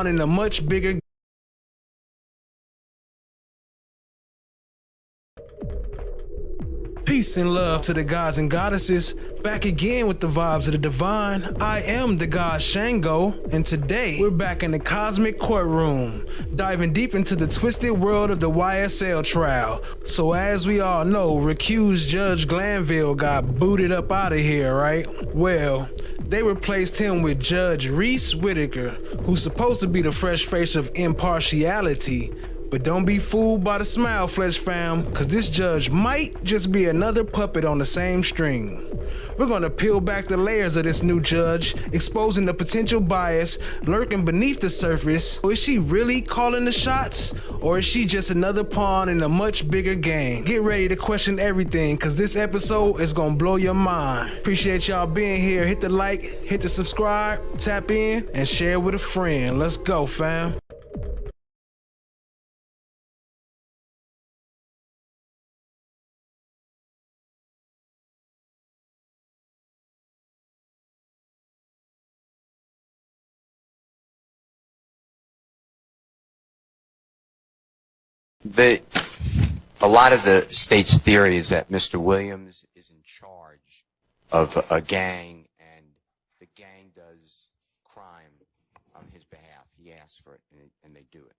in a much bigger. Peace and love to the gods and goddesses. Back again with the vibes of the divine. I am the god Shango, and today we're back in the cosmic courtroom, diving deep into the twisted world of the YSL trial. So as we all know, recused Judge Glanville got booted up out of here, right? Well, they replaced him with Judge Reese Whitaker, who's supposed to be the fresh face of impartiality. But don't be fooled by the smile, Flesh fam, cause this judge might just be another puppet on the same string. We're gonna peel back the layers of this new judge, exposing the potential bias lurking beneath the surface. Is she really calling the shots? Or is she just another pawn in a much bigger game? Get ready to question everything, cause this episode is gonna blow your mind. Appreciate y'all being here. Hit the like, hit the subscribe, tap in, and share with a friend. Let's go, fam. A lot of the state's theory is that Mr. Williams is in charge of a gang, and the gang does crime on his behalf. He asks for it, and they do it.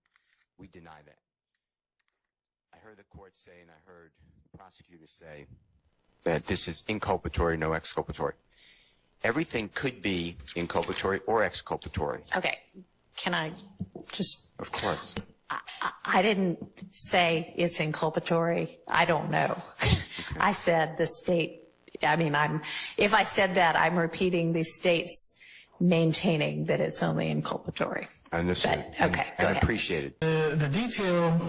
We deny that. I heard the court say, and I heard the prosecutor say, that this is inculpatory, no exculpatory. Everything could be inculpatory or exculpatory. Okay, can I just... Of course. I didn't say it's inculpatory. I don't know. Okay. I said the state, if I said that, I'm repeating the state's maintaining that it's only inculpatory. I understand. Okay, go ahead. I appreciate it. The detail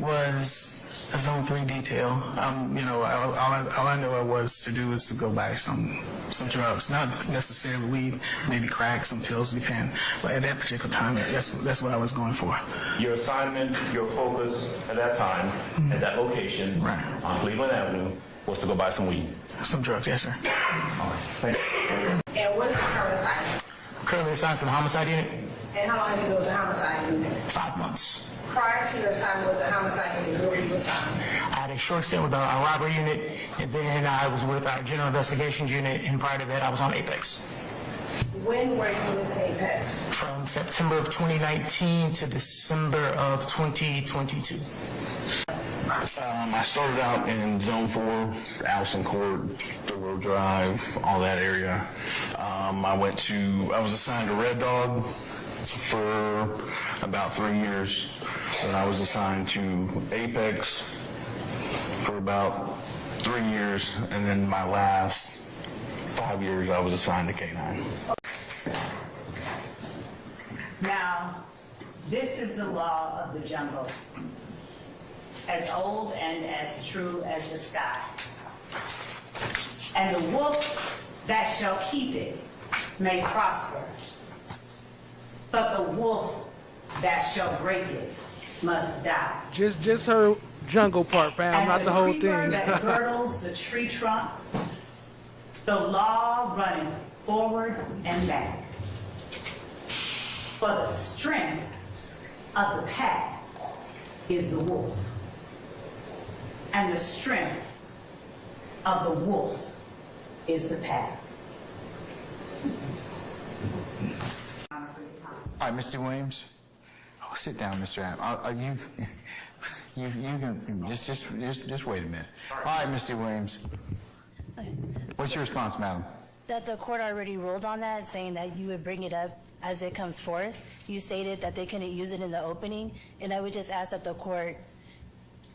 was a Zone 3 detail. All I know was to do is to go buy some drugs, not necessarily weed, maybe crack, some pills, depend. But at that particular time, that's what I was going for. Your assignment, your focus at that time, at that location, right on Cleveland Avenue, was to go buy some weed. Some drugs, yes, sir. All right, thank you. And what is your current assignment? Currently assigned for the homicide unit. And how long have you been with the homicide unit? 5 months. Prior to your assignment with the homicide unit, where were you assigned? I had a short stint with our robbery unit, and then I was with our general investigations unit, and prior to that, I was on Apex. When were you with Apex? From September of 2019 to December of 2022. I started out in Zone 4, Allison Court, Dover Drive, all that area. I was assigned to Red Dog for about 3 years. Then I was assigned to Apex for about 3 years, and then my last 5 years I was assigned to K9. Now, this is the law of the jungle, as old and as true as the sky. And the wolf that shall keep it may prosper, but the wolf that shall break it must die. Just her jungle part, fam, not the whole thing. That girdles the tree trunk, the law running forward and back. For the strength of the pack is the wolf, and the strength of the wolf is the pack. All right, Mr. Williams. Oh, sit down, Mr. Adams. You can just wait a minute. All right, Mr. Williams. What's your response, madam? That the court already ruled on that, saying that you would bring it up as it comes forth. You stated that they couldn't use it in the opening, and I would just ask that the court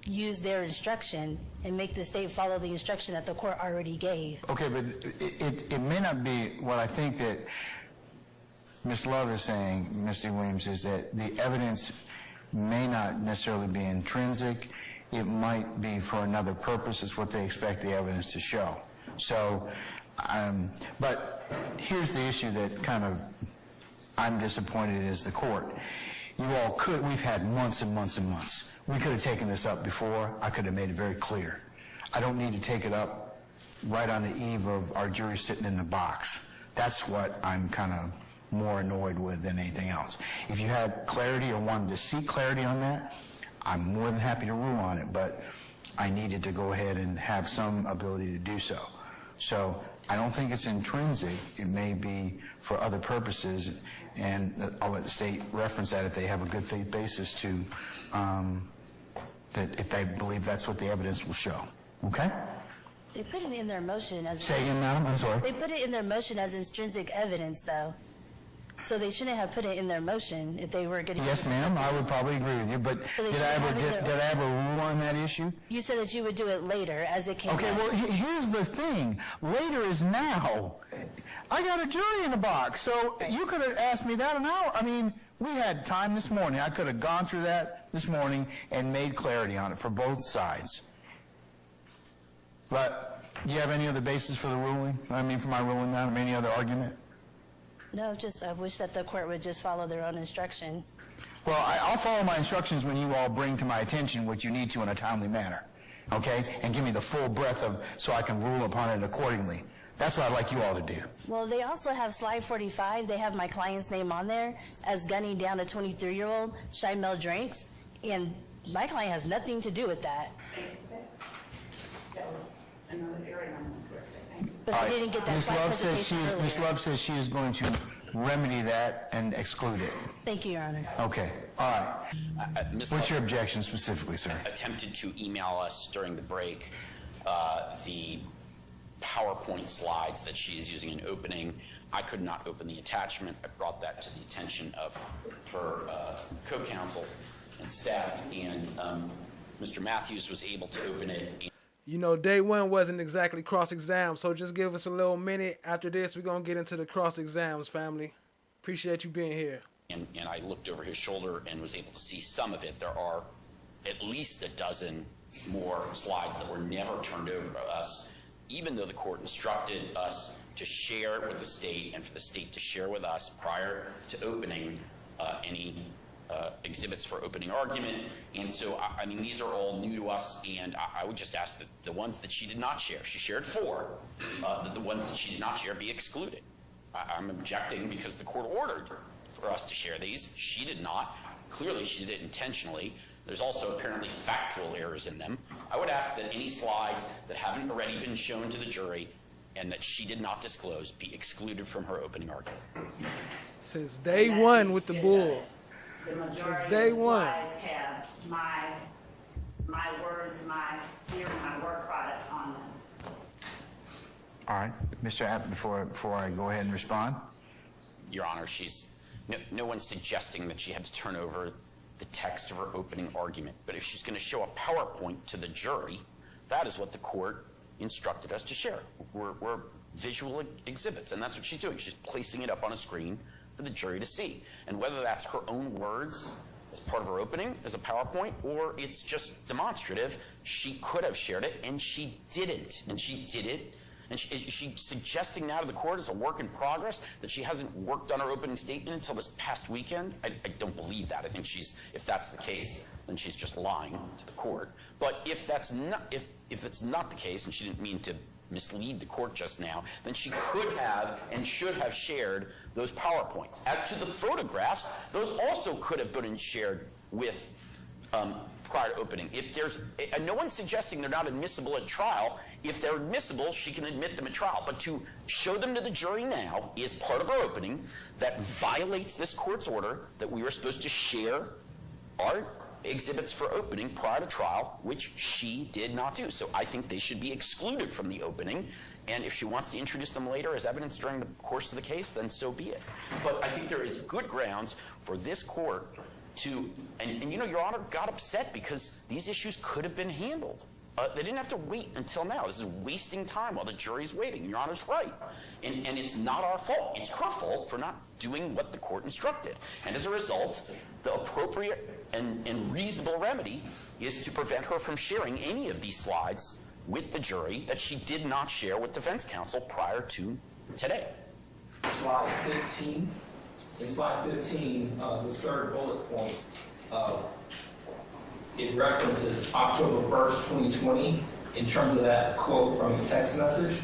use their instruction and make the state follow the instruction that the court already gave. Okay, but it may not be what I think that Ms.love is saying, Mr. Williams, is that the evidence may not necessarily be intrinsic. It might be for another purpose. It's what they expect the evidence to show. So, but here's the issue that kind of I'm disappointed is the court. You all could, we've had months and months and months. We could have taken this up before. I could have made it very clear. I don't need to take it up right on the eve of our jury sitting in the box. That's what I'm kind of more annoyed with than anything else. If you had clarity or wanted to seek clarity on that, I'm more than happy to rule on it, but I needed to go ahead and have some ability to do so. So I don't think it's intrinsic. It may be for other purposes, and I'll let the state reference that if they have a good faith basis to, that if they believe that's what the evidence will show. Okay? They put it in their motion as... Say again, madam? I'm sorry. They put it in their motion as intrinsic evidence, though. So they shouldn't have put it in their motion if they were going to... Yes, ma'am, I would probably agree with you, but did I ever rule on that issue? You said that you would do it later as it came Okay, up. well, here's the thing. Later is now. I got a jury in the box, so you could have asked me that an hour. I mean, we had time this morning. I could have gone through that this morning and made clarity on it for both sides. But do you have any other basis for the ruling? I mean, for my ruling, madam, any other argument? No, just I wish that the court would just follow their own instruction. Well, I'll follow my instructions when you all bring to my attention what you need to in a timely manner, okay? And give me the full breadth of, so I can rule upon it accordingly. That's what I'd like you all to do. Well, they also have slide 45. They have my client's name on there as gunning down a 23-year-old, Shymel Drinks, and my client has nothing to do with that. That was another area I'm going to correct, I think. But they didn't get that slide presentation earlier. Ms. Love says she is going to remedy that and exclude it. Thank you, Your Honor. Okay, all right. Ms. What's your Love objection specifically, sir? attempted to email us during the break the PowerPoint slides that she is using in opening. I could not open the attachment. I brought that to the attention of her co-counsels and staff, and Mr. Matthews was able to open it. You know, day one wasn't exactly cross-exam, so just give us a little minute. After this, we're going to get into the cross-exams, family. Appreciate you being here. And I looked over his shoulder and was able to see some of it. There are at least a dozen more slides that were never turned over to us, even though the court instructed us to share it with the state and for the state to share with us prior to opening any exhibits for opening argument. And so, I mean, these are all new to us, and I would just ask that the ones that she did not share, she shared 4, that the ones that she did not share be excluded. I'm objecting because the court ordered for us to share these. She did not. Clearly, she did it intentionally. There's also apparently factual errors in them. I would ask that any slides that haven't already been shown to the jury and that she did not disclose be excluded from her opening argument. Since day one with the bull. The majority of day the one. slides have my words, my theory, my work product on them. All right, Mr. App, before I go ahead and respond. Your Honor, no one's suggesting that she had to turn over the text of her opening argument. But if she's going to show a PowerPoint to the jury, that is what the court instructed us to share. We're visual exhibits, and that's what she's doing. She's placing it up on a screen for the jury to see. And whether that's her own words as part of her opening as a PowerPoint, or it's just demonstrative, she could have shared it, and she didn't. And she did it. And she's suggesting now to the court as a work in progress that she hasn't worked on her opening statement until this past weekend. I don't believe that. I think if that's the case, then she's just lying to the court. But if that's not, if it's not the case, and she didn't mean to mislead the court just now, then she could have and should have shared those PowerPoints. As to the photographs, those also could have been shared with prior to opening. If there's, no one's suggesting they're not admissible at trial. If they're admissible, she can admit them at trial. But to show them to the jury now is part of our opening that violates this court's order that we were supposed to share our exhibits for opening prior to trial, which she did not do. So I think they should be excluded from the opening. And if she wants to introduce them later as evidence during the course of the case, then so be it. But I think there is good grounds for this court to, and you know, Your Honor got upset because these issues could have been handled. They didn't have to wait until now. This is wasting time while the jury's waiting. Your Honor's right. And it's not our fault. It's her fault for not doing what the court instructed. And as a result, the appropriate and reasonable remedy is to prevent her from sharing any of these slides with the jury that she did not share with defense counsel prior to today. Slide 15. In slide 15, the third bullet point, it references October 1st, 2020 in terms of that quote from the text message.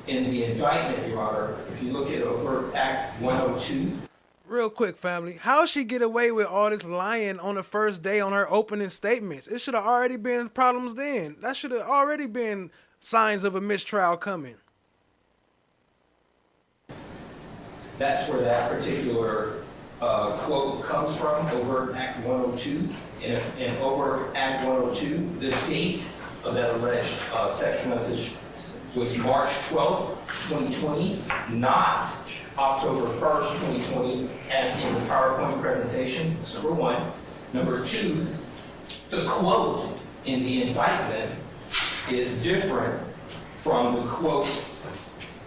In the indictment, Your Honor, if you look at Overt Act 102, 102. Real quick, family. How she get away with all this lying on the first day on her opening statements? It should have already been problems then. That should have already been signs of a mistrial coming. That's where that particular quote comes from, over Act 102. In over Act 102, the date of that alleged text message was March 12th, 2020, not October 1st, 2020, as in the PowerPoint presentation. That's number one. Number two, the quote in the indictment is different from the quote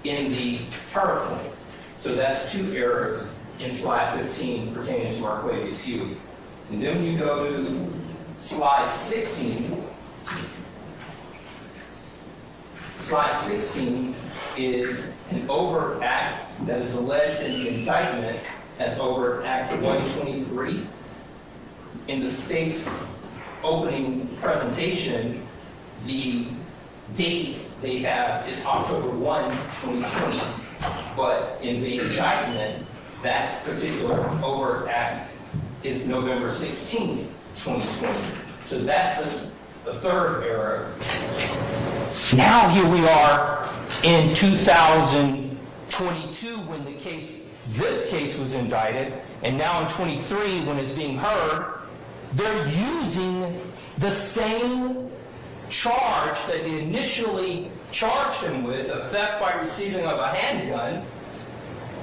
in the PowerPoint. So that's two errors in slide 15 pertaining to Marquavius Huey. And then when you go to slide 16, slide 16 is an overt act that is alleged in the indictment as overt act 123. In the state's opening presentation, the date they have is October 1, 2020, but in the indictment, that particular overt act is November 16, 2020. So that's a third error. Now here we are in 2022 when this case was indicted, and now in 23 when it's being heard, they're using the same charge that they initially charged him with, of theft by receiving of a handgun.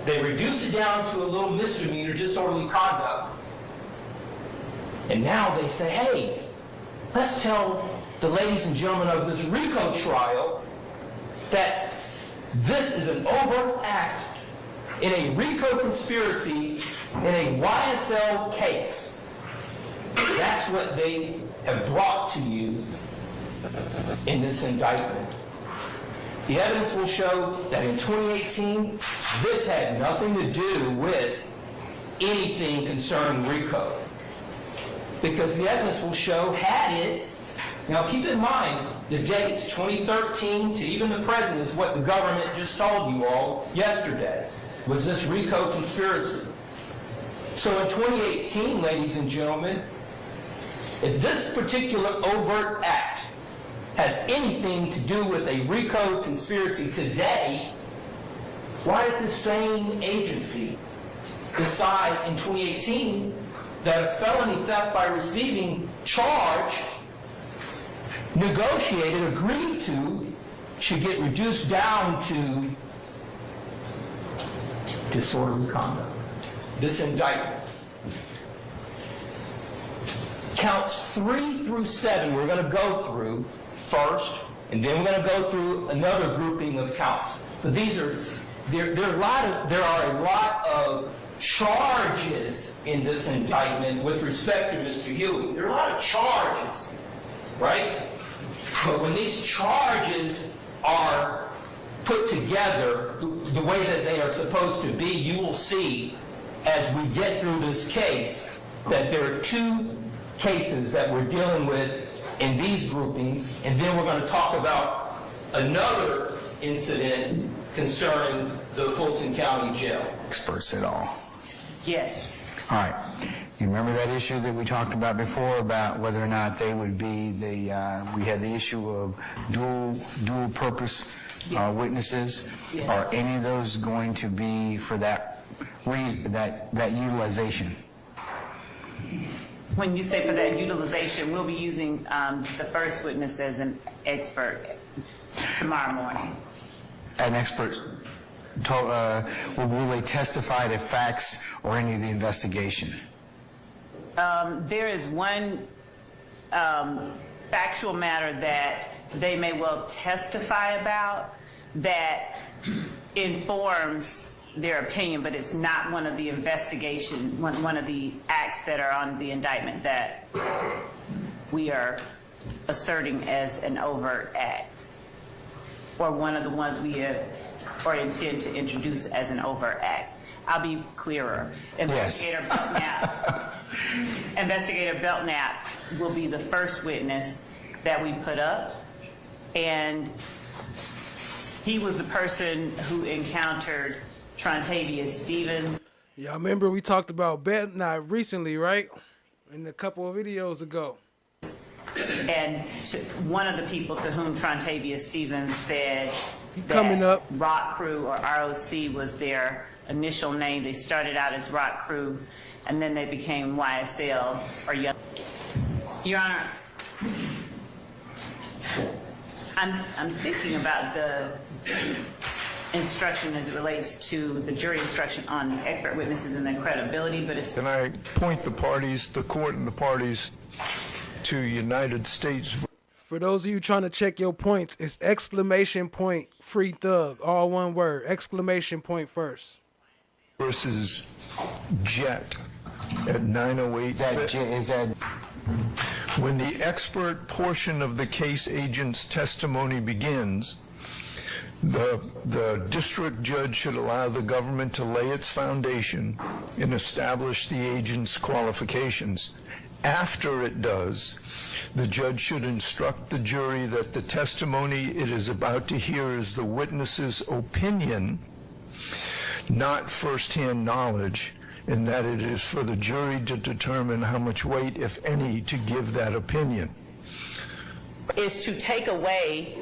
They reduce it down to a little misdemeanor, disorderly conduct, and now they say, hey, let's tell the ladies and gentlemen of this RICO trial that this is an overt act in a RICO conspiracy in a YSL case. That's what they have brought to you in this indictment. The evidence will show that in 2018, this had nothing to do with anything concerning RICO. Because the evidence will show, had it, now keep in mind, the dates, 2013 to even the present, is what the government just told you all yesterday, was this RICO conspiracy. So in 2018, ladies and gentlemen, if this particular overt act has anything to do with a RICO conspiracy today, why did the same agency decide in 2018 that a felony theft by receiving charge negotiated, agreed to, should get reduced down to disorderly conduct? This indictment. Counts 3 through 7 we're going to go through first, and then we're going to go through another grouping of counts. But these are, there are a lot of charges in this indictment with respect to Mr. Huey. There are a lot of charges, right? But when these charges are put together the way that they are supposed to be, you will see as we get through this case that there are two cases that we're dealing with in these groupings, and then we're going to talk about another incident concerning the Fulton County Jail. Experts at all. Yes. All right. You remember that issue that we talked about before about whether or not they would be we had the issue of dual purpose witnesses? Yes. Are any of those going to be for that reason, that utilization? When you say for that utilization, we'll be using the first witness as an expert tomorrow morning. An expert will they testify to facts or any of the investigation? There is one factual matter that they may well testify about that informs their opinion, but it's not one of the investigation, one of the acts that are on the indictment that we are asserting as an overt act, or one of the ones we have or intend to introduce as an overt act. I'll be clearer. Investigator Belknap. Investigator Belknap will be the first witness that we put up, and he was the person who encountered Trontavious Stevens. Y'all remember we talked about not recently, right? In a couple of videos ago. And one of the people to whom Trontavia Stevens said Coming that up. Rock Crew or ROC was their initial name. They started out as Rock Crew, and then they became YSL or Young. Your Honor, I'm thinking about the instruction as it relates to the jury instruction on expert witnesses and their credibility, but it's... Can I point the parties, the court and the parties, to United States? For those of you trying to check your points, it's exclamation point free thug, all one word, exclamation point first. Versus Jet at 908. Is that When the expert portion of the case agent's testimony begins, the district judge should allow the government to lay its foundation and establish the agent's qualifications. After it does, the judge should instruct the jury that the testimony it is about to hear is the witness's opinion, not firsthand knowledge, and that it is for the jury to determine how much weight, if any, to give that opinion. Is to take away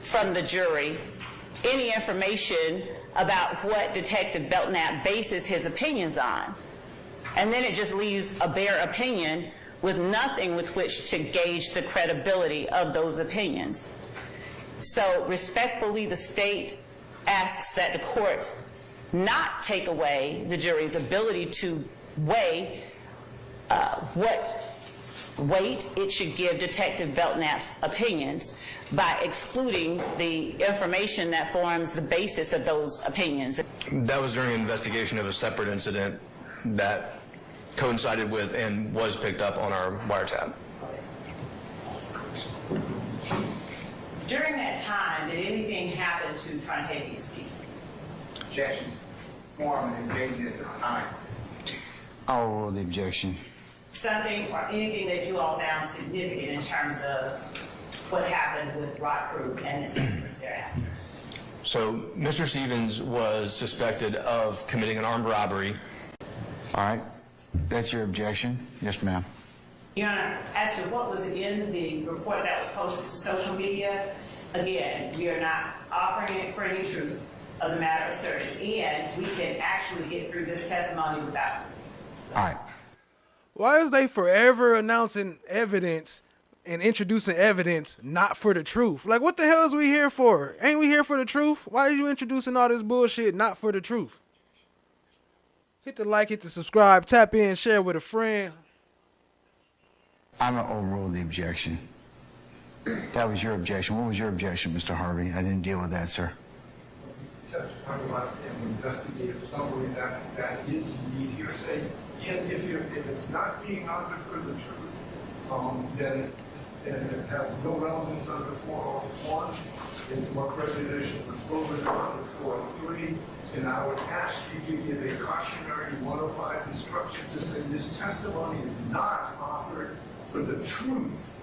from the jury any information about what Detective Belknap bases his opinions on. And then it just leaves a bare opinion with nothing with which to gauge the credibility of those opinions. So respectfully, the state asks that the court not take away the jury's ability to weigh what weight it should give Detective Belknap's opinions by excluding the information that forms the basis of those opinions. That was during an investigation of a separate incident that coincided with and was picked up on our wiretap. During that time, did anything happen to Trontavia Stevens? Objection. Form and engagement at the time. I'll rule the objection. Something or anything that you all found significant in terms of what happened with Rock Crew and its members thereafter? So Mr. Stevens was suspected of committing an armed robbery. All right. That's your objection? Yes, ma'am. Your Honor, as to what was in the report that was posted to social media, again, we are not offering it for any truth of the matter asserted, and we can actually get through this testimony without it. All right. Why is they forever announcing evidence and introducing evidence not for the truth? Like, what the hell is we here for? Ain't we here for the truth? Why are you introducing all this bullshit not for the truth? Hit the like, hit the subscribe, tap in, share with a friend. I'm going to overrule the objection. That was your objection. What was your objection, Mr. Harvey? I didn't deal with that, sir. Testifying about an investigative summary that is indeed hearsay. And if it's not being offered for the truth, then it has no relevance under 401. It's more prejudicial over under 403. And I would ask you to give a cautionary 105 instruction to say this testimony is not offered for the truth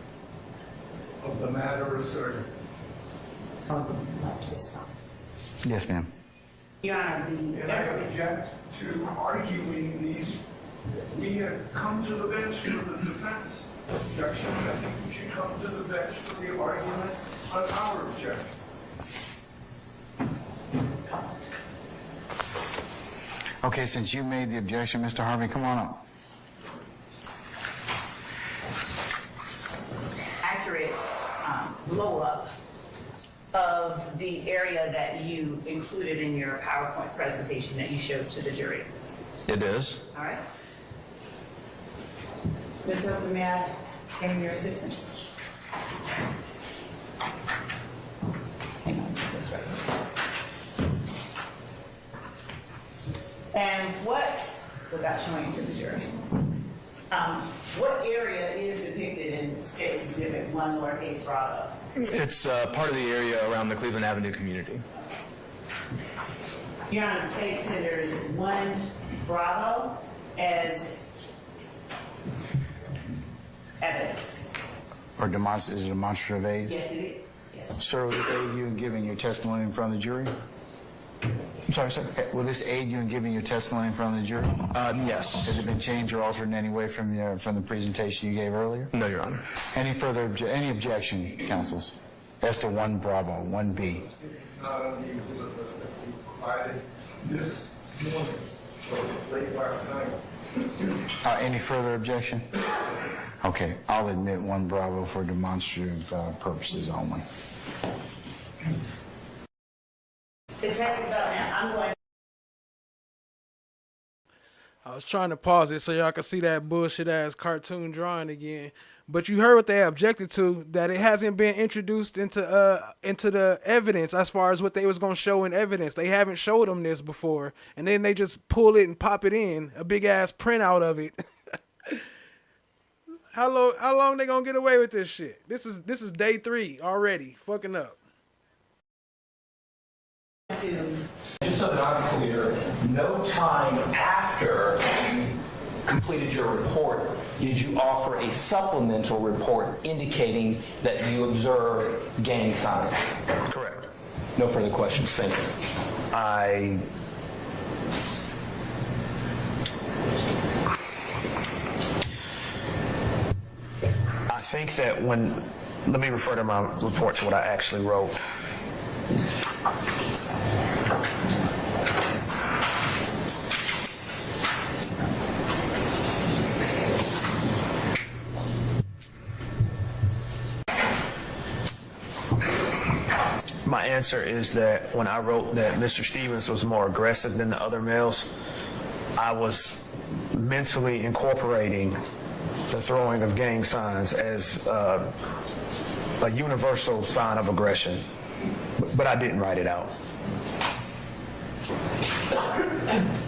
of the matter asserted. Yes, ma'am. Your Honor, And I object to arguing these. We have come to the bench for the defense objection. I think we should come to the bench for the argument on our objection. Okay, since you made the objection, Mr. Harvey, come on up. accurate blow-up of the area that you included in your PowerPoint presentation that you showed to the jury? It is. All right. Ms.love, may I gain your assistance? Hang on, this right here. And without showing it to the jury, what area is depicted in State's Exhibit 1 lowercase bravo? It's part of the area around the Cleveland Avenue community. Your Honor, the state tenders 1 bravo as evidence. Or is it a demonstrative aid? Yes, it is. Yes. Sir, will this aid you in giving your testimony in front of the jury? I'm sorry, sir? Will this aid you in giving your testimony in front of the jury? Yes. Has it been changed or altered in any way from the presentation you gave earlier? No, Your Honor. Any objection, counsels? As to 1 Bravo, 1B. It's not on the exhibit list that we provided this morning, or late last night. Any further objection? Okay, I'll admit 1 Bravo for demonstrative purposes only. I was trying to pause it so y'all could see that bullshit ass cartoon drawing again. But you heard what they objected to, that it hasn't been introduced into the evidence as far as what they was gonna show in evidence. They haven't showed them this before, and then they just pull it and pop it in, a big ass printout of it. How long they gonna get away with this shit? This is day 3 already, fucking up. Just so that I'm clear, no time after you completed your report did you offer a supplemental report indicating that you observed gang signs? Correct. No further questions. Thank you. I think that let me refer to my report to what I actually wrote. My answer is that when I wrote that Mr. Stevens was more aggressive than the other males, I was mentally incorporating the throwing of gang signs as a universal sign of aggression, but I didn't write it out.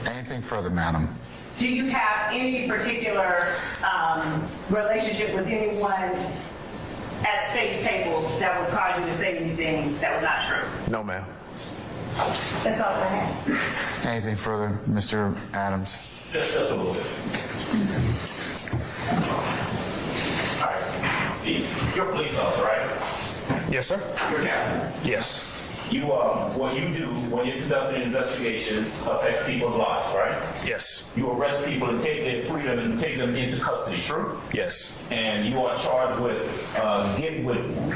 Anything further, madam? Do you have any particular relationship with anyone at State's table that would cause you to say anything that was not true? No, ma'am. That's all I have. Anything further, Mr. Adams? Just a little bit. All right. You're a police officer, right? Yes, sir. You're a captain. Yes. You what you do when you conduct an investigation affects people's lives, right? Yes. You arrest people and take their freedom and take them into custody, true? Yes. And you are charged with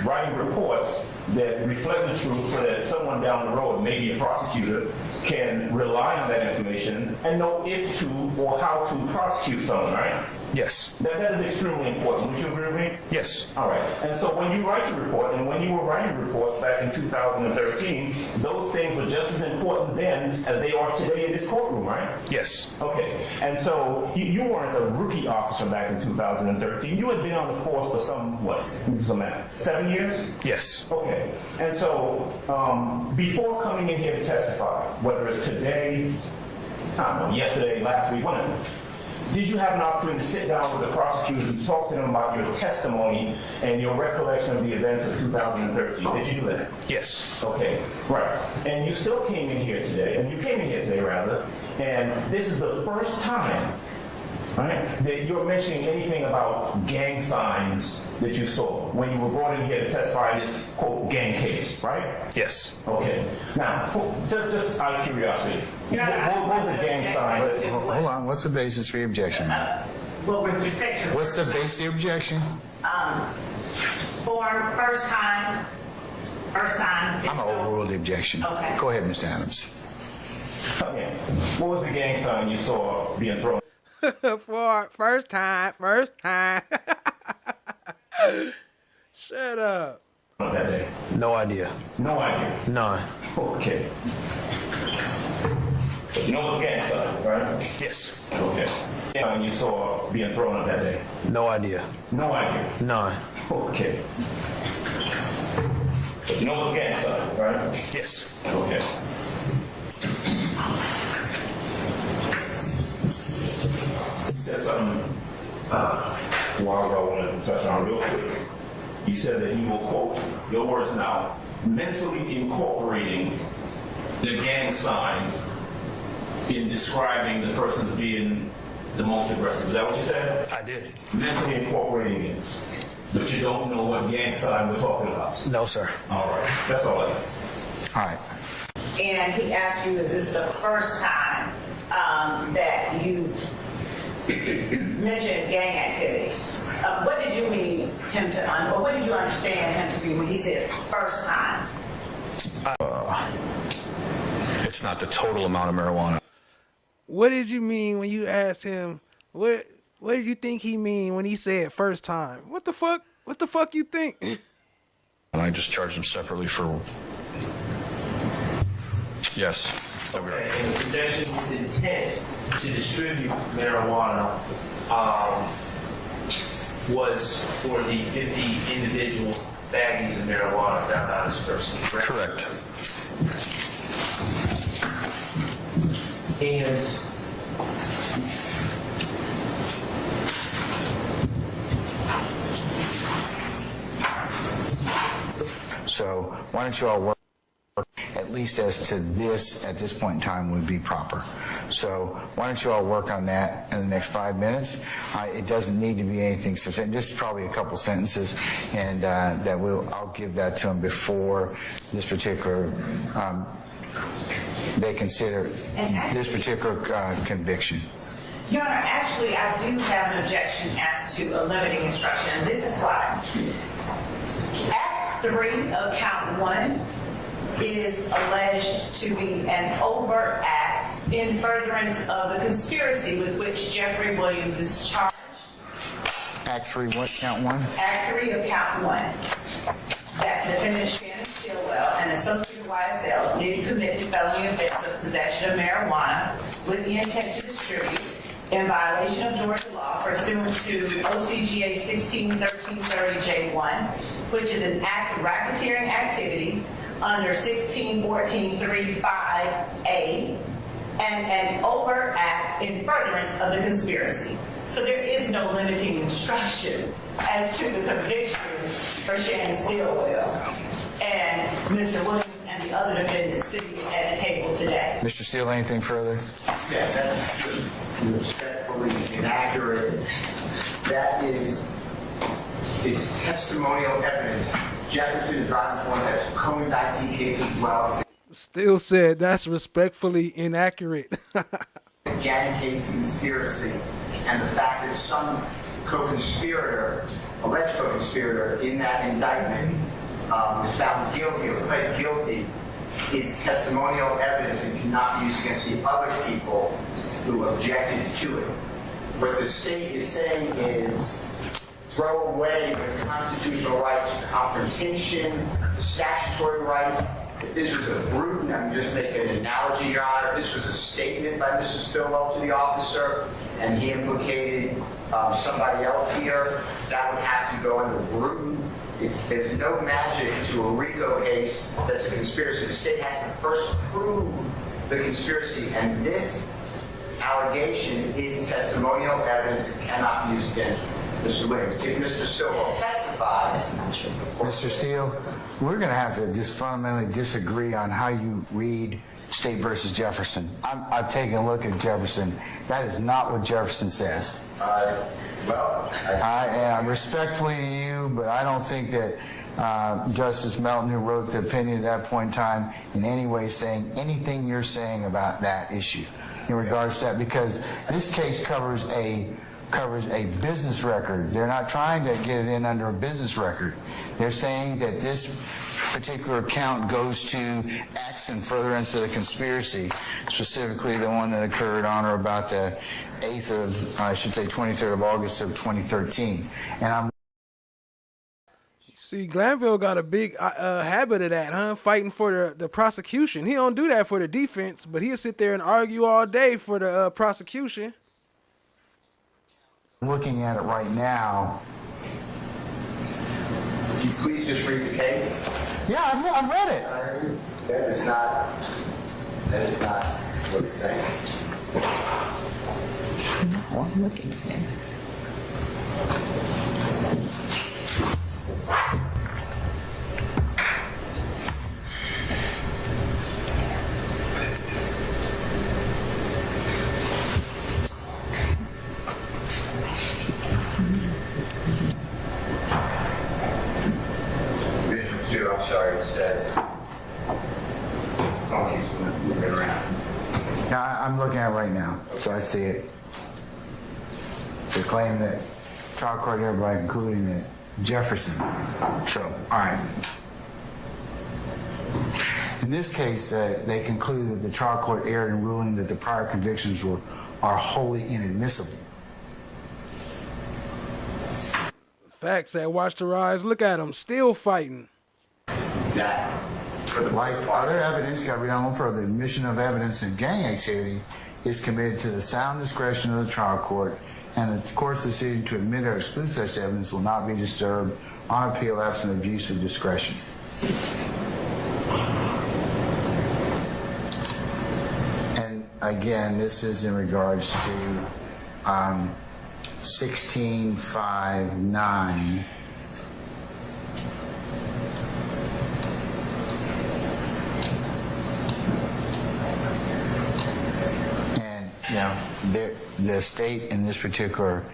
writing reports that reflect the truth so that someone down the road, maybe a prosecutor, can rely on that information and know if to or how to prosecute someone, right? Yes. That is extremely important. Would you agree with me? Yes. All right. And so when you write your report, and when you were writing reports back in 2013, those things were just as important then as they are today in this courtroom, right? Yes. Okay. And so you weren't a rookie officer back in 2013. You had been on the force for some 7 years? Yes. Okay. And so before coming in here to testify, whether it's today, I don't know, yesterday, last week, whenever, did you have an opportunity to sit down with the prosecutors and talk to them about your testimony and your recollection of the events of 2013? Did you do that? Yes. Okay, right. And you still came in here today, and this is the first time, right, that you're mentioning anything about gang signs that you saw when you were brought in here to testify in this, quote, gang case, right? Yes. Okay. Now, just out of curiosity, what was the gang sign? Hold on. What's the basis for your objection? Well, with respect to... What's the basis of your objection? For first time. I'm going to overrule the objection. Okay. Go ahead, Mr. Adams. Okay. What was the gang sign you saw being thrown? For first time. Shut up. On that day? No idea. No idea? None. Okay. So you know what's a gang sign, right? Yes. Okay. And you saw being thrown on that day? No idea. No idea? None. Okay. So you know what's a gang sign, right? Yes. Okay. You said something a while ago I wanted to touch on real quick. You said that you will, quote, your words now, mentally incorporating the gang sign in describing the person as being the most aggressive. Is that what you said? I did. Mentally incorporating it. But you don't know what gang sign we're talking about. No, sir. All right. That's all I have. All right. and he asked you, is this the first time that you mentioned gang activity? What did you mean him to, or what did you understand him to be when he says first time? It's not the total amount of marijuana. What did you mean when you asked him, what did you think he mean when he said first time? What the fuck? What the fuck you think? And I just charged him separately for... Yes. Okay, and the possession with intent to distribute marijuana was for the 50 individual baggies of marijuana found on his person, correct? Correct. And So why don't you all work, at least as to this, at this point in time, would be proper. So why don't you all work on that in the next 5 minutes? It doesn't need to be anything substantial, just probably a couple sentences, and I'll give that to them before this particular, they consider this particular conviction. Your Honor, actually, I do have an objection as to a limiting instruction, and this is why. Act 3 of count 1 is alleged to be an overt act in furtherance of a conspiracy with which Jeffrey Williams is charged. Act 3, what, count 1? Act 3 of count 1. That defendant Shannon Stillwell and associate YSL did commit the felony offense of possession of marijuana with the intent to distribute in violation of Georgia law pursuant to OCGA 161330J1, which is an act of racketeering activity under 161435A, and an overt act in furtherance of the conspiracy. So there is no limiting instruction as to the conviction for Shannon Stillwell and Mr. Williams and the other defendants sitting at the table today. Mr. Steele, anything further? Yes, that's respectfully inaccurate. That is, it's testimonial evidence. Jefferson driving one has co-indictee case as well. Still said that's respectfully inaccurate. A gang case conspiracy, and the fact that some co-conspirator, alleged co-conspirator in that indictment was found guilty or pled guilty is testimonial evidence and cannot be used against the other people who objected to it. What the state is saying is throw away the constitutional right to confrontation, the statutory right. If this was a brute, I'm just making an analogy, Your Honor, if this was a statement by Mr. Stillwell to the officer and he implicated somebody else here, that would have to go under brute. There's no magic to a RICO case that's a conspiracy. The state has to first prove the conspiracy, and this allegation is testimonial evidence that cannot be used against Mr. Williams. If Mr. Stillwell testifies... Mr. Steele, we're going to have to just fundamentally disagree on how you read State versus Jefferson. I've taken a look at Jefferson. That is not what Jefferson says. I respectfully to you, but I don't think that Justice Melton, who wrote the opinion at that point in time, in any way saying anything you're saying about that issue in regards to that, because this case covers a business record. They're not trying to get it in under a business record. They're saying that this particular count goes to acts in furtherance of the conspiracy, specifically the one that occurred on or about the 23rd of August of 2013. And I'm See, Glanville got a big habit of that, huh? Fighting for the prosecution. He don't do that for the defense, but he'll sit there and argue all day for the prosecution. looking at it right now. Could you please just read the case? Yeah, I've read it. That is not what it's saying. No, I'm looking at him. Division 2, I'm sorry, it says, don't use it right now, so I see it. They claim that trial court hereby concluding that Jefferson. So, all right. In this case, they conclude that the trial court erred in ruling that the prior convictions are wholly inadmissible. Facts that watch the rise. Look at them, still fighting. Exactly. Like other evidence, got to read on a little further. Admission of evidence in gang activity is committed to the sound discretion of the trial court, and the court's decision to admit or exclude such evidence will not be disturbed on appeal absent abuse of discretion. And again, this is in regards to 1659. And, you know, the state in this particular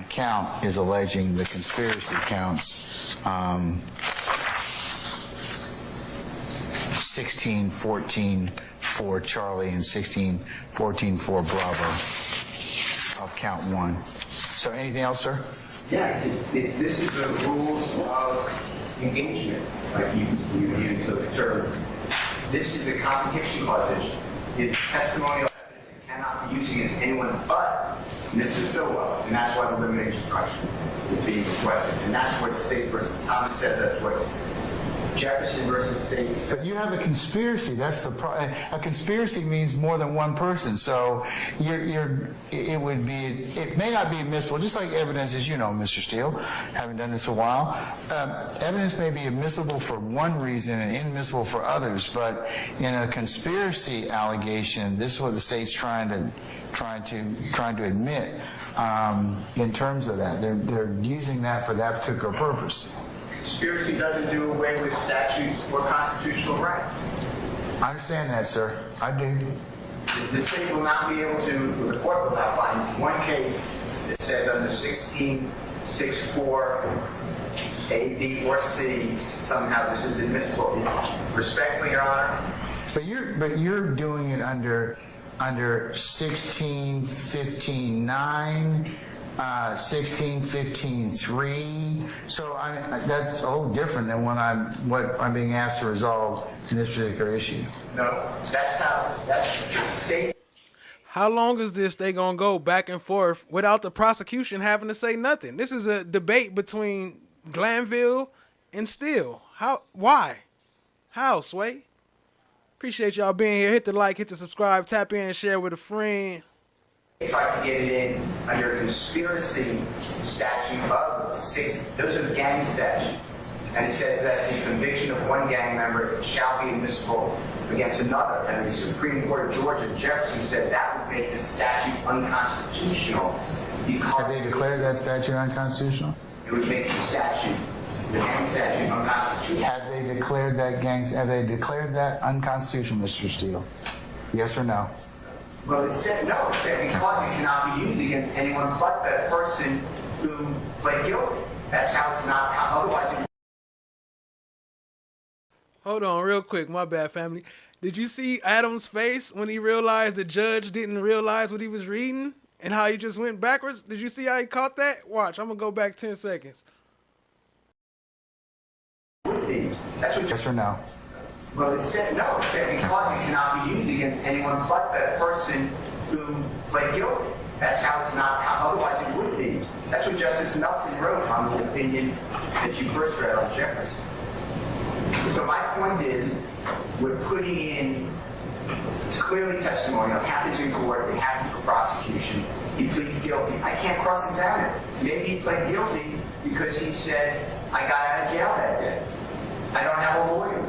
count is alleging the conspiracy counts 1614 for Charlie and 1614 for Bravo of count 1. So anything else, sir? Yes, this is the rules of engagement, like you use the term. This is a competition clause issue. The testimonial evidence cannot be used against anyone but Mr. Stilwell, and that's why the limited instruction is being requested. And that's what State versus Thomas said. That's what Jefferson versus State said. But you have a conspiracy. That's the a conspiracy means more than one person. So it may not be admissible, just like evidence, as you know, Mr. Steele, having done this a while. Evidence may be admissible for one reason and inadmissible for others. But in a conspiracy allegation, this is what the state's trying to admit. In terms of that, they're using that for that particular purpose. Conspiracy doesn't do away with statutes or constitutional rights. I understand that, sir. I do. The state will not be able to, the court will not find one case that says under 1664 A, B, or C, somehow this is admissible. It's respectfully, Your Honor. But you're doing it under 1615.9, 1615.3. So that's a little different than what I'm being asked to resolve in this particular issue. No, that's the state. How long is this they gonna go back and forth without the prosecution having to say nothing? This is a debate between Glanville and Steele. Why? How, Sway? Appreciate y'all being here. Hit the like, hit the subscribe, tap in, share with a friend. They tried to get it in under conspiracy statute of 6. Those are gang statutes. And it says that the conviction of one gang member shall be admissible against another. And the Supreme Court of Georgia, Jefferson, said that would make the statute unconstitutional. Have they declared that statute unconstitutional? It would make the gang statute unconstitutional. Have they declared that unconstitutional, Mr. Steele? Yes or no? Well, it said no. It said because it cannot be used against anyone but that person who pled guilty. That's how it's not. Otherwise, Hold on real quick. My bad, family. Did you see Adam's face when he realized the judge didn't realize what he was reading and how he just went backwards? Did you see how he caught that? Watch. I'm going to go back 10 seconds. that's what. Yes or no? Well, it said no. It said because it cannot be used against anyone but that person who pled guilty. That's how it's not. Otherwise, it would be. That's what Justice Nelson wrote on the opinion that you first read on Jefferson. So my point is, we're putting in clearly testimony. It happens in court. It happens for prosecution. He pleads guilty. I can't cross-examine it. Maybe he pled guilty because he said, I got out of jail that day. I don't have a lawyer.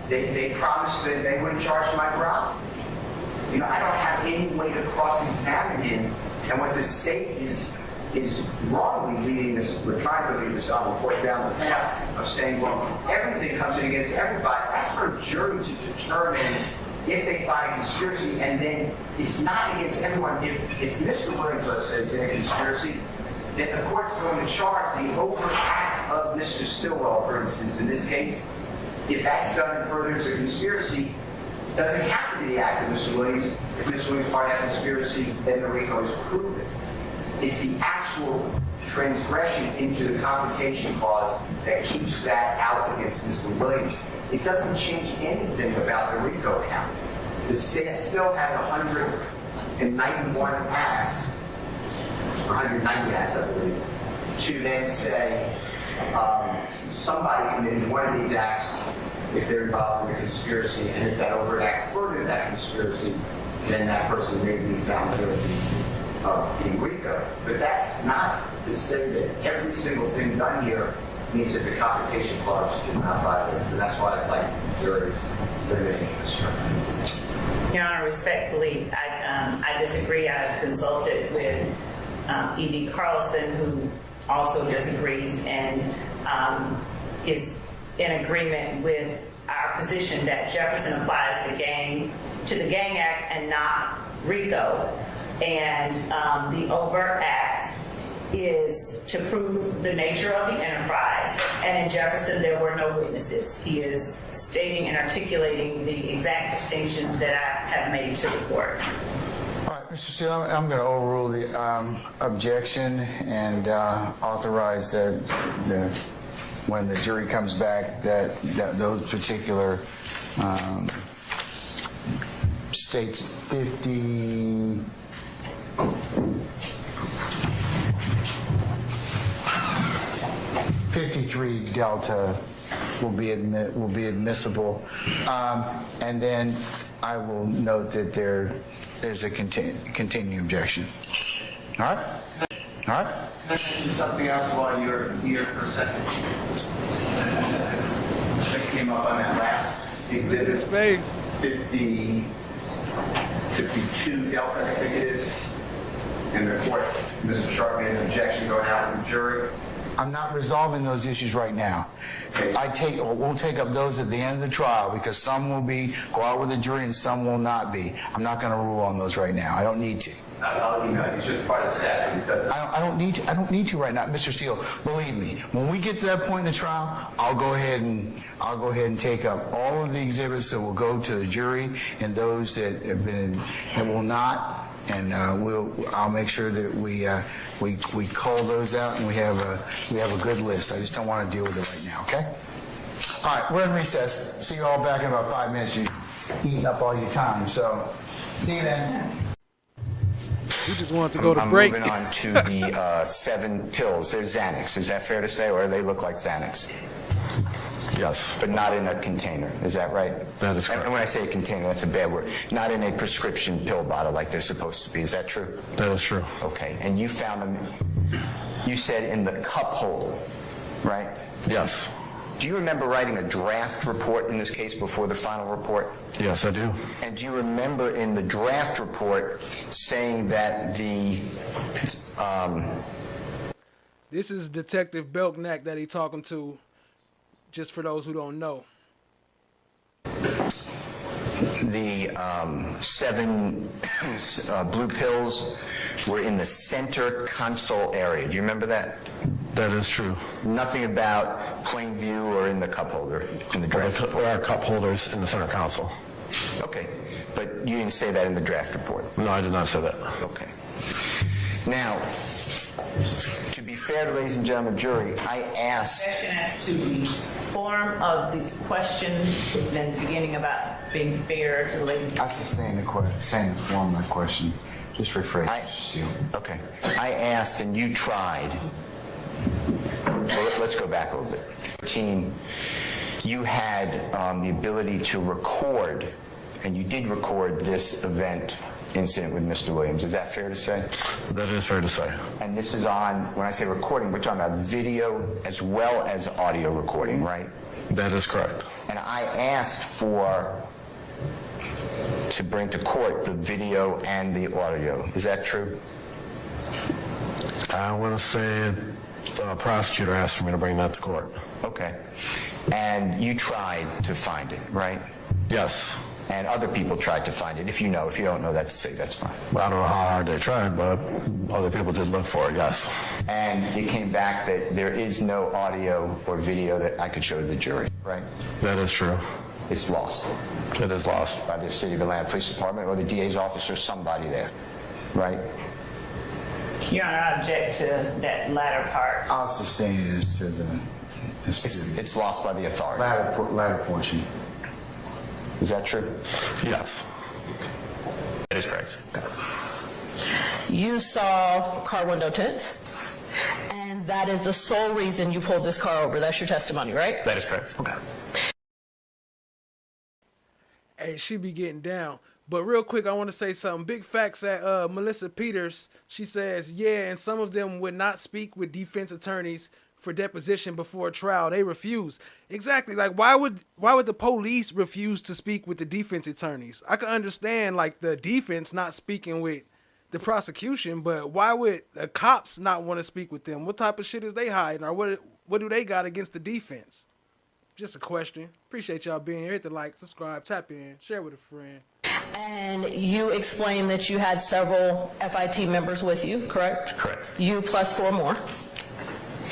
They promised that they wouldn't charge my bribe. I don't have any way to cross-examine him. And what the state is wrongly leading this, we're trying to lead this on, we'll put down the path of saying, well, everything comes in against everybody. That's for a jury to determine if they find a conspiracy, and then it's not against everyone. If Mr. Williams, let's say, is in a conspiracy, then the court's going to charge the overt act of Mr. Stilwell, for instance, in this case. If that's done and furthers a conspiracy, It doesn't have to be the act of Mr. Williams. If Mr. Williams is part of that conspiracy, then the RICO is proven. It's the actual transgression into the confrontation clause that keeps that out against Mr. Williams. It doesn't change anything about the RICO count. The state still has 191 acts, 190 acts, I believe, to then say somebody committed one of these acts if they're involved in a conspiracy, and if that overt act furthered that conspiracy, then that person may be found guilty of the RICO. But that's not to say that every single thing done here means that the confrontation clause is not violated. So that's why I'd like jury limiting instruction. Your Honor, respectfully, I disagree. I've consulted with E.D. Carlson, who also disagrees and is in agreement with our position that Jefferson applies to the Gang Act and not RICO. And the overt act is to prove the nature of the enterprise. And in Jefferson, there were no witnesses. He is stating and articulating the exact distinctions that I have made to the court. All right, Mr. Steele, I'm going to overrule the objection and authorize that when the jury comes back that those particular states 53 Delta will be admissible, and then I will note that there is a continuing objection. All right. All right. Can I mention something else while you're here for a second? That came up on that last exhibit. Space. 52 Delta, I think it is. In the court, Mr. Sharp made an objection going out to the jury. I'm not resolving those issues right now. We'll take up those at the end of the trial because some will go out with the jury and some will not be. I'm not going to rule on those right now. I don't need to. I'll email you. It's just part of the statute because I don't need to right now, Mr. Steele. Believe me, when we get to that point in the trial, I'll go ahead and take up all of the exhibits that will go to the jury and those that have been and will not. And I'll make sure that we cull those out and we have a good list. I just don't want to deal with it right now. Okay. All right, we're in recess. See you all back in about 5 minutes. You've eaten up all your time, so see you then. We just wanted to go to break. I'm moving on to the 7 pills. They're Xanax. Is that fair to say, or they look like Xanax? Yes. But not in a container. Is that right? That is correct. And when I say a container, that's a bad word. Not in a prescription pill bottle like they're supposed to be. Is that true? That is true. Okay. And you found them, you said in the cup holder, right? Yes. Do you remember writing a draft report in this case before the final report? Yes, I do. And do you remember in the draft report saying that the... This is Detective Belknap that he talking to, just for those who don't know. The 7 blue pills were in the center console area. Do you remember that? That is true. Nothing about plain view or in the cup holder in the draft report? There are cup holders in the center console. Okay. But you didn't say that in the draft report? No, I did not say that. Okay. Now, to be fair to ladies and gentlemen jury, I asked... Question as to the form of the question is then beginning about being fair to ladies. I sustain the form of my question. Just rephrase it, Steele. Okay. I asked and you tried. Well, let's go back a little bit. Team, you had the ability to record, and you did record this incident with Mr. Williams. Is that fair to say? That is fair to say. And this is on, when I say recording, we're talking about video as well as audio recording, right? That is correct. And I asked to bring to court the video and the audio. Is that true? I want to say the prosecutor asked for me to bring that to court. Okay. And you tried to find it, right? Yes. And other people tried to find it. If you know, if you don't know, that's fine. Well, I don't know how hard they tried, but other people did look for it, yes. And it came back that there is no audio or video that I could show to the jury, right? That is true. it's lost. It is lost. By the City of Atlanta Police Department or the DA's office or somebody there, right? Your Honor, I object to that latter part. I'll sustain it as to the It's lost by the authority. latter portion. Is that true? Yes. That is correct. You saw car window tints, and that is the sole reason you pulled this car over. That's your testimony, right? That is correct. Okay. Hey, she be getting down. But real quick, I want to say something. Big facts at Melissa Peters. She says, yeah, and some of them would not speak with defense attorneys for deposition before a trial. They refuse. Exactly. Like, why would the police refuse to speak with the defense attorneys? I can understand, like, the defense not speaking with the prosecution, but why would the cops not want to speak with them? What type of shit is they hiding, or what do they got against the defense? Just a question. Appreciate y'all being here. Hit the like, subscribe, tap in, share with a friend. And you explained that you had several FIT members with you, correct? Correct. You plus 4 more.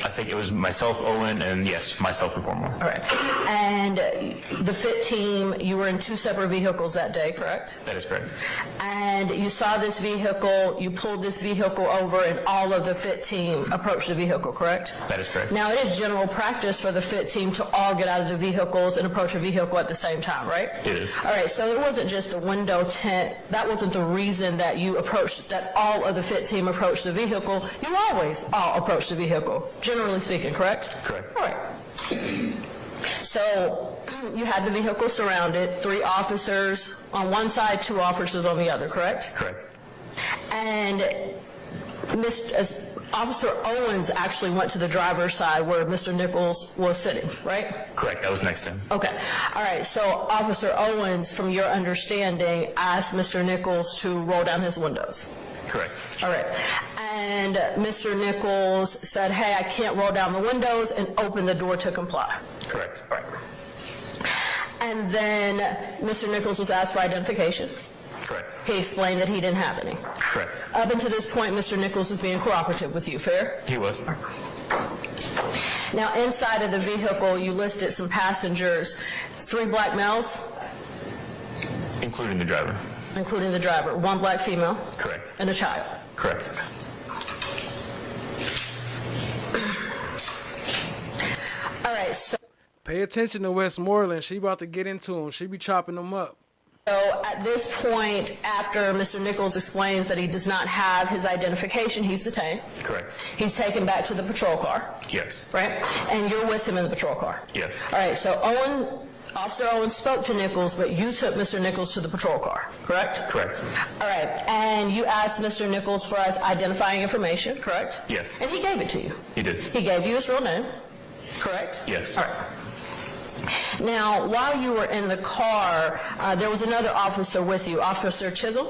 I think it was myself, Owen, and yes, myself and 4 more. All right. And the FIT team, you were in 2 separate vehicles that day, correct? That is correct. And you saw this vehicle, you pulled this vehicle over, and all of the FIT team approached the vehicle, correct? That is correct. Now, it is general practice for the FIT team to all get out of the vehicles and approach a vehicle at the same time, right? It is. All right, so it wasn't just a window tint. That wasn't the reason that you approached, that all of the FIT team approached the vehicle. You always all approach the vehicle, generally speaking, correct? Correct. All right. So you had the vehicle surrounded, 3 officers on one side, 2 officers on the other, correct? Correct. And Officer Owens actually went to the driver's side where Mr. Nichols was sitting, right? Correct. I was next to him. Okay. All right. So Officer Owens, from your understanding, asked Mr. Nichols to roll down his windows. Correct. All right. And Mr. Nichols said, hey, I can't roll down the windows, and opened the door to comply. Correct. All right. And then Mr. Nichols was asked for identification. Correct. He explained that he didn't have any. Correct. Up until this point, Mr. Nichols was being cooperative with you, fair? He was. Now, inside of the vehicle, you listed some passengers, 3 black males. Including the driver. Including the driver. 1 black female. Correct. And a child. Correct. All right, so Pay attention to Westmoreland. She about to get into him. She be chopping them up. So at this point, after Mr. Nichols explains that he does not have his identification, he's detained. Correct. He's taken back to the patrol car. Yes. Right? And you're with him in the patrol car. Yes. All right, so Officer Owens spoke to Nichols, but you took Mr. Nichols to the patrol car, correct? Correct. All right, and you asked Mr. Nichols for his identifying information, correct? Yes. And he gave it to you. He did. He gave you his real name, correct? Yes. All right. Now, while you were in the car, there was another officer with you, Officer Chisholm?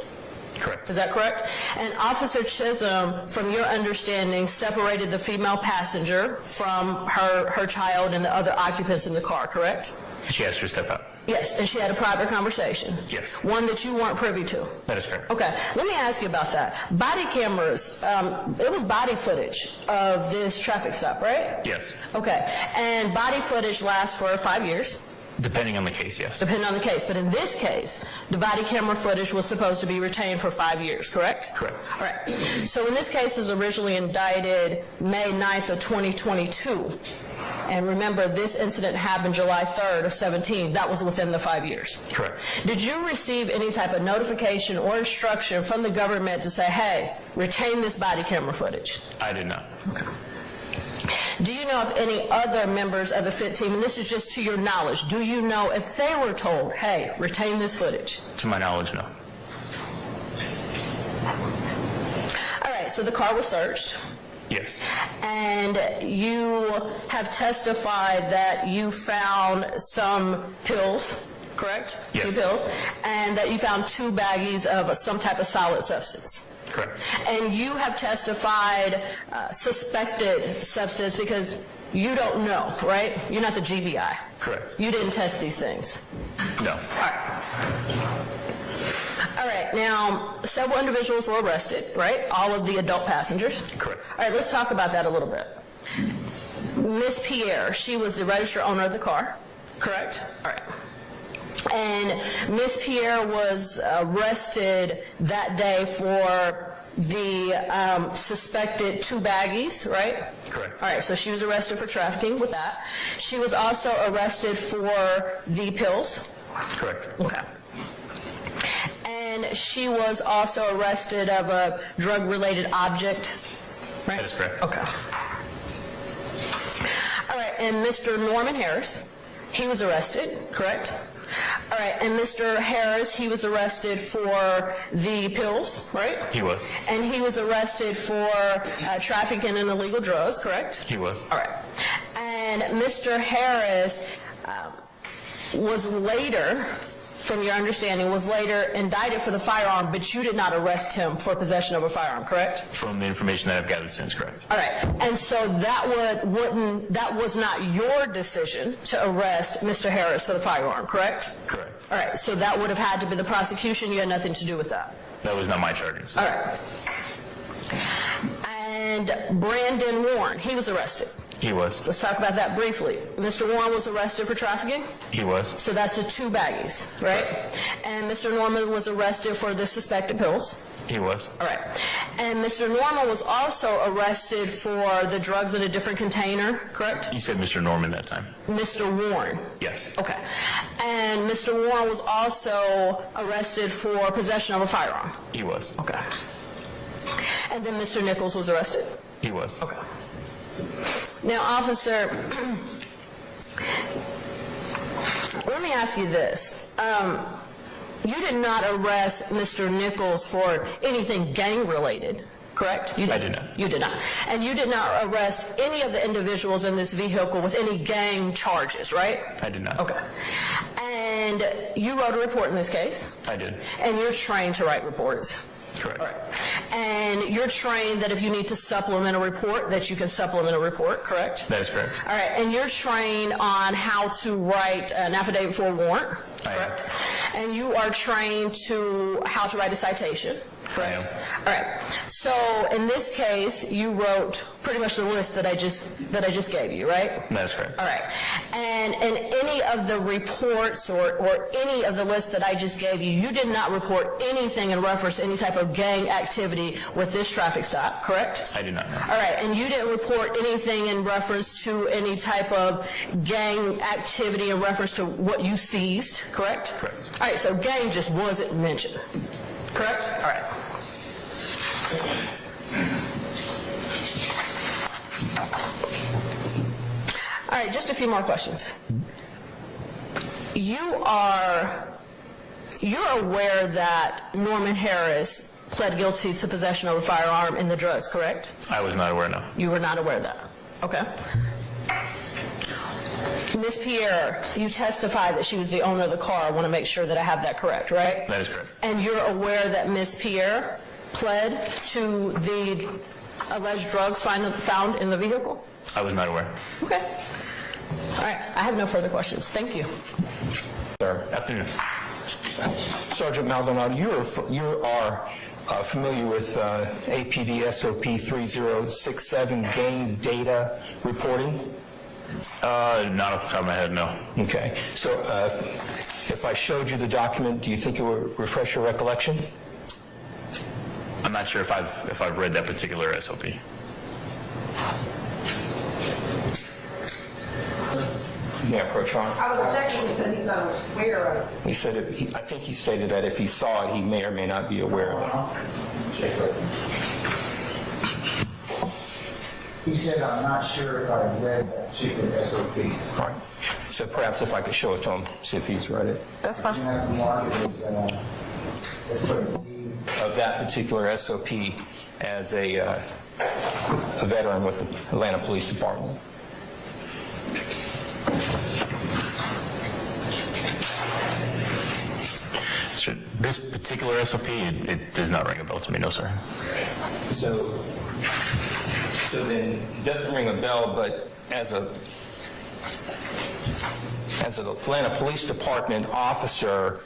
Correct. Is that correct? And Officer Chisholm, from your understanding, separated the female passenger from her child and the other occupants in the car, correct? She asked her to step out. Yes, and she had a private conversation. Yes. One that you weren't privy to. That is correct. Okay, let me ask you about that. Body cameras, it was body footage of this traffic stop, right? Yes. Okay, and body footage lasts for 5 years. Depending on the case, yes. Depending on the case, but in this case, the body camera footage was supposed to be retained for 5 years, correct? Correct. All right, so when this case was originally indicted May 9th of 2022, and remember, this incident happened July 3rd of 17. That was within the 5 years. Correct. Did you receive any type of notification or instruction from the government to say, hey, retain this body camera footage? I did not. Okay. Do you know if any other members of the FIT team, and this is just to your knowledge, do you know if they were told, hey, retain this footage? To my knowledge, no. All right, so the car was searched. Yes. And you have testified that you found some pills, correct? Yes. 2 pills, and that you found 2 baggies of some type of solid substance. Correct. And you have testified suspected substance because you don't know, right? You're not the GBI. Correct. You didn't test these things. No. All right. All right, now, several individuals were arrested, right? All of the adult passengers. Correct. All right, let's talk about that a little bit. Miss Pierre, she was the registered owner of the car, correct? All right. And Ms. Pierre was arrested that day for the suspected 2 baggies, right? Correct. All right, so she was arrested for trafficking with that. She was also arrested for the pills. Correct. Okay. And she was also arrested of a drug-related object, right? That is correct. Okay. All right, and Mr. Norman Harris, he was arrested, correct? All right, and Mr. Harris, he was arrested for the pills, right? He was. And he was arrested for trafficking in illegal drugs, correct? He was. All right. And Mr. Harris was later, from your understanding, was later indicted for the firearm, but you did not arrest him for possession of a firearm, correct? From the information that I've gathered since, correct. All right, and so that was not your decision to arrest Mr. Harris for the firearm, correct? Correct. All right, so that would have had to be the prosecution. You had nothing to do with that. That was not my charges. All right. And Brandon Warren, he was arrested. He was. Let's talk about that briefly. Mr. Warren was arrested for trafficking. He was. So that's the 2 baggies, right? And Mr. Norman was arrested for the suspected pills. He was. All right. And Mr. Norman was also arrested for the drugs in a different container, correct? You said Mr. Norman that time. Mr. Warren. Yes. Okay. And Mr. Warren was also arrested for possession of a firearm. He was. Okay. And then Mr. Nichols was arrested. He was. Okay. Now, officer, let me ask you this. You did not arrest Mr. Nichols for anything gang-related, correct? I did not. You did not. And you did not arrest any of the individuals in this vehicle with any gang charges, right? I did not. Okay. And you wrote a report in this case? I did. And you're trained to write reports? Correct. All right. And you're trained that if you need to supplement a report, that you can supplement a report, correct? That is correct. All right. And you're trained on how to write an affidavit for a warrant, correct? And you are trained to how to write a citation, correct? All right. So in this case, you wrote pretty much the list that I just gave you, right? That is correct. All right. And in any of the reports or any of the lists that I just gave you, you did not report anything in reference to any type of gang activity with this traffic stop, correct? I do not know. All right. And you didn't report anything in reference to any type of gang activity in reference to what you seized, correct? Correct. All right. So gang just wasn't mentioned, correct? All right. All right, just a few more questions. You're aware that Norman Harris pled guilty to possession of a firearm in the drugs, correct? I was not aware, no. You were not aware of that. Okay. Ms. Pierre, you testified that she was the owner of the car. I want to make sure that I have that correct, right? That is correct. And you're aware that Ms. Pierre pled to the alleged drugs found in the vehicle? I was not aware. Okay. All right. I have no further questions. Thank you. Sir. Afternoon. Sergeant Maldonado, you are familiar with APD SOP 3067 gang data reporting? Not off the top of my head, no. Okay. So if I showed you the document, do you think it would refresh your recollection? I'm not sure if I've read that particular SOP. May I approach on? I would object when he said he's not aware of it. He said I think he stated that if he saw it, he may or may not be aware of it. He said, I'm not sure if I read that particular SOP. All right. So perhaps if I could show it to him, see if he's read it. That's fine. You have to mark it as Of that particular SOP as a veteran with the Atlanta Police Department. So this particular SOP, it does not ring a bell to me, no, sir. So then it doesn't ring a bell, but as an Atlanta Police Department officer,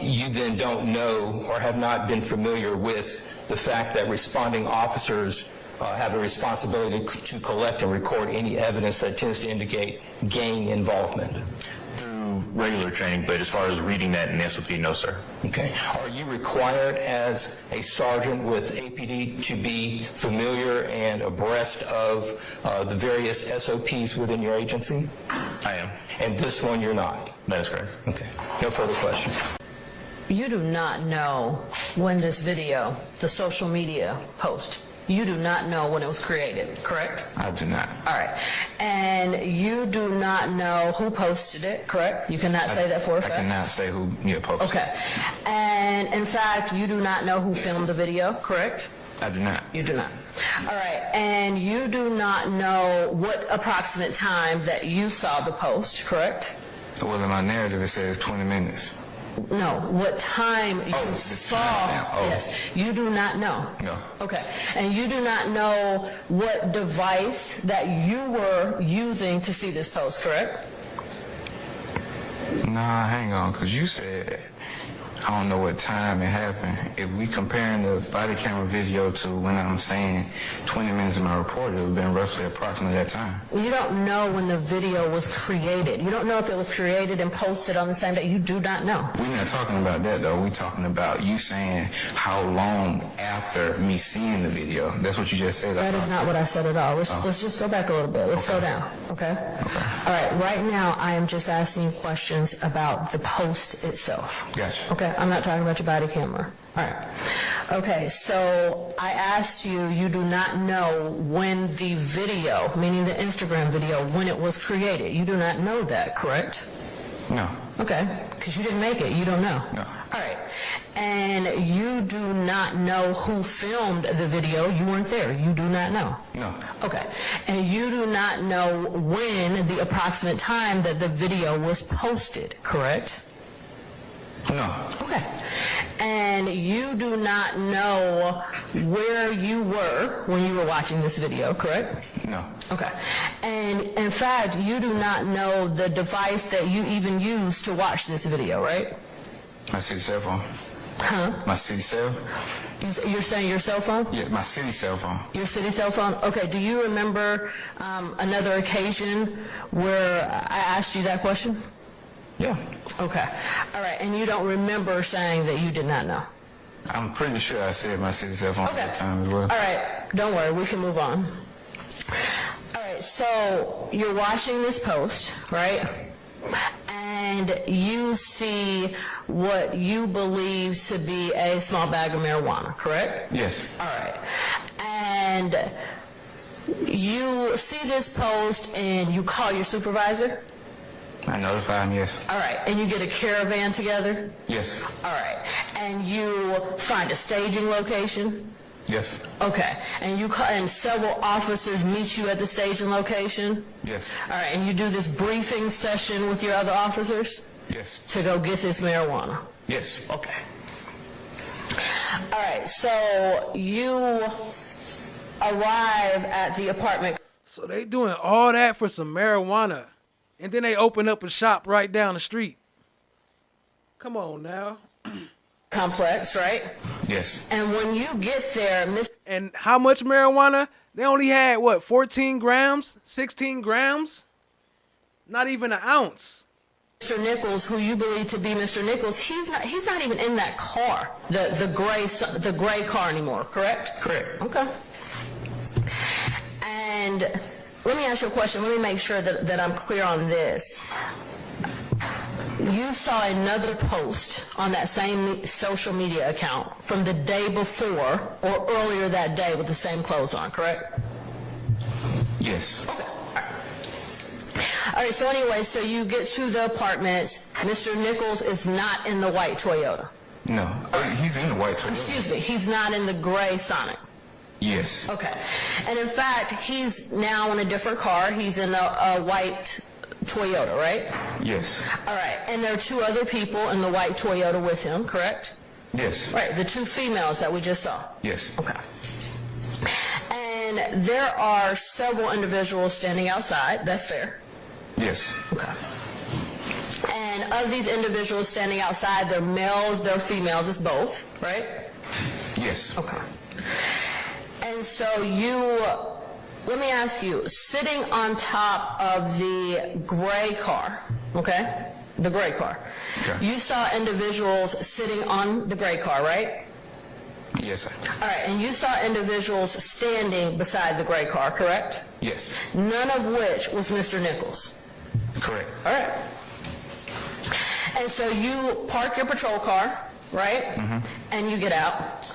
you then don't know or have not been familiar with the fact that responding officers have a responsibility to collect and record any evidence that tends to indicate gang involvement. Through through regular training, but as far as reading that in the SOP, no, sir. Okay. Are you required as a sergeant with APD to be familiar and abreast of the various SOPs within your agency? I am. And this one you're not? That is correct. Okay. No further questions. You do not know when this video, the social media post, you do not know when it was created, correct? I do not. All right. And you do not know who posted it, correct? You cannot say that for a fact? I cannot say who posted it. Okay. And in fact, you do not know who filmed the video, correct? I do not. You do not. All right. And you do not know what approximate time that you saw the post, correct? Well, in my narrative, it says 20 minutes. No, what time you saw. Yes, you do not know. No. Okay, and you do not know what device that you were using to see this post, correct? Nah, hang on, because you said, I don't know what time it happened. If we comparing the body camera video to when I'm saying 20 minutes in my report, it would have been roughly approximately that time. You don't know when the video was created. You don't know if it was created and posted on the same day. You do not know. We're not talking about that, though. We're talking about you saying how long after me seeing the video. That's what you just said. That is not what I said at all. Let's just go back a little bit. Let's slow down, okay? All right, right now I am just asking you questions about the post itself. Gotcha. Okay, I'm not talking about your body camera. All right. Okay, so I asked you, you do not know when the video, meaning the Instagram video, when it was created. You do not know that, correct? No. Okay, because you didn't make it. You don't know. No. All right. And you do not know who filmed the video. You weren't there. You do not know. No. Okay. And you do not know when the approximate time that the video was posted, correct? No. Okay. And you do not know where you were when you were watching this video, correct? No. Okay. And in fact, you do not know the device that you even used to watch this video, right? My city cell phone. Huh? My city cell? You're saying your cell phone? Yeah, my city cell phone. Your city cell phone? Okay. Do you remember another occasion where I asked you that question? Yeah. Okay. All right. And you don't remember saying that you did not know? I'm pretty sure I said my city cell phone at that time as well. All right. Don't worry. We can move on. All right. So you're watching this post, right? And you see what you believe to be a small bag of marijuana, correct? Yes. All right. And you see this post and you call your supervisor? I notify him, yes. All right. And you get a caravan together? Yes. All right. And you find a staging location? Yes. Okay. And and several officers meet you at the staging location? Yes. All right. And you do this briefing session with your other officers? Yes. To go get this marijuana? Yes. Okay. All right. So you arrive at the apartment. So they doing all that for some marijuana. And then they open up a shop right down the street. Come on now. Complex, right? Yes. And when you get there, and how much marijuana? They only had, what, 14 grams? 16 grams? Not even an ounce. Mr. Nichols, who you believe to be Mr. Nichols, he's not even in that car, the gray car anymore, correct? Correct. Okay. And let me ask you a question. Let me make sure that I'm clear on this. You saw another post on that same social media account from the day before or earlier that day with the same clothes on, correct? Yes. Okay. All right, so anyway, so you get to the apartment. Mr. Nichols is not in the white Toyota. No. He's in the white Toyota. Excuse me, he's not in the gray Sonic. Yes. Okay. And in fact, he's now in a different car. He's in a white Toyota, right? Yes. All right. And there are two other people in the white Toyota with him, correct? Yes. Right. The two females that we just saw. Yes. Okay. And there are several individuals standing outside. That's fair. Yes. Okay. And of these individuals standing outside, they're males, they're females, it's both, right? Yes. Okay. And so let me ask you, sitting on top of the gray car, okay? The gray car. Okay. You saw individuals sitting on the gray car, right? Yes, sir. All right, and you saw individuals standing beside the gray car, correct? Yes. None of which was Mr. Nichols. Correct. All right. And so you park your patrol car, right? And you get out.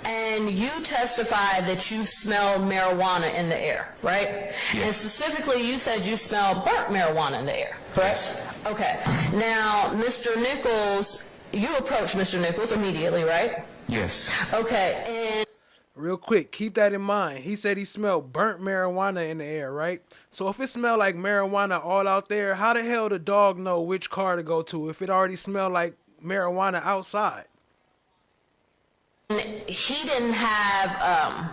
And you testify that you smelled marijuana in the air, right? Yes. And specifically, you said you smelled burnt marijuana in the air, correct? Yes. Okay. Now, Mr. Nichols, you approached Mr. Nichols immediately, right? Yes. Okay. And Real quick, keep that in mind. He said he smelled burnt marijuana in the air, right? So if it smelled like marijuana all out there, how the hell the dog know which car to go to if it already smelled like marijuana outside? he didn't have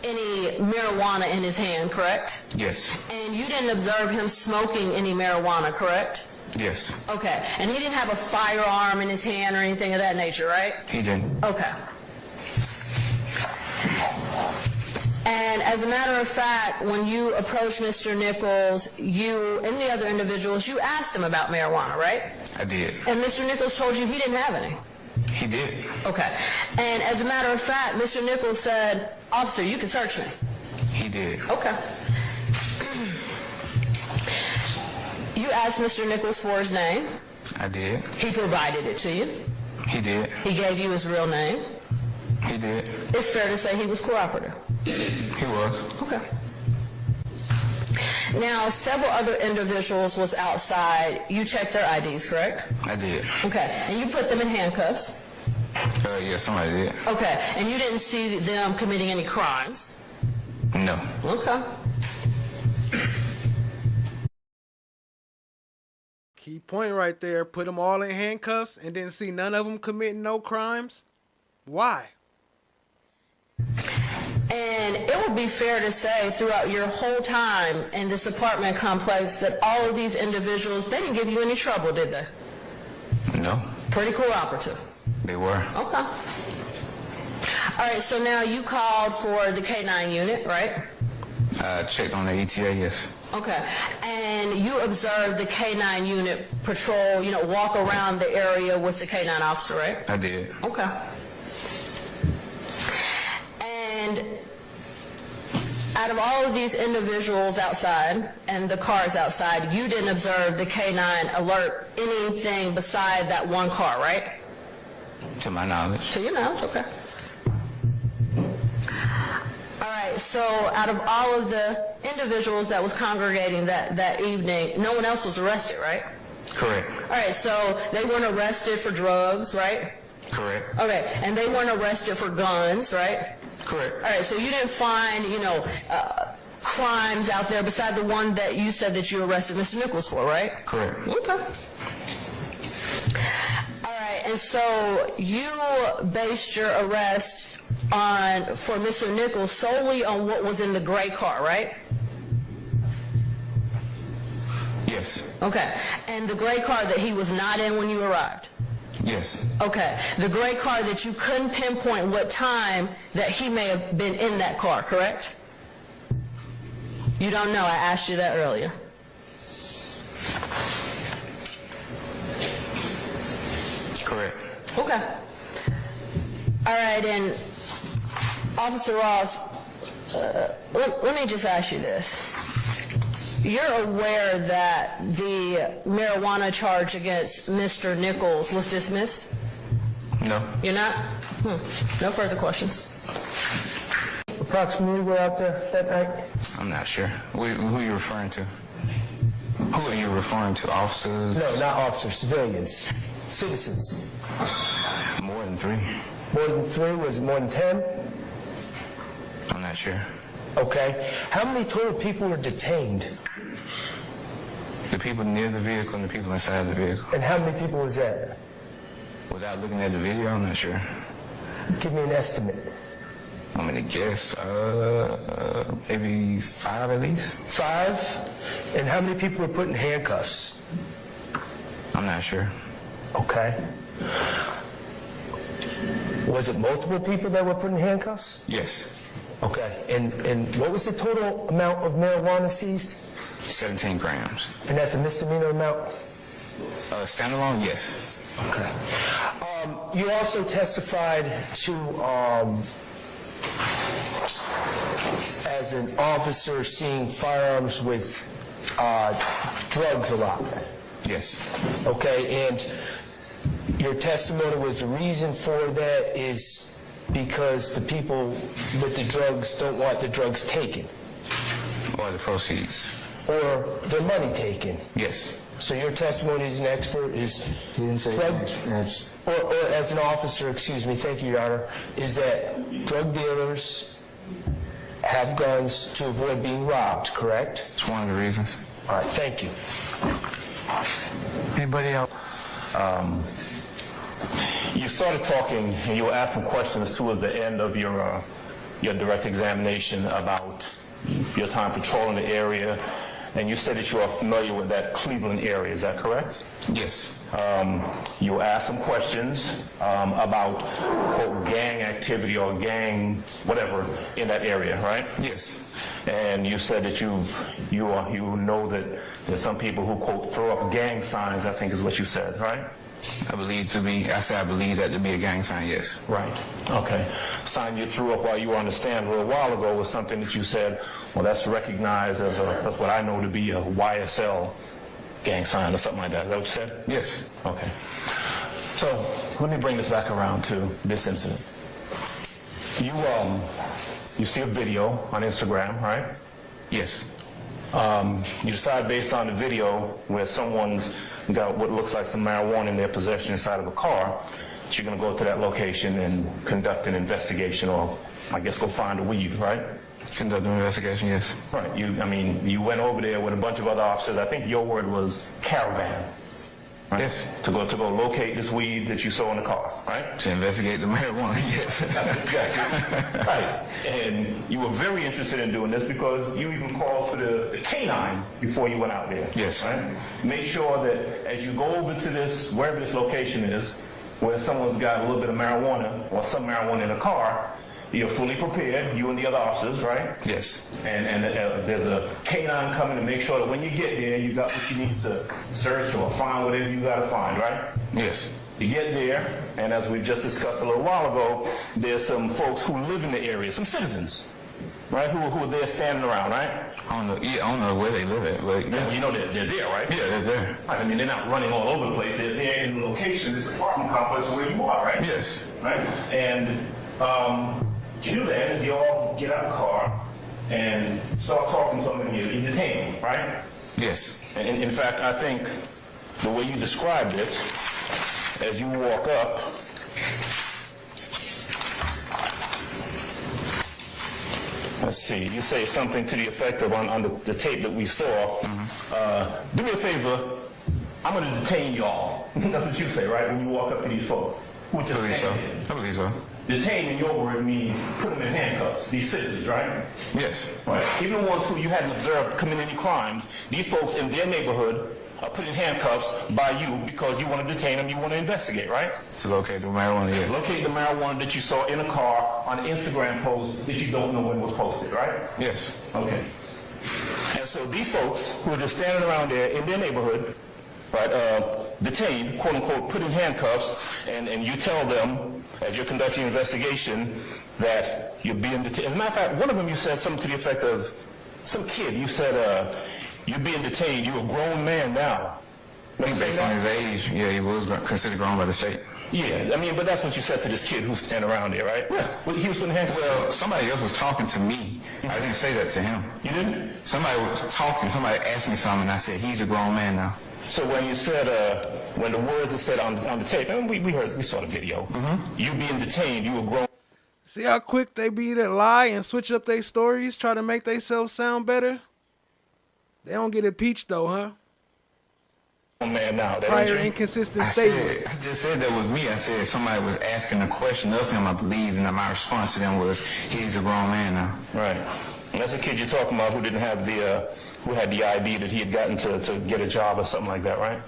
any marijuana in his hand, correct? Yes. And you didn't observe him smoking any marijuana, correct? Yes. Okay. And he didn't have a firearm in his hand or anything of that nature, right? He didn't. Okay. And as a matter of fact, when you approached Mr. Nichols, you and the other individuals, you asked him about marijuana, right? I did. And Mr. Nichols told you he didn't have any. He did. Okay. And as a matter of fact, Mr. Nichols said, "Officer, you can search me." He did. Okay. You asked Mr. Nichols for his name. I did. He provided it to you. He did. He gave you his real name. He did. It's fair to say he was cooperative. He was. Okay. Now, several other individuals was outside. You checked their IDs, correct? I did. Okay. And you put them in handcuffs. Yeah, somebody did. Okay. And you didn't see them committing any crimes? No. Okay. Key point right there. Put them all in handcuffs and didn't see none of them committing no crimes? Why? And it would be fair to say throughout your whole time in this apartment complex that all of these individuals, they didn't give you any trouble, did they? No. Pretty cooperative. They were. Okay. All right, so now you called for the K-9 unit, right? Checked on the ETA, yes. Okay. And you observed the K-9 unit patrol, walk around the area with the K-9 officer, right? I did. Okay. And out of all of these individuals outside and the cars outside, you didn't observe the K-9 alert anything beside that one car, right? To my knowledge. To your knowledge, okay. All right, so out of all of the individuals that was congregating that evening, no one else was arrested, right? Correct. All right, so they weren't arrested for drugs, right? Correct. Okay, and they weren't arrested for guns, right? Correct. All right, so you didn't find, crimes out there beside the one that you said that you arrested Mr. Nichols for, right? Correct. Okay. All right, and so you based your arrest for Mr. Nichols solely on what was in the gray car, right? Yes. Okay, and the gray car that he was not in when you arrived? Yes. Okay, the gray car that you couldn't pinpoint what time that he may have been in that car, correct? You don't know, I asked you that earlier. Correct. Okay. All right, and Officer Ross, let me just ask you this. You're aware that the marijuana charge against Mr. Nichols was dismissed? No. You're not? No further questions. Approximately were out there that night? I'm not sure. Who are you referring to? Who are you referring to? Officers? No, not officers, civilians, citizens. More than 3. More than 3? Was it more than 10? I'm not sure. Okay. How many total people were detained? The people near the vehicle and the people inside the vehicle. And how many people was that? Without looking at the video, I'm not sure. Give me an estimate. I'm going to guess maybe 5 at least. 5? And how many people were put in handcuffs? I'm not sure. Okay. Was it multiple people that were put in handcuffs? Yes. Okay. And what was the total amount of marijuana seized? 17 grams. And that's a misdemeanor amount? Standalone, yes. Okay. You also testified to, as an officer, seeing firearms with drugs a lot. Yes. Okay, and your testimony was the reason for that is because the people with the drugs don't want the drugs taken. Or the proceeds. Or their money taken. Yes. So your testimony as an expert is... He didn't say that. Or as an officer, excuse me, thank you, Your Honor, is that drug dealers have guns to avoid being robbed, correct? It's one of the reasons. All right, thank you. Anybody else? You started talking and you were asking questions towards the end of your direct examination about your time patrolling the area, and you said that you are familiar with that Cleveland area. Is that correct? Yes. You asked some questions about, quote, gang activity or gang whatever in that area, right? Yes. And you said that you know that there's some people who, quote, throw up gang signs, I think is what you said, right? I believe that to be a gang sign, yes. Right. Okay. Sign you threw up while you were on the stand a little while ago was something that you said, well, that's recognized as that's what I know to be a YSL gang sign or something like that. Is that what you said? Yes. Okay. So let me bring this back around to this incident. You see a video on Instagram, right? Yes. You decide based on the video where someone's got what looks like some marijuana in their possession inside of a car, that you're going to go to that location and conduct an investigation, or I guess go find a weed, right? Conduct an investigation, yes. Right. You went over there with a bunch of other officers. I think your word was caravan. Right? Yes. To go locate this weed that you saw in the car, right? To investigate the marijuana, yes. Gotcha. Right. And you were very interested in doing this because you even called for the canine before you went out there. Yes. Right? Make sure that as you go over to this, wherever this location is, where someone's got a little bit of marijuana or some marijuana in a car, you're fully prepared, you and the other officers, right? Yes. And there's a canine coming to make sure that when you get there, you got what you need to search or find whatever you got to find, right? Yes. You get there, and as we just discussed a little while ago, there's some folks who live in the area, some citizens, right, who are there standing around, right? I don't know where they live at, but... Yeah, you know they're there, right? Yeah, they're there. I mean, they're not running all over the place. They're there in the location, this apartment complex where you are, right? Yes. Right? And what you do then is you all get out of the car and start talking to them and you detain them, right? Yes. And in fact, I think the way you described it, as you walk up, let's see, you say something to the effect of on the tape that we saw, do me a favor, I'm going to detain y'all. That's what you say, right, when you walk up to these folks. Who just I believe so. I believe so. Detain in your word means put them in handcuffs, these citizens, right? Yes. Right. Even the ones who you hadn't observed commit any crimes, these folks in their neighborhood are put in handcuffs by you because you want to detain them, you want to investigate, right? To locate the marijuana, yes. Locate the marijuana that you saw in a car on an Instagram post that you don't know when was posted, right? Yes. Okay. And so these folks who are just standing around there in their neighborhood, right, detained, quote unquote, put in handcuffs, and you tell them, as you're conducting an investigation, that you're being detained. As a matter of fact, one of them you said something to the effect of, some kid, you said, you're being detained, you're a grown man now. Based on his age, yeah, he was considered grown by the state. Yeah, I mean, but that's what you said to this kid who's standing around there, right? Yeah. Well, he was putting handcuffs. Well, somebody else was talking to me. I didn't say that to him. You didn't? Somebody was talking, somebody asked me something, and I said, he's a grown man now. So when you said, when the words are said on the tape, and we saw the video, you being detained, you were grown. See how quick they be to lie and switch up their stories, try to make themselves sound better? They don't get impeached though, huh? Man, now prior inconsistent statement. I just said that was me. I said somebody was asking a question of him, I believe, and my response to them was, he's a grown man now. Right. And that's the kid you're talking about who didn't have the, who had the ID that he had gotten to get a job or something like that, right?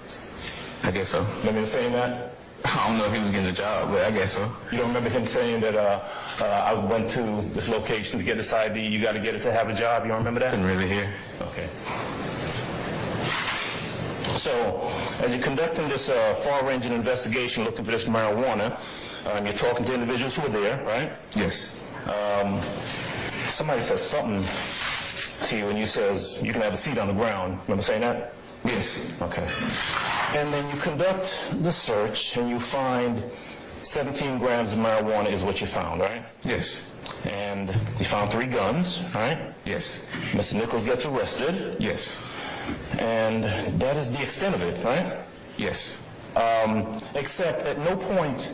I guess so. Remember him saying that? I don't know if he was getting a job, but I guess so. You don't remember him saying that I went to this location to get this ID, you got to get it to have a job? You don't remember that? Couldn't really hear. Okay. So, as you're conducting this far-ranging investigation looking for this marijuana, you're talking to individuals who are there, right? Yes. Somebody says something to you and you says you can have a seat on the ground. Remember saying that? Yes. Okay. And then you conduct the search and you find 17 grams of marijuana is what you found, right? Yes. And you found 3 guns, right? Yes. Mr. Nichols gets arrested. Yes. And that is the extent of it, right? Yes. Except at no point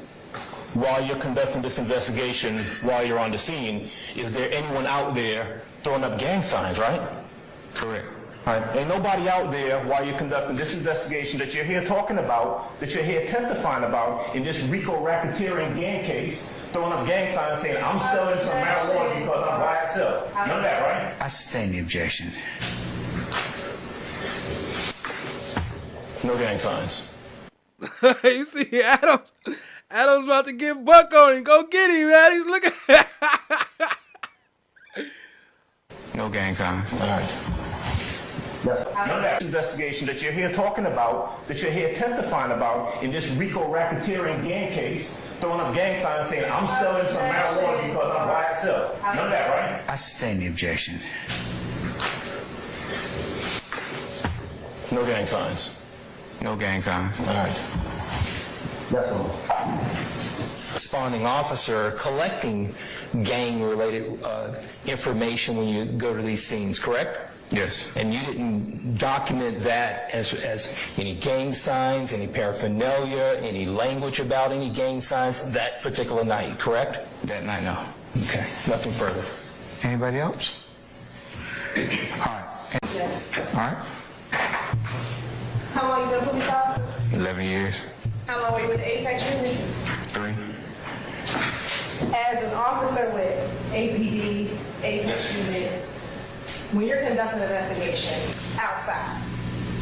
while you're conducting this investigation, while you're on the scene, is there anyone out there throwing up gang signs, right? Correct. All right. Ain't nobody out there while you're conducting this investigation that you're here talking about, that you're here testifying about in this RICO racketeering gang case, throwing up gang signs saying, I'm selling some marijuana because I'm by itself. None of that, right? I sustain the objection. No gang signs. You see, Adam's about to get buck on him. Go get him, man. He's looking. No gang signs. All right. Yes. None of that investigation that you're here talking about, that you're here testifying about in this RICO racketeering gang case, throwing up gang signs saying, I'm selling some marijuana because I'm by itself. None of that, right? I sustain the objection. No gang signs. No gang signs. All right. That's all. Responding officer collecting gang-related information when you go to these scenes, correct? Yes. And you didn't document that as any gang signs, any paraphernalia, any language about any gang signs that particular night, correct? That night, no. Okay, nothing further. Anybody else? All right. All right. How long you been a police officer? 11 years. How long were you with the Apex unit? 3. As an officer with APD, Apex unit, when you're conducting an investigation outside,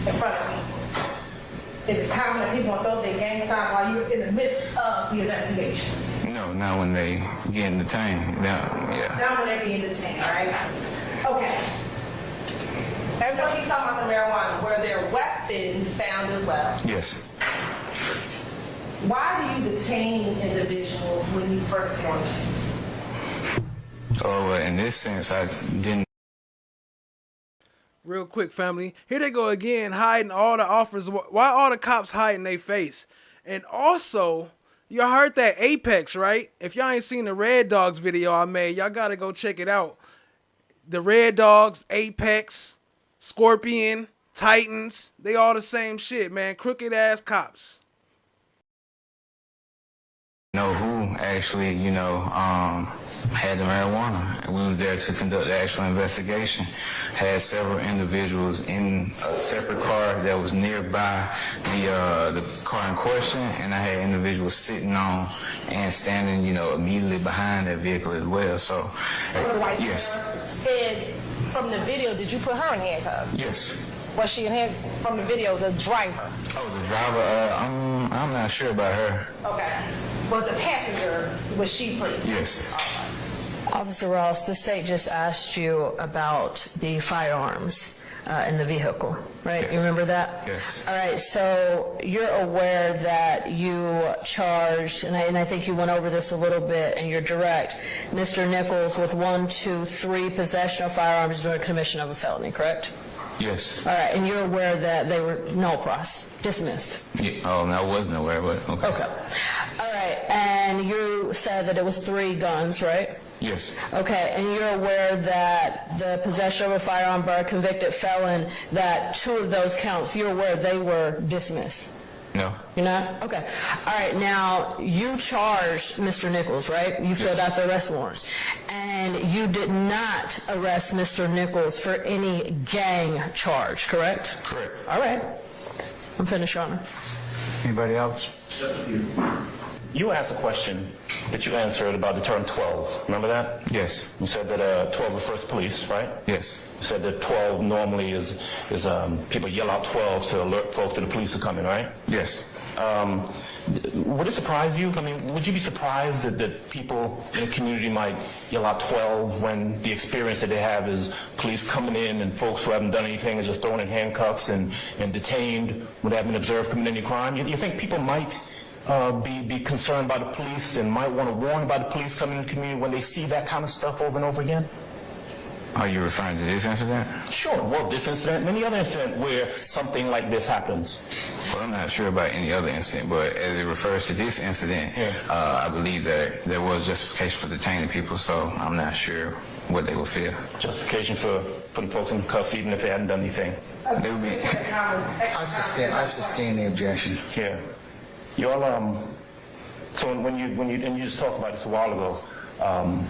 in front of people, is it common that people will throw their gang signs while you're in the midst of the investigation? No, not when they get detained. No, yeah. Not when they're being detained, right? Okay. Everybody's talking about the marijuana. Were there weapons found as well? Yes. Why do you detain individuals when you first get on the scene? Oh, well, in this sense, I didn't. Real quick, family. Here they go again, hiding all the offers. Why all the cops hiding their face? And also, y'all heard that Apex, right? If y'all ain't seen the Red Dogs video I made, y'all gotta go check it out. The Red Dogs, Apex, Scorpion, Titans, they all the same shit, man. Crooked ass cops. Know who actually, had the marijuana. We were there to conduct the actual investigation. Had several individuals in a separate car that was nearby the car in question, and I had individuals sitting on and standing, immediately behind that vehicle as well. So, yes. And from the video, did you put her in handcuffs? Yes. Was she in handcuffs from the video, the driver? Oh, the driver, I'm not sure about her. Okay. Was the passenger, was she please? Yes. Officer Ross, the state just asked you about the firearms in the vehicle, right? Yes. You remember that? Yes. All right, so you're aware that you charged, and I think you went over this a little bit, and you're direct, Mr. Nichols with 1, 2, 3 possession of firearms during commission of a felony, correct? Yes. All right, and you're aware that they were no pros, dismissed? Yeah. Oh, no, I wasn't aware, but okay. Okay. All right, and you said that it was 3 guns, right? Yes. Okay, and you're aware that the possession of a firearm by a convicted felon, that 2 of those counts, you're aware they were dismissed? No. You're not? Okay. All right, now, you charged Mr. Nichols, right? You filled out the arrest warrants. And you did not arrest Mr. Nichols for any gang charge, correct? Correct. All right. I'm finished, Your Honor. Anybody else? You asked a question that you answered about the term 12. Remember that? Yes. You said that 12 refers to police, right? Yes. You said that 12 normally is people yell out 12 to alert folks that the police are coming, right? Yes. Would it surprise you? I mean, would you be surprised that people in the community might yell out 12 when the experience that they have is police coming in and folks who haven't done anything are just thrown in handcuffs and detained when they haven't been observed committing any crime? You think people might be concerned by the police and might want to warn about the police coming in the community when they see that kind of stuff over and over again? Are you referring to this incident? Sure. Well, this incident and any other incident where something like this happens. Well, I'm not sure about any other incident, but as it refers to this incident, I believe that there was justification for detaining people, so I'm not sure what they will feel. Justification for putting folks in cuffs even if they hadn't done anything? They would be. I sustain the objection. Yeah. Y'all, so when you just talked about this a while ago,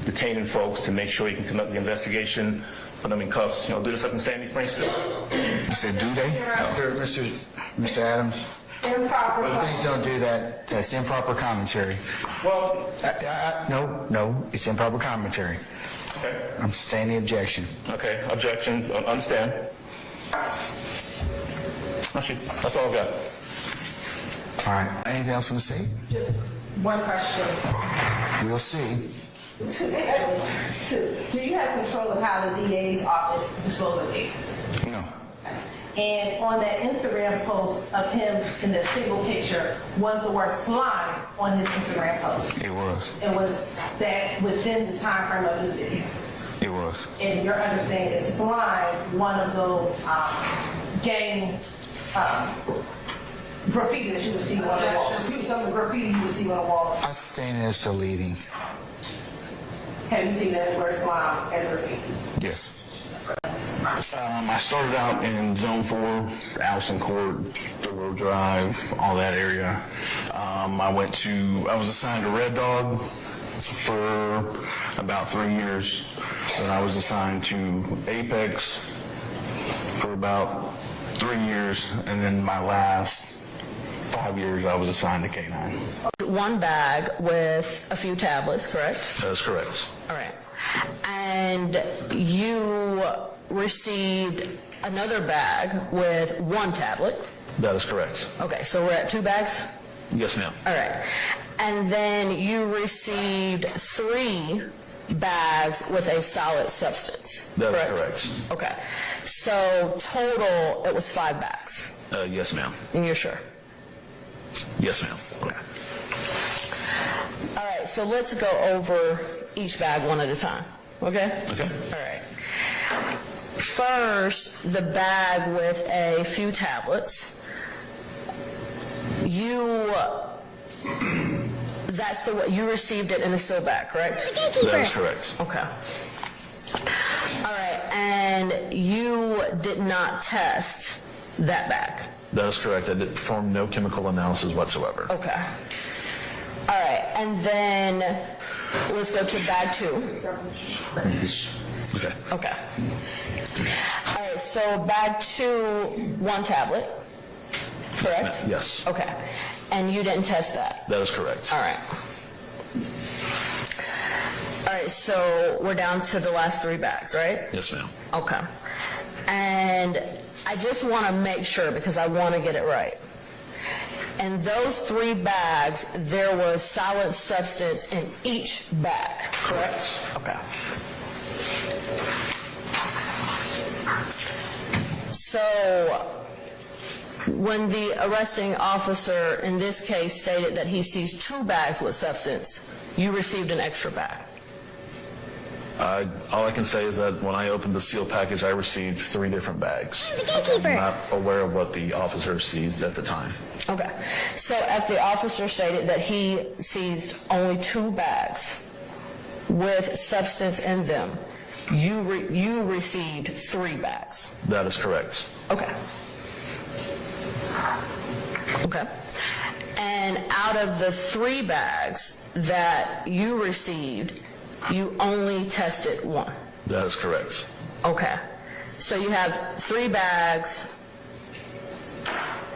detaining folks to make sure you can conduct the investigation, put them in cuffs, do this up in Sandy Springs too? You said do they? Mr. Adams, Improper. please don't do that. That's improper commentary. Well, No, it's improper commentary. okay. I'm sustaining the objection. Okay, objection, understand. That's all I've got. All right. Anything else from the seat? One question. We'll see. Do you have control of how the DA's office disposes of cases? No. And on that Instagram post of him in the single picture, was the word slime on his Instagram post? It was. And was that within the time frame of his videos? It was. And your understanding is slime one of those gang graffiti that you would see on the wall? Some of the graffiti you would see on the wall. I sustain it as deleting. Have you seen that word slime as graffiti? Yes. I started out in Zone 4, Allison Court, Dover Drive, all that area. I was assigned to Red Dog for about 3 years. Then I was assigned to Apex for about 3 years. And then my last 5 years, I was assigned to K9. One bag with a few tablets, correct? That's correct. All right. And you received another bag with one tablet. That is correct. Okay, so we're at 2 bags? Yes, ma'am. All right. And then you received 3 bags with a solid substance. That is correct. Okay. So total, it was 5 bags. Yes, ma'am. And you're sure? Yes, ma'am. Okay. All right, so let's go over each bag one at a time. Okay? Okay. All right. First, the bag with a few tablets. That's the way you received it in a sealed bag, correct? That is correct. Okay. All right, and you did not test that bag. That is correct. I did perform no chemical analysis whatsoever. Okay. All right, and then let's go to bag 2. Okay. Okay. All right, so bag 2, 1 tablet, correct? Yes. Okay, and you didn't test that? That is correct. All right. All right, so we're down to the last 3 bags, right? Yes, ma'am. Okay. And I just want to make sure because I want to get it right. In those 3 bags, there was solid substance in each bag, correct? Okay. So when the arresting officer in this case stated that he sees 2 bags with substance, you received an extra bag. All I can say is that when I opened the sealed package, I received 3 different bags. I'm not aware of what the officer seized at the time. Okay. So as the officer stated that he seized only 2 bags with substance in them, you received 3 bags. That is correct. Okay. Okay. And out of the 3 bags that you received, you only tested 1. That is correct. Okay. So you have 3 bags,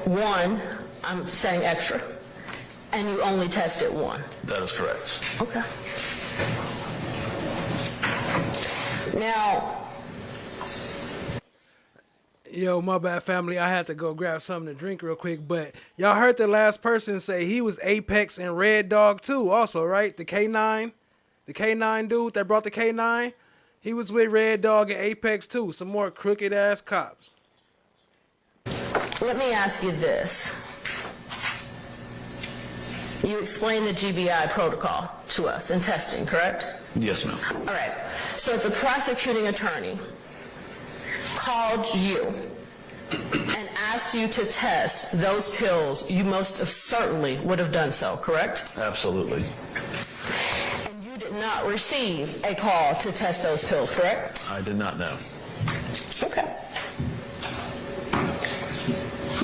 1, I'm saying extra, and you only tested 1. That is correct. Okay. Now, Yo, my bad, family. I had to go grab something to drink real quick. But y'all heard the last person say he was Apex and Red Dog too also, right? The K9? The K9 dude that brought the K9? He was with Red Dog and Apex too. Some more crooked-ass cops. Let me ask you this. You explained the GBI protocol to us in testing, correct? Yes, ma'am. All right. So if the prosecuting attorney called you and asked you to test those pills, you most certainly would have done so, correct? Absolutely. And you did not receive a call to test those pills, correct? I did not know. Okay.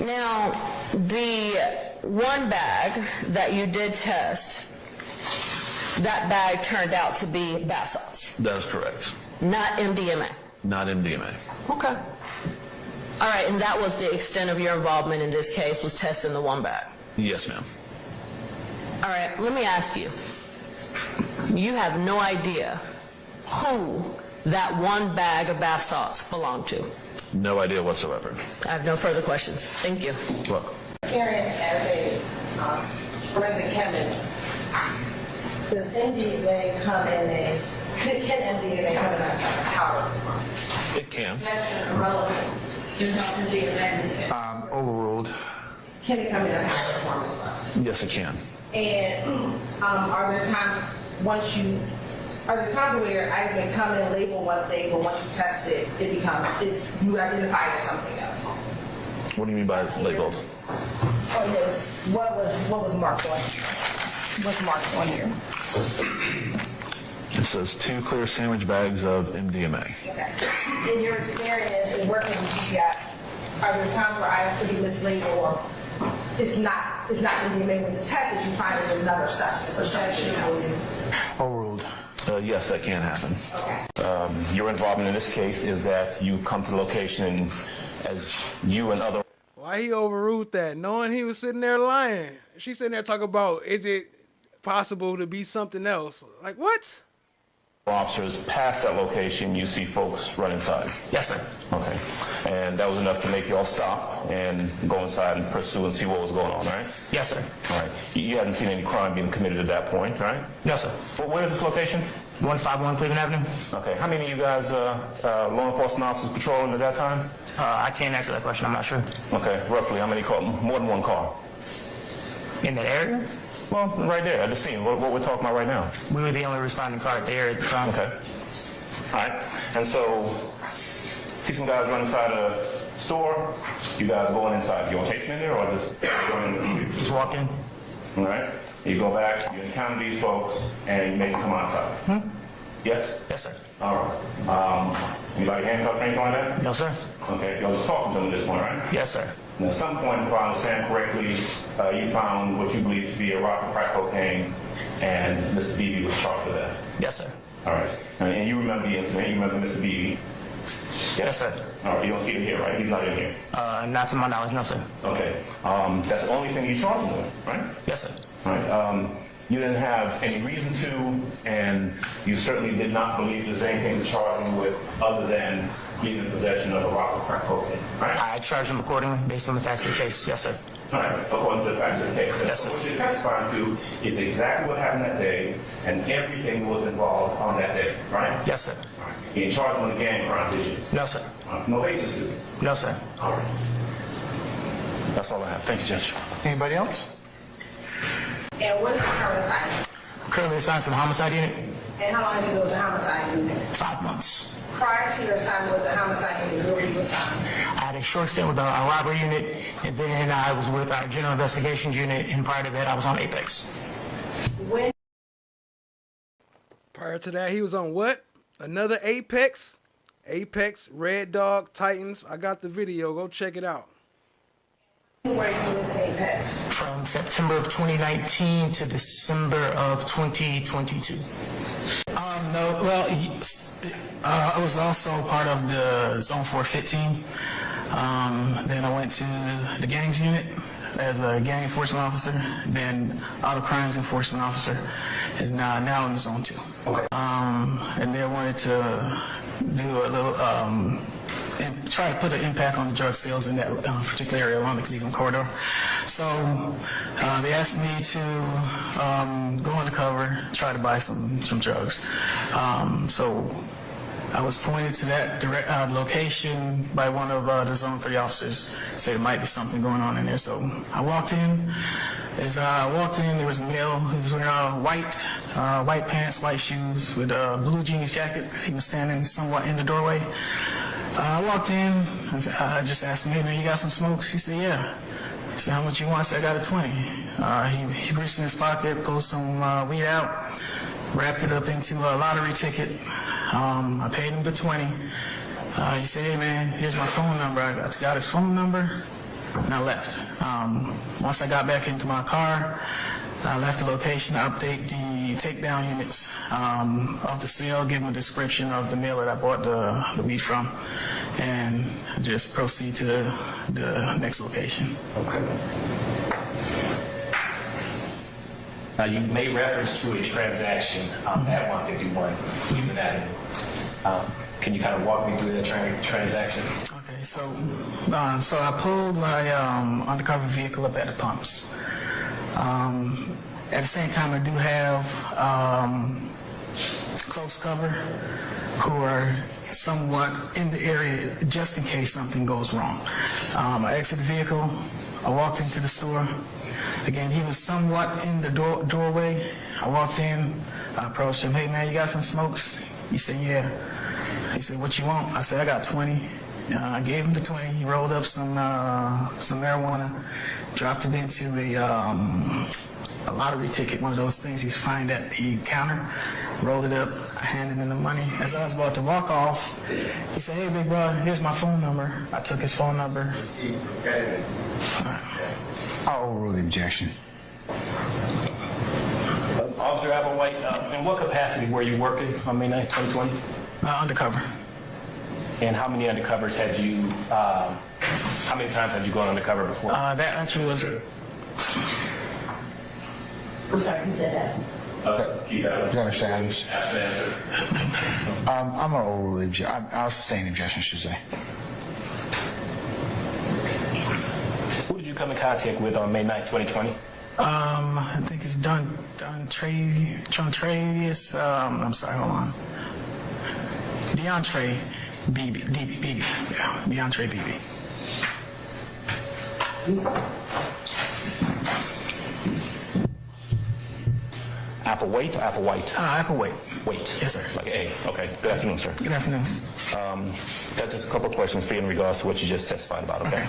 Now, the one bag that you did test, that bag turned out to be bath salts, That is correct. not MDMA. Not MDMA. Okay. All right, and that was the extent of your involvement in this case, was testing the one bag. Yes, ma'am. All right, let me ask you. You have no idea who that one bag of bath salts belonged to. No idea whatsoever. I have no further questions. Thank you. Welcome. Experience as a forensic chemist, does MDMA come in a, can MDMA come in a powder form? It can. Overruled. Can it come in a powder form as well? Yes, it can. And are there times where ice may come in label one thing, but once you test it, you identify it as something else? What do you mean by labeled? Oh yes, what was marked on here? What's marked on here? It says 2 clear sandwich bags of MDMA. Okay. In your experience in working with GBI, are there times where ice could be mislabeled or it's not MDMA when the test that you find is another substance or something else? Overruled. Yes, that can happen. Okay. Your involvement in this case is that you come to the location as you and other Why he overruled that? Knowing he was sitting there lying. She's sitting there talking about, is it possible to be something else? Like, what? officers pass that location, you see folks run inside. Yes, sir. Okay. And that was enough to make you all stop and go inside and pursue and see what was going on, right? Yes, sir. All right. You hadn't seen any crime being committed at that point, right? No, sir. Where is this location? 151 Cleveland Avenue. Okay. How many of you guys, law enforcement officers patrolling at that time? I can't answer that question. I'm not sure. Okay. Roughly how many cars? More than one car? In that area? Well, right there. I just seen what we're talking about right now. We were the only responding car at the area at the time. Okay. All right. And so, see some guys run inside a store. You guys going inside. You rotation in there or just going in the Just walk in. All right. You go back. You encounter these folks, and you make them come outside. Yes. Yes, sir. All right. Anybody handcuffed or anything like that? No, sir. Okay. Y'all just talking to them at this point, right? Yes, sir. And at some point, if I understand correctly, you found what you believe to be a rock of crack cocaine, and Mr. Beebe was charged with that. Yes, sir. All right. And you remember the incident? You remember Mr. Beebe? Yes, sir. All right. You don't see him here, right? He's not in here. Not to my knowledge, no, sir. Okay. That's the only thing you charged him with, right? Yes, sir. All right. You didn't have any reason to, and you certainly did not believe there's anything to charge him with other than being in possession of a rock of crack cocaine, right? I charged him accordingly based on the facts of the case. Yes, sir. All right, according to the facts of the case. Yes, sir. What you're testifying to is exactly what happened that day, and everything was involved on that day, right? Yes, sir. All right. You didn't charge him with a gang crime, did you? No, sir. No basis to. No, sir. All right. That's all I have. Thank you, Judge. Anybody else? And what is the current assignment? Currently assigned for the homicide unit. And how long have you been with the homicide unit? 5 months. Prior to your assignment with the homicide unit, where were you assigned? I had a short stint with our robbery unit, and then I was with our general investigations unit, and prior to that, I was on Apex. When? Prior to that, he was on what? Another Apex? Apex, Red Dog, Titans. I got the video. Go check it out. Where were you with Apex? From September of 2019 to December of 2022. No, well, I was also part of the Zone 415. Then I went to the gangs unit as a gang enforcement officer, then auto crimes enforcement officer, and now I'm in Zone 2. Okay. And they wanted to do a little and try to put an impact on the drug sales in that particular area along the Cleveland corridor. So they asked me to go undercover, try to buy some drugs. So I was pointed to that location by one of the Zone 3 officers. Said there might be something going on in there. So I walked in. As I walked in, there was a male who was wearing white pants, white shoes, with a blue jeans jacket. He was standing somewhat in the doorway. I walked in. I just asked him, "Hey man, you got some smokes?" He said, "Yeah." I said, "How much you want?" I said, "I got a 20. He reached in his pocket, pulled some weed out, wrapped it up into a lottery ticket. I paid him the 20. He said, "Hey man, here's my phone number." I got his phone number, and I left. Once I got back into my car, I left the location to update the takedown units of the sale, give them a description of the mill that I bought the weed from, and just proceed to the next location. Okay. Now, you made reference to a transaction at 151 Cleveland Avenue. Can you kind of walk me through that transaction? Okay, so I pulled my undercover vehicle up at the pumps. At the same time, I do have close cover who are somewhat in the area just in case something goes wrong. I exited the vehicle. I walked into the store. Again, he was somewhat in the doorway. I walked in. I approached him. "Hey, man, you got some smokes?" He said, "Yeah." He said, "What you want?" I said, "I got 20. I gave him the 20. He rolled up some marijuana, dropped it into a lottery ticket, one of those things you find at the counter, rolled it up, I handed him the money. As I was about to walk off, he said, "Hey, big bro, here's my phone number." I took his phone number. I'll overrule the objection. Officer Applewhite, in what capacity were you working on May 9th, 2020? Undercover. And how many undercovers had you, how many times have you gone undercover before? That actually was... I'm sorry, who said that? I'm going to overrule the objection. I'll sustain the objection, I should say. Who did you come in contact with on May 9th, 2020? I think it's Travius. I'm sorry, hold on. DeAndre Beebe. Yeah, DeAndre Beebe. Applewhite or Applewhite? Applewhite. Wait. Yes, sir. Like A. Okay. Good afternoon, sir. Good afternoon. Got just a couple of questions for you in regards to what you just testified about, okay?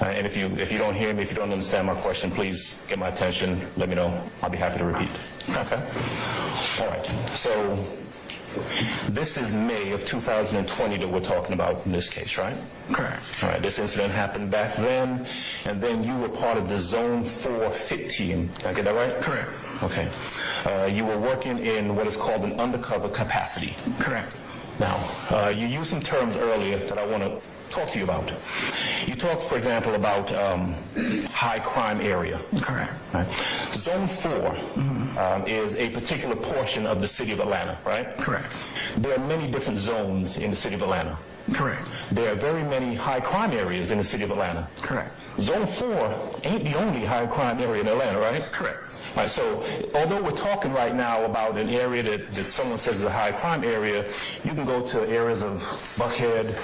And if you don't hear me, if you don't understand my question, please get my attention, let me know. I'll be happy to repeat. Okay? All right. So this is May of 2020 that we're talking about in this case, right? Correct. All right. This incident happened back then, and then you were part of the Zone 4 FIT team. Did I get that right? Correct. Okay. You were working in what is called an undercover capacity. Correct. Now, you used some terms earlier that I want to talk to you about. You talked, for example, about high crime area. Correct. Right? Zone 4 is a particular portion of the city of Atlanta, right? Correct. There are many different zones in the city of Atlanta. Correct. There are very many high crime areas in the city of Atlanta. Correct. Zone 4 ain't the only high crime area in Atlanta, right? Correct. Right, so although we're talking right now about an area that someone says is a high crime area, you can go to areas of Buckhead,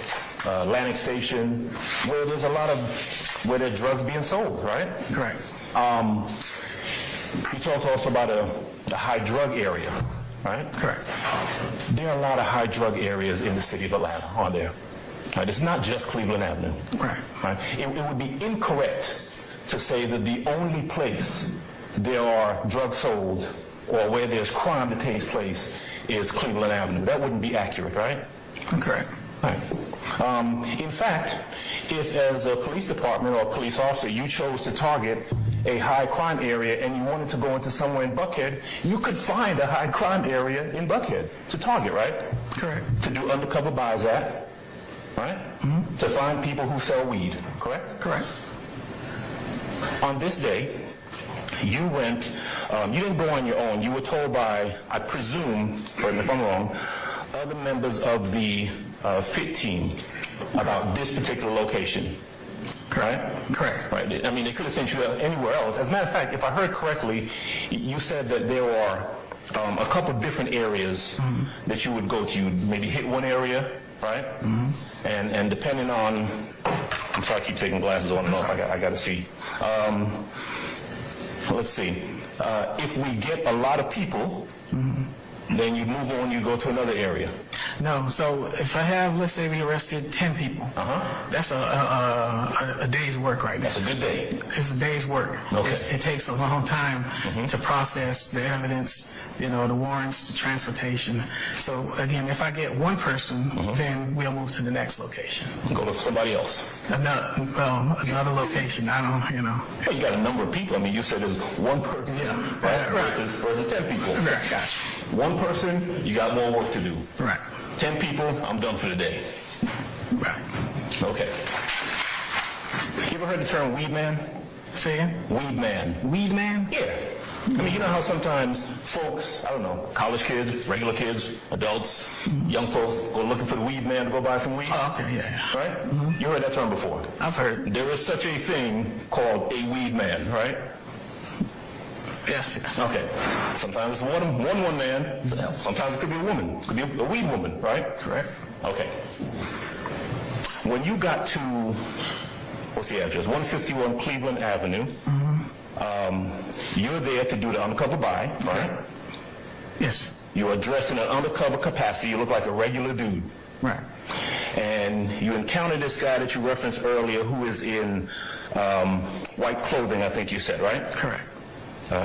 Atlantic Station, where there's a lot of, where there's drugs being sold, right? Correct. You talked also about a high drug area, right? Correct. There are a lot of high drug areas in the city of Atlanta, aren't there? Right, it's not just Cleveland Avenue. Right. Right? It would be incorrect to say that the only place there are drugs sold or where there's crime that takes place is Cleveland Avenue. That wouldn't be accurate, right? Correct. Right. In fact, if as a police department or police officer you chose to target a high crime area and you wanted to go into somewhere in Buckhead, you could find a high crime area in Buckhead to target, right? Correct. To do undercover buys at, right? Mm-hmm. To find people who sell weed, correct? Correct. On this day, you went, you didn't go on your own. You were told by, I presume, correct me if I'm wrong, other members of the FIT team about this particular location. Correct? Correct. Right. I mean, they could have sent you anywhere else. As a matter of fact, if I heard correctly, you said that there are a couple different areas that you would go to. You'd maybe hit one area, right? And depending on, I'm sorry, I keep taking glasses on and off. I got to see. Let's see. If we get a lot of people, then you move on, you go to another area. No, so if I have, let's say we arrested 10 people, that's a day's work right there. That's a good day. It's a day's work. Okay. It takes a long time to process the evidence, the warrants, the transportation. So again, if I get one person, then we'll move to the next location. Go to somebody else. Another location. I don't, Well, you got a number of people. I mean, you said there's one person, right? Versus 10 people. Right, gotcha. One person, you got more work to do. Right. 10 people, I'm done for the day. Right. Okay. You ever heard the term weed man? Say again? Weed man. Weed man? Yeah. I mean, you know how sometimes folks, I don't know, college kids, regular kids, adults, young folks go looking for the weed man to go buy some weed? Oh, okay, yeah. Right? You heard that term before? I've heard. There is such a thing called a weed man, right? Yes. Okay. Sometimes it's one man. Sometimes it could be a woman. It could be a weed woman, right? Correct. Okay. When you got to, what's the address? 151 Cleveland Avenue. You're there to do the undercover buy, right? Yes. You're dressed in an undercover capacity. You look like a regular dude. Right. And you encounter this guy that you referenced earlier who is in white clothing, I think you said, right? Correct.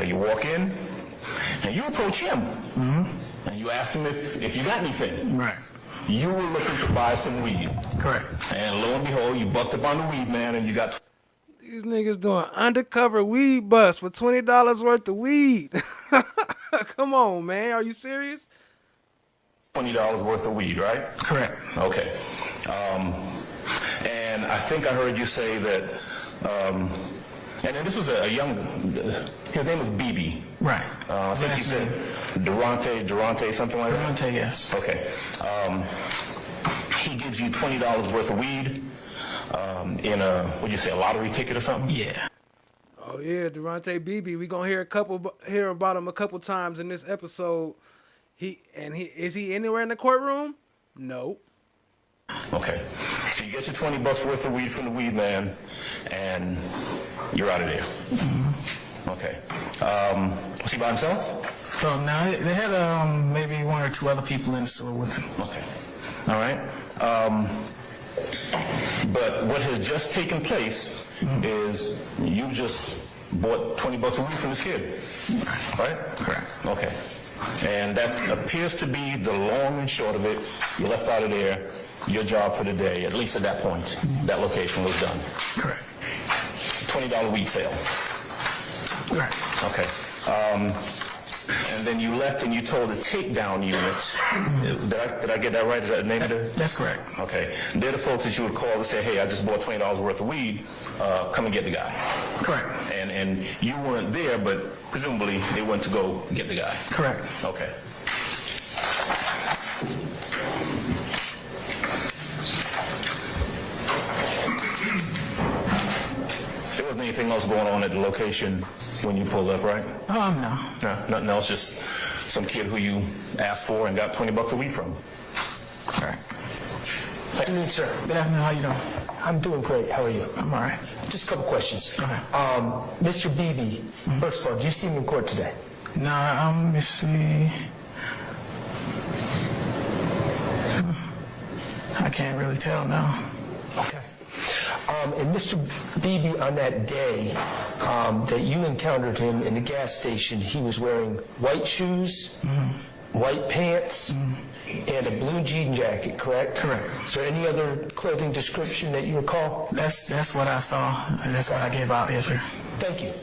You walk in, and you approach him, and you ask him if you got anything. Right. You were looking to buy some weed. Correct. And lo and behold, you bucked up on the weed man, and you got... These niggas doing undercover weed bust for $20 worth of weed. Come on, man. Are you serious? $20 worth of weed, right? Correct. Okay. And I think I heard you say that... and then this was a young, his name was BB. Right. I think he said Durante, something like that? Durante, yes. Okay. He gives you $20 worth of weed in a, what'd you say, a lottery ticket or something? Yeah. Oh yeah, Durante BB. We gonna hear about him a couple times in this episode. Is he anywhere in the courtroom? No. Okay. So you get your $20 worth of weed from the weed man, and you're out of there. Okay. Was he by himself? So now they had maybe one or two other people in the store with him. Okay. All right. But what has just taken place is you just bought $20 of weed from this kid, right? Correct. Okay. And that appears to be the long and short of it. You left out of there. Your job for the day, at least at that point, that location was done. Correct. $20 weed sale. Correct. Okay. And then you left and you told the takedown unit. Did I get that right? Is that the name of it? That's correct. Okay. They're the folks that you would call to say, hey, I just bought $20 worth of weed. Come and get the guy. Correct. And you weren't there, but presumably they went to go get the guy. Correct. Okay. There wasn't anything else going on at the location when you pulled up, right? No. No, nothing else, just some kid who you asked for and got $20 of weed from. All right. Good afternoon, sir. Good afternoon. How you doing? I'm doing great. How are you? I'm all right. Just a couple questions. Okay. Mr. Beebe, first of all, do you see him in court today? No, let me see. I can't really tell now. Okay. And Mr. Beebe, on that day that you encountered him in the gas station, he was wearing white shoes, white pants, and a blue jean jacket, correct? Correct. Is there any other clothing description that you recall? That's what I saw, and that's what I gave out, yes, sir. Thank you.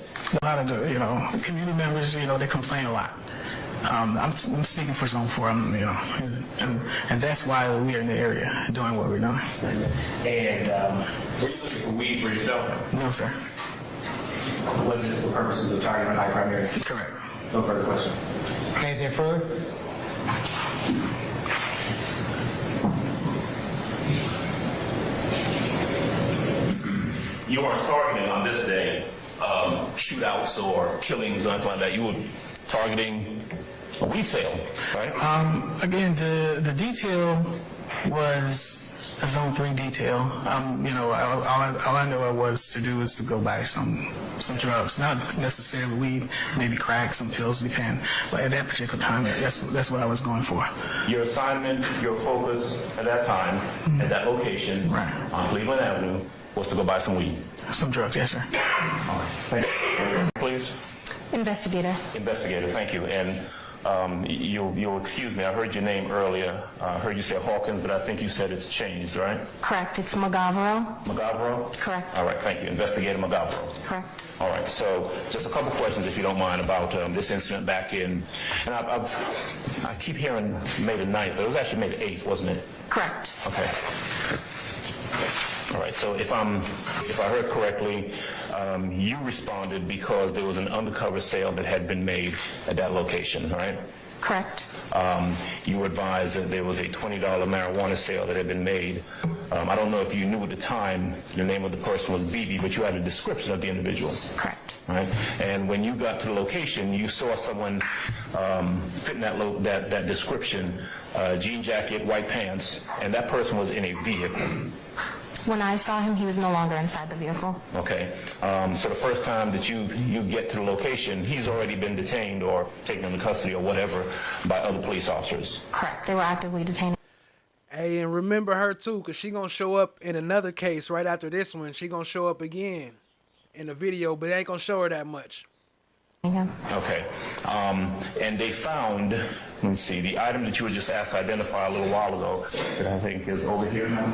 A lot of the, community members, they complain a lot. I'm speaking for Zone 4, and that's why we're in the area doing what we're doing. And were you looking for weed for yourself? No, sir. Was it for purposes of targeting high crime areas? Correct. No further question. Anything further? you weren't targeting on this day shootouts or killings or anything like that. You were targeting a weed sale, right? Again, the detail was a Zone 3 detail. You know, all I knew I was to do was to go buy some drugs, not necessarily weed, maybe crack, some pills, depend. But at that particular time, that's what I was going for. Your assignment, your focus at that time, at that location on Cleveland Avenue, was to go buy some weed. Some drugs, yes, sir. All right. Thank you. Please. Investigator. Investigator, thank you. And you'll excuse me, I heard your name earlier. I heard you say Hawkins, but I think you said it's changed, right? Correct. It's Magavero. Magavero? Correct. All right, thank you. Investigator Magavero. Correct. All right, so just a couple questions, if you don't mind, about this incident back in, and I keep hearing May the 9th, but it was actually May the 8th, wasn't it? Correct. Okay. All right, so if I heard correctly, you responded because there was an undercover sale that had been made at that location, right? Correct. You were advised that there was a $20 marijuana sale that had been made. I don't know if you knew at the time the name of the person was Bibi, but you had a description of the individual. Correct. Right? And when you got to the location, you saw someone fitting that description, jean jacket, white pants, and that person was in a vehicle. When I saw him, he was no longer inside the vehicle. Okay. So the first time that you get to the location, he's already been detained or taken into custody or whatever by other police officers. Correct. They were actively detaining. Hey, and remember her too, because she going to show up in another case right after this one. She going to show up again in the video, but they ain't going to show her that much. Okay. And they found, let me see, the item that you were just asked to identify a little while ago that I think is over here now.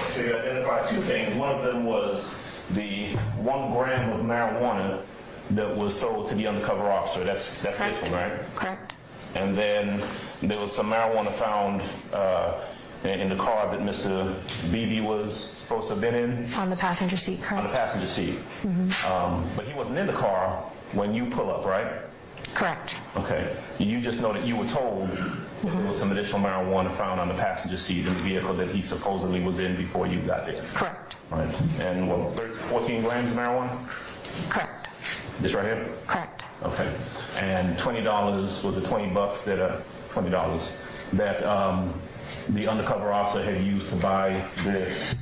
So you identified two things. One of them was the 1 gram of marijuana that was sold to the undercover officer. That's this one, right? Correct. And then there was some marijuana found in the car that Mr. Beebe was supposed to have been in. On the passenger seat, correct. On the passenger seat. But he wasn't in the car when you pull up, right? Correct. Okay. You just know that you were told that there was some additional marijuana found on the passenger seat in the vehicle that he supposedly was in before you got there. Correct. Right. And what, 14 grams of marijuana? Correct. This right here? Correct. Okay. And $20, was it $20 that, $20 that the undercover officer had used to buy this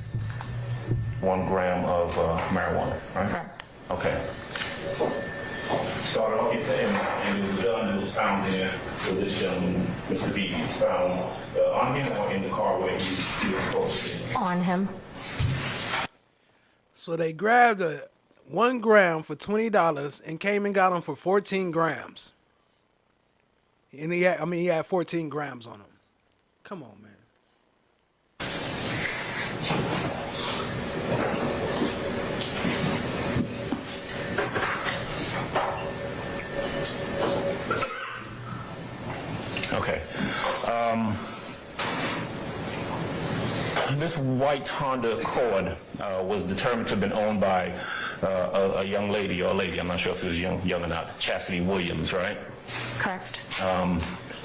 1 gram of marijuana, right? Correct. Okay. Started off your thing, and it was done and was found there with this gentleman, Mr. Beebe. It was found on him or in the car where he was supposed to be. On him. So they grabbed 1 gram for $20 and came and got him for 14 grams. And he had 14 grams on him. Come on, man. Okay. This white Honda Accord was determined to have been owned by a young lady, or a lady, I'm not sure if it was young or not, Chastity Williams, right? Correct.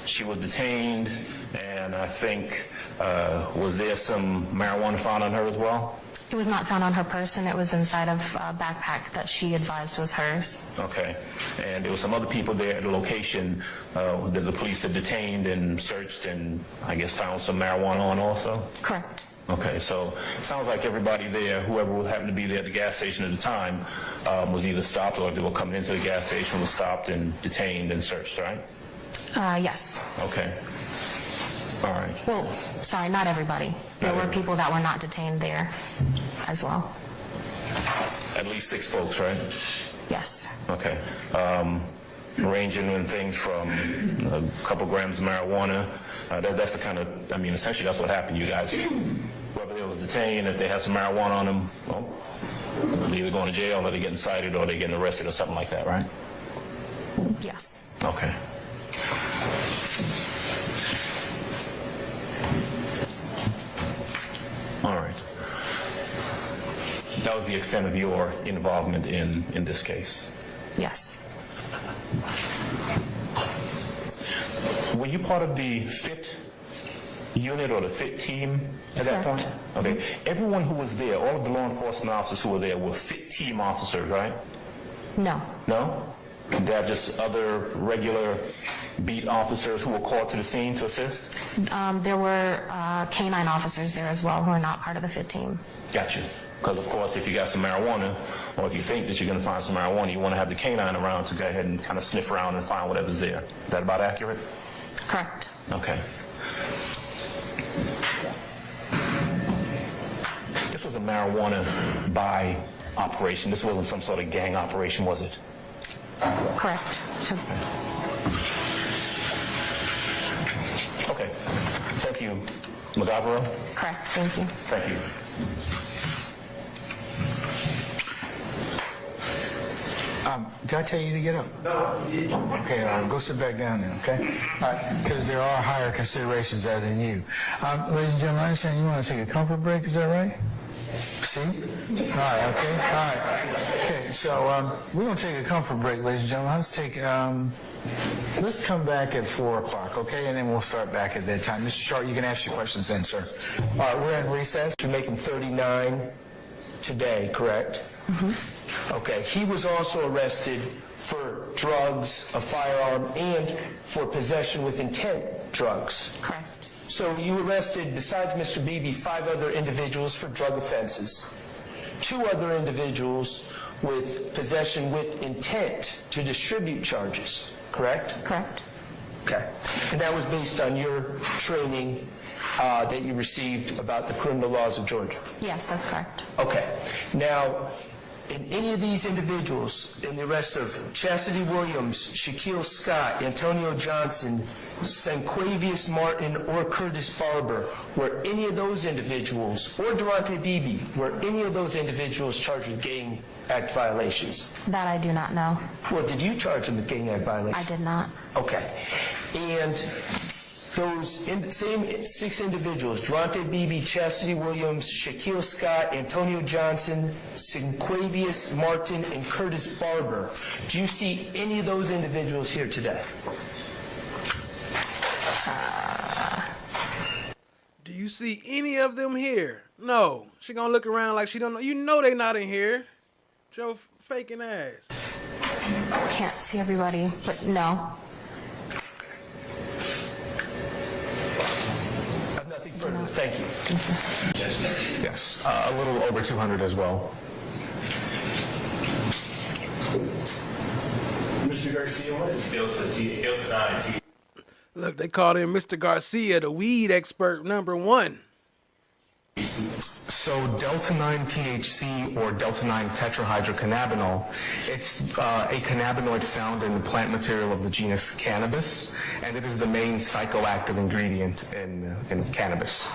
She was detained, and I think, was there some marijuana found on her as well? It was not found on her person. It was inside of a backpack that she advised was hers. Okay. And there were some other people there at the location that the police had detained and searched and, I guess, found some marijuana on also? Correct. Okay, so it sounds like everybody there, whoever happened to be there at the gas station at the time, was either stopped or if they were coming into the gas station was stopped and detained and searched, right? Yes. Okay. All right. Well, sorry, not everybody. There were people that were not detained there as well. At least 6 folks, right? Yes. Okay. Ranging in things from a couple grams of marijuana. That's the kind of, I mean, essentially that's what happened, you guys. Whoever they was detained, if they had some marijuana on them, well, they're either going to jail or they're getting cited or they're getting arrested or something like that, right? Yes. Okay. All right. That was the extent of your involvement in this case. Yes. Were you part of the FIT unit or the FIT team at that point? Okay. Everyone who was there, all of the law enforcement officers who were there were FIT team officers, right? No. No? Did they have just other regular beat officers who were called to the scene to assist? There were canine officers there as well who are not part of the FIT team. Gotcha. Because, of course, if you got some marijuana, or if you think that you're going to find some marijuana, you want to have the canine around to go ahead and kind of sniff around and find whatever's there. Is that about accurate? Correct. Okay. This was a marijuana buy operation. This wasn't some sort of gang operation, was it? Correct. Okay. Thank you. Magavaro? Correct. Thank you. Thank you. Did I tell you to get up? No, you didn't. Okay, all right, go sit back down then, okay? All right, because there are higher considerations other than you. Ladies and gentlemen, I understand you want to take a comfort break, is that right? See? All right, okay, all right. Okay, so we're going to take a comfort break, ladies and gentlemen. Let's come back at 4 o'clock, okay? And then we'll start back at that time. Mr. Sharp, you can ask your questions then, sir. All right, we're in recess. You're making 39 today, correct? Mm-hmm. Okay. He was also arrested for drugs, a firearm, and for possession with intent drugs. Correct. So you arrested, besides Mr. Beebe, 5 other individuals for drug offenses, 2 other individuals with possession with intent to distribute charges, correct? Correct. Okay. And that was based on your training that you received about the criminal laws of Georgia? Yes, that's correct. Okay. Now, in any of these individuals, in the arrest of Chastity Williams, Shaquille Scott, Antonio Johnson, Sanquavius Martin, or Curtis Barber, were any of those individuals, or Durante Beebe, were any of those individuals charged with Gang Act violations? That I do not know. Well, did you charge them with Gang Act violations? I did not. Okay. And those same 6 individuals, Durante Beebe, Chastity Williams, Shaquille Scott, Antonio Johnson, Sanquavius Martin, and Curtis Barber, do you see any of those individuals here today? Do you see any of them here? No. She gonna look around like she don't know. You know they not in here. Joe faking ass. Can't see everybody, but no. Nothing further. Thank you. Yes, a little over 200 as well. Mr. Garcia, what is Delta 9T? Look, they called in Mr. Garcia, the weed expert #1. So Delta 9 THC or Delta 9 tetrahydrocannabinol, it's a cannabinoid found in the plant material of the genus cannabis, and it is the main psychoactive ingredient in cannabis.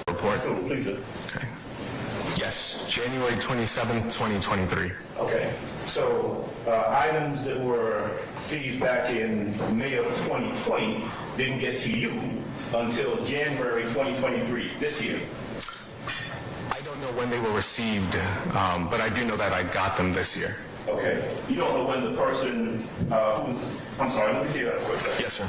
Report. Please. Okay. Yes, January 27th, 2023. Okay. So items that were seized back in May of 2020 didn't get to you until January 2023, this year. I don't know when they were received, but I do know that I got them this year. Okay. You don't know when the person I'm sorry, let me see that quick. Yes, sir.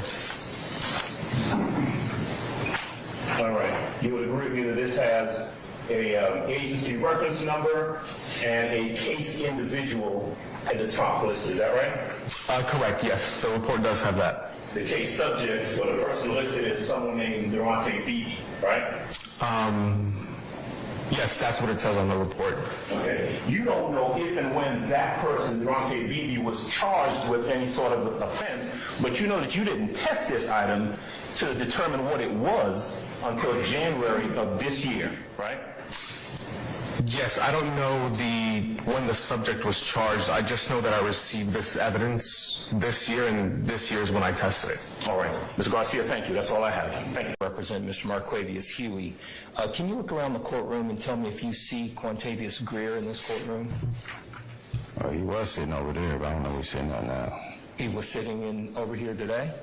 All right. You would agree with me that this has a agency reference number and a case individual at the top list, is that right? Correct, yes. The report does have that. The case subject, or the person listed, is someone named Durante Beebe, right? Yes, that's what it says on the report. Okay. You don't know if and when that person, Durante Beebe, was charged with any sort of offense, but you know that you didn't test this item to determine what it was until January of this year, right? Yes, I don't know when the subject was charged. I just know that I received this evidence this year, and this year is when I tested it. All right. Mr. Garcia, thank you. That's all I have. Thank you. Represent Mr. Marquavius Huey. Can you look around the courtroom and tell me if you see Quantavious Greer in this courtroom? He was sitting over there, but I don't know where he's sitting at now. He was sitting over here today?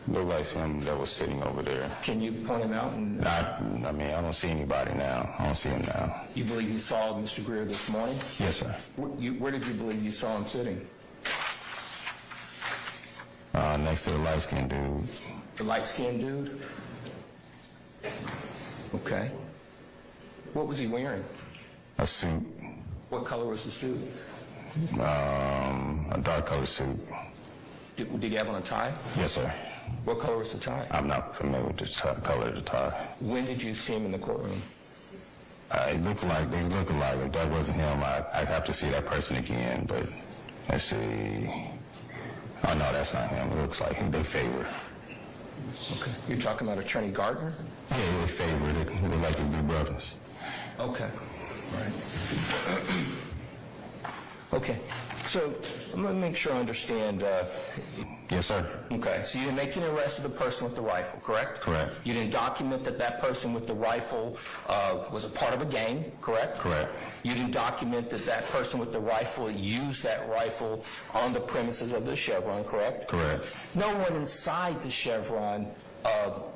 Looked like him that was sitting over there. Can you point him out? I don't see anybody now. I don't see him now. You believe you saw Mr. Greer this morning? Yes, sir. Where did you believe you saw him sitting? Next to the light-skinned dude. The light-skinned dude? Okay. What was he wearing? A suit. What color was the suit? A dark-colored suit. Did he have on a tie? Yes, sir. What color was the tie? I'm not familiar with the color of the tie. When did you see him in the courtroom? It looked like they look alike. If that wasn't him, I'd have to see that person again. But let's see. Oh no, that's not him. It looks like him. They favor. Okay. You're talking about Attorney Gardner? Yeah, they favor. They look like they'd be brothers. Okay. All right. Okay. So I'm going to make sure I understand. Yes, sir. Okay. So you didn't make any arrest of the person with the rifle, correct? Correct. You didn't document that that person with the rifle was a part of a gang, correct? Correct. You didn't document that that person with the rifle used that rifle on the premises of the Chevron, correct? Correct. No one inside the Chevron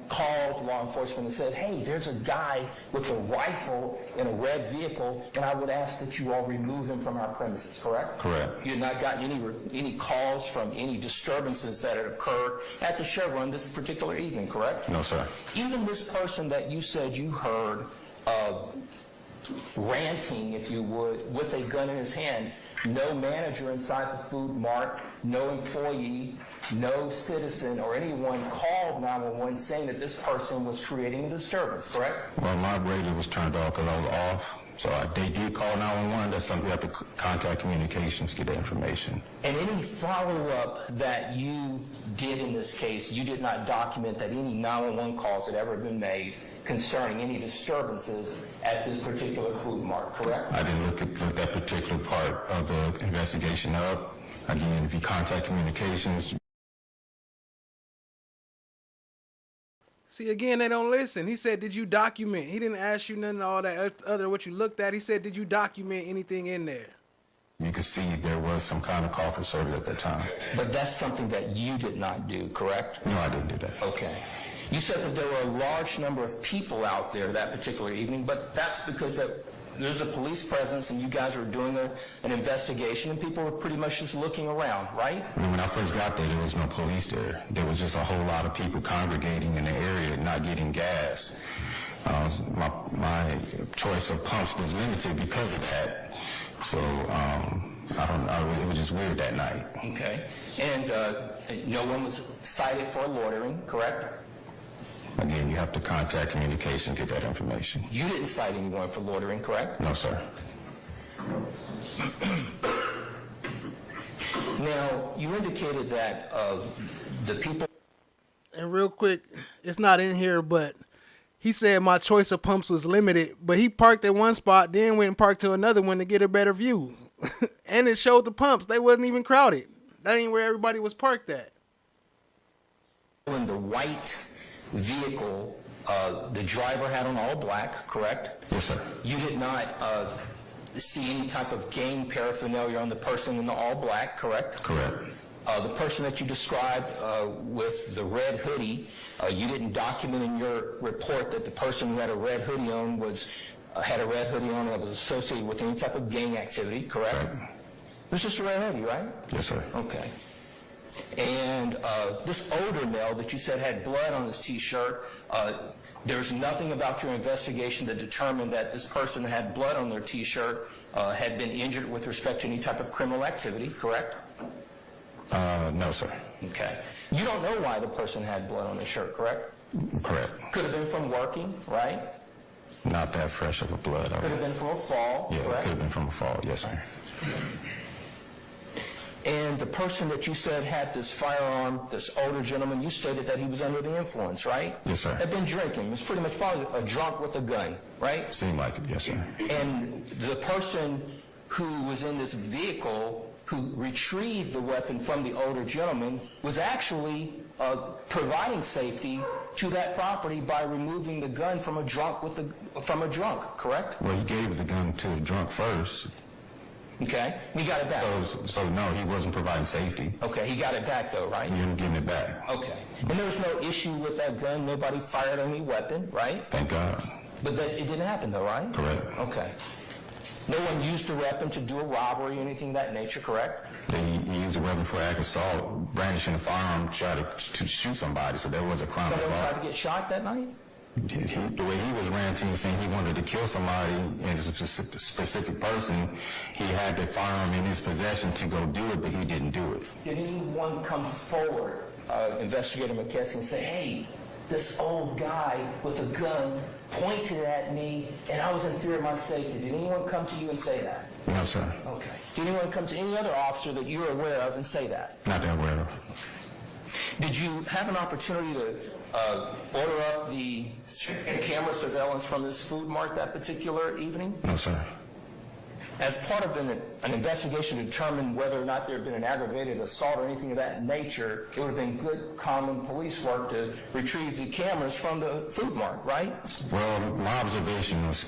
called law enforcement and said, hey, there's a guy with a rifle in a red vehicle, and I would ask that you all remove him from our premises, correct? Correct. You had not gotten any calls from any disturbances that had occurred at the Chevron this particular evening, correct? No, sir. Even this person that you said you heard ranting, if you would, with a gun in his hand, no manager inside the food mart, no employee, no citizen or anyone called 911 saying that this person was creating a disturbance, correct? Well, my radio was turned off because I was off. So they did call 911. That's something we have to contact communications to get that information. And any follow-up that you did in this case, you did not document that any 911 calls had ever been made concerning any disturbances at this particular food mart, correct? I didn't look that particular part of the investigation up. Again, if you contact communications. See, again, they don't listen. He said, did you document? He didn't ask you nothing, all that other what you looked at. He said, did you document anything in there? You could see there was some kind of call for service at that time. But that's something that you did not do, correct? No, I didn't do that. Okay. You said that there were a large number of people out there that particular evening, but that's because there's a police presence and you guys were doing an investigation and people were pretty much just looking around, right? When I first got there, there was no police there. There was just a whole lot of people congregating in the area, not getting gas. My choice of pumps was limited because of that. So it was just weird that night. Okay. And no one was cited for loitering, correct? Again, you have to contact communication to get that information. You didn't cite anyone for loitering, correct? No, sir. Now, you indicated that the people... And real quick, it's not in here, but he said my choice of pumps was limited, but he parked at one spot, then went and parked to another one to get a better view. And it showed the pumps. They wasn't even crowded. That ain't where everybody was parked at. In the white vehicle, the driver had on all black, correct? Yes, sir. You did not see any type of gang paraphernalia on the person in the all black, correct? Correct. The person that you described with the red hoodie, you didn't document in your report that the person who had a red hoodie on had a red hoodie on that was associated with any type of gang activity, correct? Right. It was just a red hoodie, right? Yes, sir. Okay. And this older male that you said had blood on his T-shirt, there's nothing about your investigation that determined that this person had blood on their T-shirt had been injured with respect to any type of criminal activity, correct? No, sir. Okay. You don't know why the person had blood on his shirt, correct? Correct. Could have been from working, right? Not that fresh of a blood. Could have been from a fall, yeah, correct? Could have been from a fall, yes, sir. And the person that you said had this firearm, this older gentleman, you stated that he was under the influence, right? Yes, sir. Had been drinking. He was pretty much probably a drunk with a gun, right? Seemed like it, yes, sir. And the person who was in this vehicle who retrieved the weapon from the older gentleman was actually providing safety to that property by removing the gun from a drunk, correct? Well, he gave the gun to the drunk first. Okay. He got it back. So no, he wasn't providing safety. Okay, he got it back though, right? He ended up getting it back. Okay. And there was no issue with that gun. Nobody fired any weapon, right? Thank God. But it didn't happen though, right? Correct. Okay. No one used a weapon to do a robbery or anything of that nature, correct? He used a weapon for act assault, brandishing a firearm, try to shoot somebody, so there was a crime Someone involved. tried to get shot that night? The way he was ranting, saying he wanted to kill somebody and a specific person, he had the firearm in his possession to go do it, but he didn't do it. Did anyone come forward, Investigator McKessie, and say, hey, this old guy with a gun pointed at me and I was in fear of my safety? Did anyone come to you and say that? No, sir. Okay. Did anyone come to any other officer that you're aware of and say that? Not that aware of. Did you have an opportunity to order up the camera surveillance from this food mart that particular evening? No, sir. As part of an investigation to determine whether or not there had been an aggravated assault or anything of that nature, it would have been good, common police work to retrieve the cameras from the food mart, right? Well, my observation was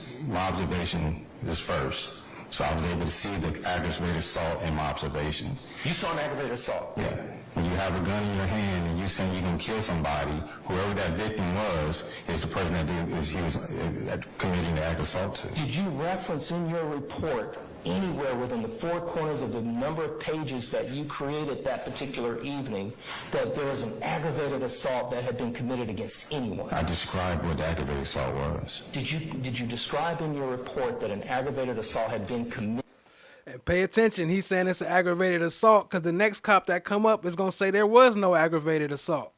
first. So I was able to see the aggravated assault in my observation. You saw an aggravated assault? Yeah. When you have a gun in your hand and you're saying you're going to kill somebody, whoever that victim was is the person that he was committing the act of assault to. Did you reference in your report anywhere within the four corners of the number of pages that you created that particular evening that there was an aggravated assault that had been committed against anyone? I described what the aggravated assault was. Did you describe in your report that an aggravated assault had been committed? And pay attention, he's saying it's an aggravated assault because the next cop that come up is going to say there was no aggravated assault.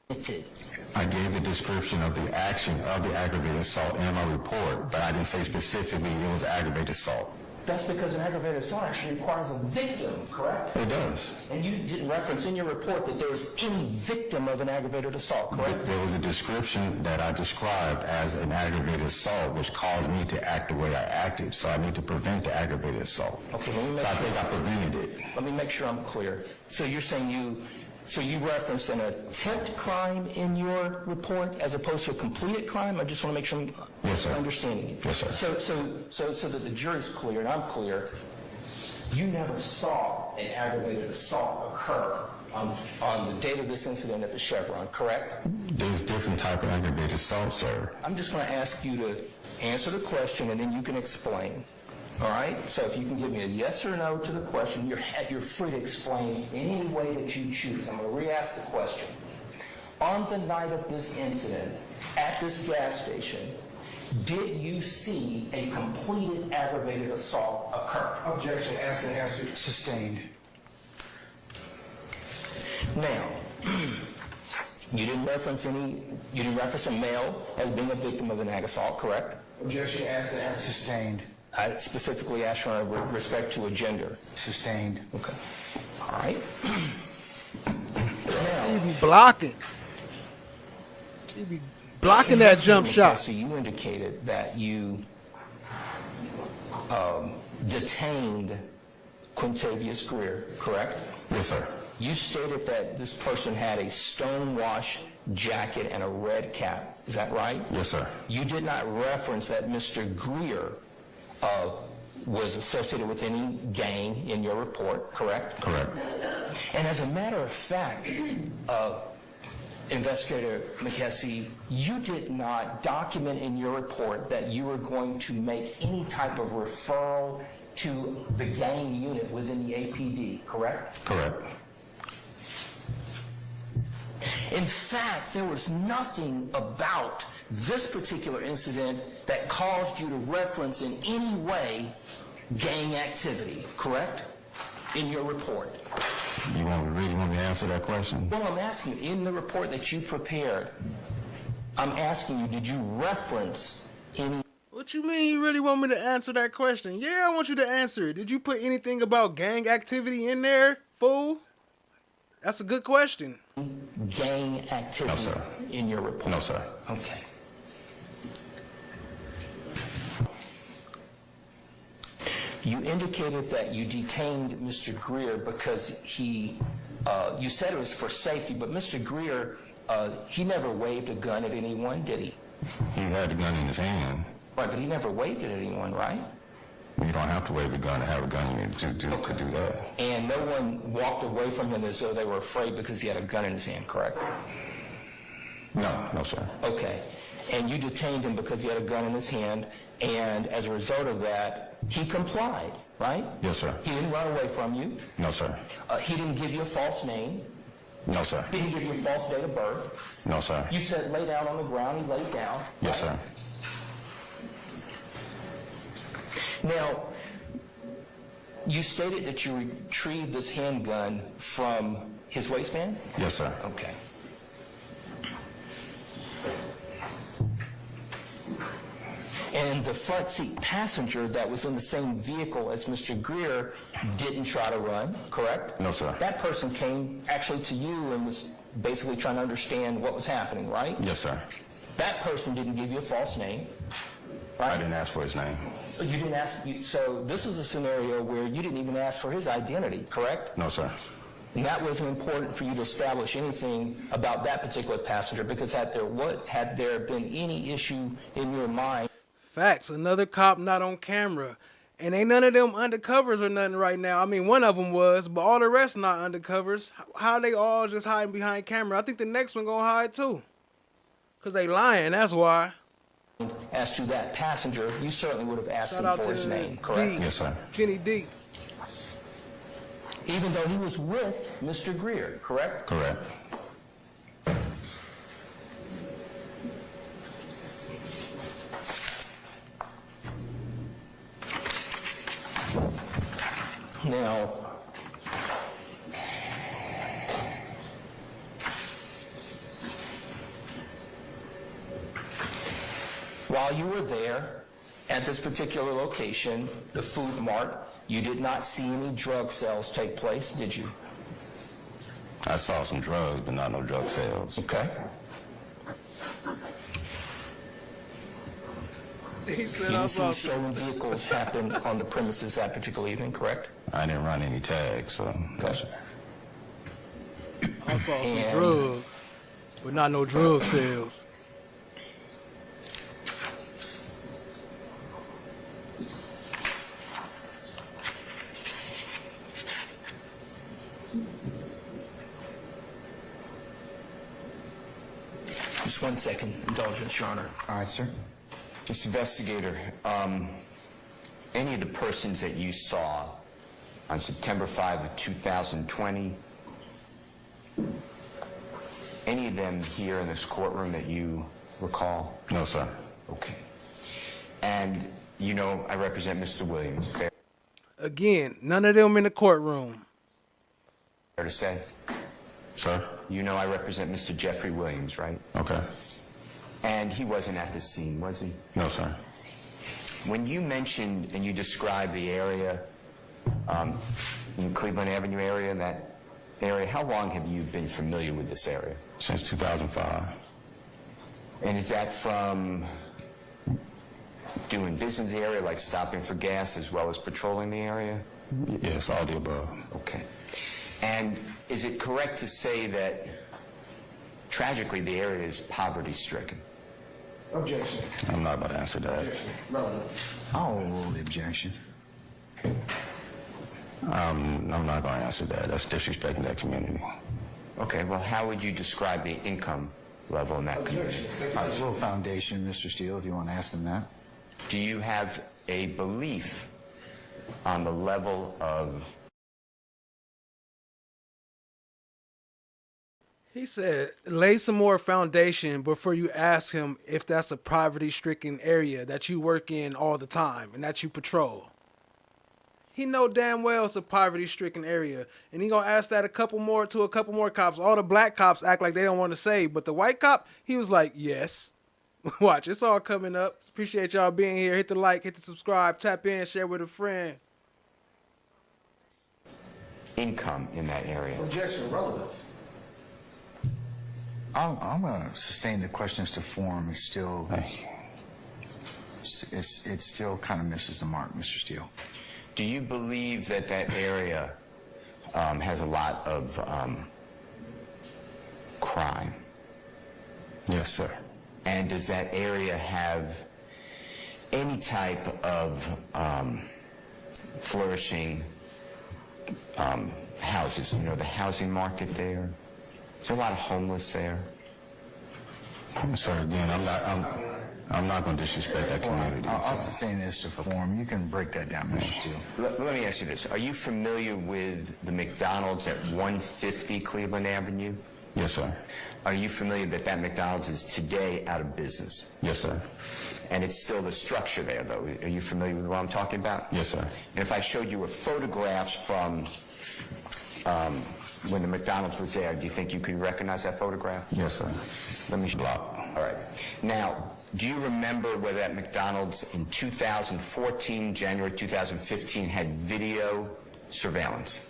I gave the description of the action of the aggravated assault in my report, but I didn't say specifically it was aggravated assault. That's because an aggravated assault actually requires a victim, correct? It does. And you didn't reference in your report that there was any victim of an aggravated assault, correct? There was a description that I described as an aggravated assault, which caused me to act the way I acted, so I need to prevent the aggravated assault. Okay, let me make so I sure. think I prevented it. Let me make sure I'm clear. So you're saying you referenced an attempt crime in your report as opposed to a completed crime? I just want to make sure I'm understanding you. Yes, sir. So that the jury's clear and I'm clear, you never saw an aggravated assault occur on the date of this incident at the Chevron, correct? There's different type of aggravated assault, sir. I'm just going to ask you to answer the question and then you can explain. All right? So if you can give me a yes or no to the question, you're free to explain in any way that you choose. I'm going to re-ask the question. On the night of this incident, at this gas station, did you see a completed aggravated assault occur? Objection. Asked and answered. Sustained. Now, you didn't reference a male as being a victim of an ag assault, correct? Objection. Asked and answered. Sustained. I specifically asked you with respect to a gender. Sustained. Okay. All right. He be blocking. He be blocking that jump shot. So you indicated that you detained Quintavious Greer, correct? Yes, sir. You stated that this person had a stonewash jacket and a red cap. Is that right? Yes, sir. You did not reference that Mr. Greer was associated with any gang in your report, correct? Correct. And as a matter of fact, Investigator McKessie, you did not document in your report that you were going to make any type of referral to the gang unit within the APD, correct? Correct. In fact, there was nothing about this particular incident that caused you to reference in any way gang activity, correct? In your report. You really want me to answer that question? Well, I'm asking you, in the report that you prepared, I'm asking you, did you reference any... What you mean you really want me to answer that question? Yeah, I want you to answer it. Did you put anything about gang activity in there, fool? That's a good question. Gang activity No, sir. In your report? No, sir. Okay. You indicated that you detained Mr. Greer because you said it was for safety, but Mr. Greer, he never waved a gun at anyone, did he? He had the gun in his hand. Right, but he never waved it at anyone, right? You don't have to wave a gun to have a gun in to do that. And no one walked away from him as though they were afraid because he had a gun in his hand, correct? No, sir. Okay. and you detained him because he had a gun in his hand, and as a result of that, he complied, right? Yes, sir. He didn't run away from you. No, sir. He didn't give you a false name. No, sir. He didn't give you a false date of birth. No, sir. You said lay down on the ground. He laid down. Yes, right? sir. Now, you stated that you retrieved this handgun from his waistband? Yes, sir. Okay. And the front seat passenger that was in the same vehicle as Mr. Greer didn't try to run, correct? No, sir. That person came actually to you and was basically trying to understand what was happening, right? Yes, sir. That person didn't give you a false name, right? I didn't ask for his name. So you didn't ask. So this was a scenario where you didn't even ask for his identity, correct? No, sir. And that wasn't important for you to establish anything about that particular passenger, because had there been any issue in your mind? Facts. Another cop not on camera. And ain't none of them undercovers or nothing right now. I mean, one of them was, but all the rest not undercovers. How they all just hiding behind camera? I think the next one gonna hide too. Because they lying, that's why. As to that passenger, you certainly would have asked Shout him out for to his name, correct? Yes, sir. Jenny D. Even though he was with Mr. Greer, correct? Correct. Now, while you were there at this particular location, the food mart, you did not see any drug sales take place, did you? I saw some drugs, but not no drug sales. Okay. He said You I didn't saw see stolen vehicles happen on the premises that particular evening, correct? I didn't run any tags, so no, sir. I saw some And- drugs, but not no drug sales. Just 1 second, indulgence, Your Honor. All right, sir. Mr. Investigator, any of the persons that you saw on September 5 of 2020, any of them here in this courtroom that you recall? No, sir. Okay. And you know I represent Mr. Williams, fair Again, none of them in the courtroom. to say? Sir? You know I represent Mr. Jeffrey Williams, right? Okay. And he wasn't at the scene, was he? No, sir. When you mentioned and you described the area, in Cleveland Avenue area, that area, how long have you been familiar with this area? Since 2005. And is that from doing business in the area, like stopping for gas, as well as patrolling the area? Yes, all the above. Okay. And is it correct to say that, tragically, the area is poverty-stricken? Objection. I'm not about to answer that. Objection. Relevant. I'll rule the objection. I'm not going to answer that. That's disrespecting that community. Okay, well, how would you describe the income level in that community? Rule foundation, Mr. Steele, if you want to ask him that. Do you have a belief on the level of... He said, lay some more foundation before you ask him if that's a poverty-stricken area that you work in all the time and that you patrol. He know damn well it's a poverty-stricken area. And he gonna ask that to a couple more cops. All the black cops act like they don't want to say, but the white cop, he was like, yes. Watch, it's all coming up. Appreciate y'all being here. Hit the like, hit the subscribe, tap in, share with a friend. income in that area? Objection. Relevance. I'm going to sustain the questions to form. It's still, it still kind of misses the mark, Mr. Steele. Do you believe that that area has a lot of crime? Yes, sir. And does that area have any type of flourishing houses? You know, the housing market there? Is there a lot of homeless there? Sir, again, I'm not going to disrespect that community. I'll sustain this to form. You can break that down, Mr. Steele. Let me ask you this. Are you familiar with the McDonald's at 150 Cleveland Avenue? Yes, sir. Are you familiar that that McDonald's is today out of business? Yes, sir. And it's still the structure there, though. Are you familiar with what I'm talking about? Yes, sir. And if I showed you photographs from when the McDonald's was there, do you think you could recognize that photograph? Yes, sir. Let me block. All right. Now, do you remember whether that McDonald's in 2014, January 2015, had video surveillance?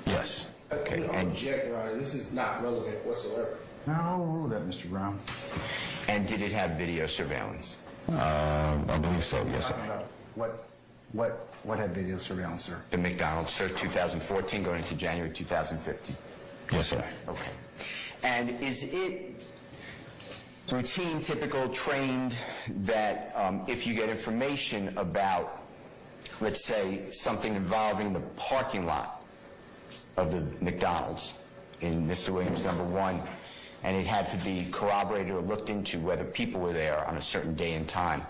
Yes. Okay. I object, Your Honor. This is not relevant whatsoever. No, I'll rule that, Mr. Brown. And did it have video surveillance? I believe so, yes, sir. What had video surveillance, sir? The McDonald's, sir, 2014 going into January 2015. Yes, sir. Okay. And is it routine, typical, trained that if you get information about, let's say, something involving the parking lot of the McDonald's in Mr. Williams number 1, and it had to be corroborated or looked into whether people were there on a certain day and time,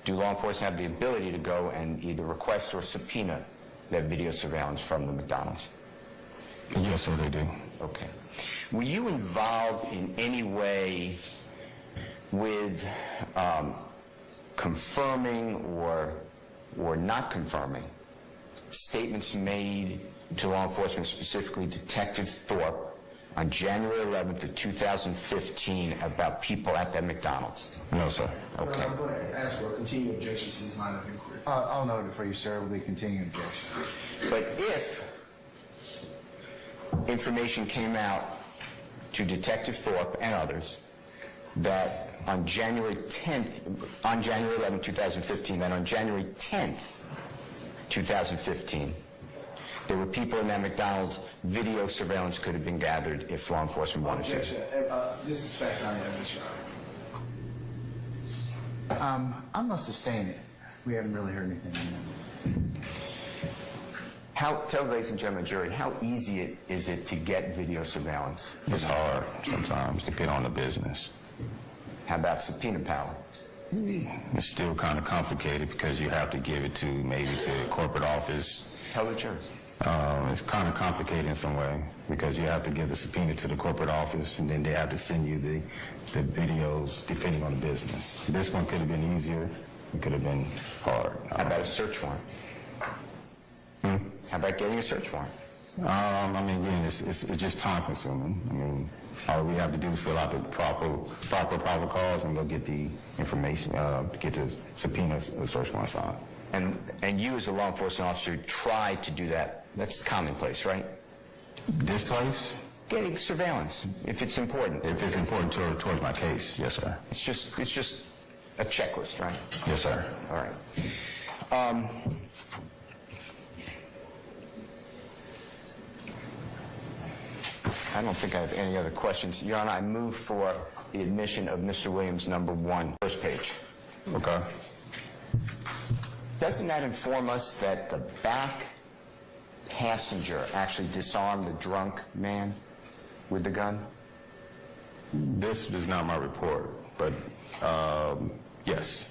do law enforcement have the ability to go and either request or subpoena that video surveillance from the McDonald's? Yes, sir, they do. Okay. Were you involved in any way with confirming or not confirming statements made to law enforcement, specifically Detective Thorpe, on January 11th of 2015 about people at that McDonald's? No, sir. Okay. I'm going to ask for a continued objection to this line of inquiry. I'll note it for you, sir. It will be continued objection. But if information came out to Detective Thorpe and others that on January 11th, 2015, that on January 10th, 2015, there were people in that McDonald's, video surveillance could have been gathered if law enforcement wanted to. Objection. This is facts on evidence, Your Honor. I'm going to sustain it. We haven't really heard anything. Tell ladies and gentlemen, jury, how easy is it to get video surveillance? It's hard sometimes, depending on the business. How about subpoena power? It's still kind of complicated because you have to give it to maybe to the corporate office. Tell the jury. It's kind of complicated in some way because you have to give the subpoena to the corporate office and then they have to send you the videos depending on the business. This one could have been easier. It could have been hard. How about a search warrant? How about getting a search warrant? I mean, again, it's just time consuming. I mean, all we have to do is fill out the proper cause and go get the information, get the subpoena, the search warrant signed. And you as a law enforcement officer try to do that. That's commonplace, right? This place? Getting surveillance, if it's important. If it's important towards my case, yes, sir. It's just a checklist, right? Yes, sir. All right. I don't think I have any other questions. Your Honor, I move for the admission of Mr. Williams, number 1, first page. Okay. Doesn't that inform us that the back passenger actually disarmed the drunk man with the gun? This is not my report, but yes.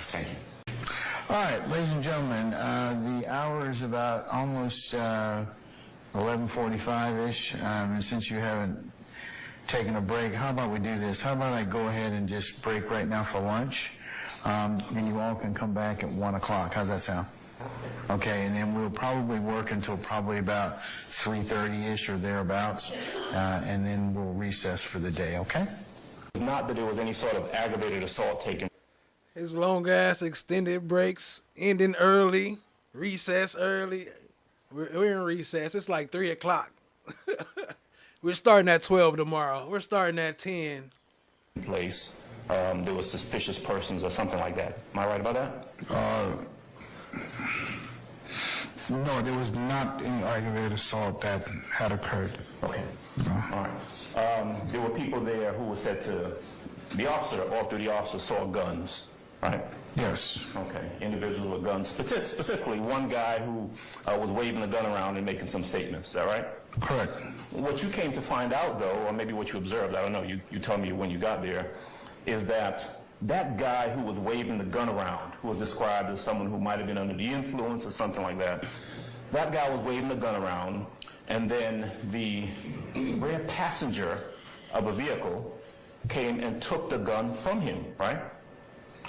Thank you. All right, ladies and gentlemen, the hour is about almost 11:45-ish, and since you haven't taken a break, how about we do this? How about I go ahead and just break right now for lunch, and you all can come back at 1 o'clock. How's that sound? Okay, and then we'll probably work until probably about 3:30-ish or thereabouts, and then we'll recess for the day, okay? Not that there was any sort of aggravated assault taken. His long ass extended breaks, ending early, recess early. We're in recess. It's like 3 o'clock. We're starting at 12 tomorrow. We're starting at 10. Place. There was suspicious persons or something like that. Am I right about that? No, there was not any aggravated assault that had occurred. Okay. All right. There were people there who were said to, the officer, after the officer saw guns, right? Yes. Okay. Individuals with guns. Specifically, one guy who was waving a gun around and making some statements. Is that right? Correct. What you came to find out, though, or maybe what you observed, I don't know, you tell me when you got there, is that guy who was waving the gun around, who was described as someone who might have been under the influence or something like that, that guy was waving the gun around, and then the rear passenger of a vehicle came and took the gun from him, right?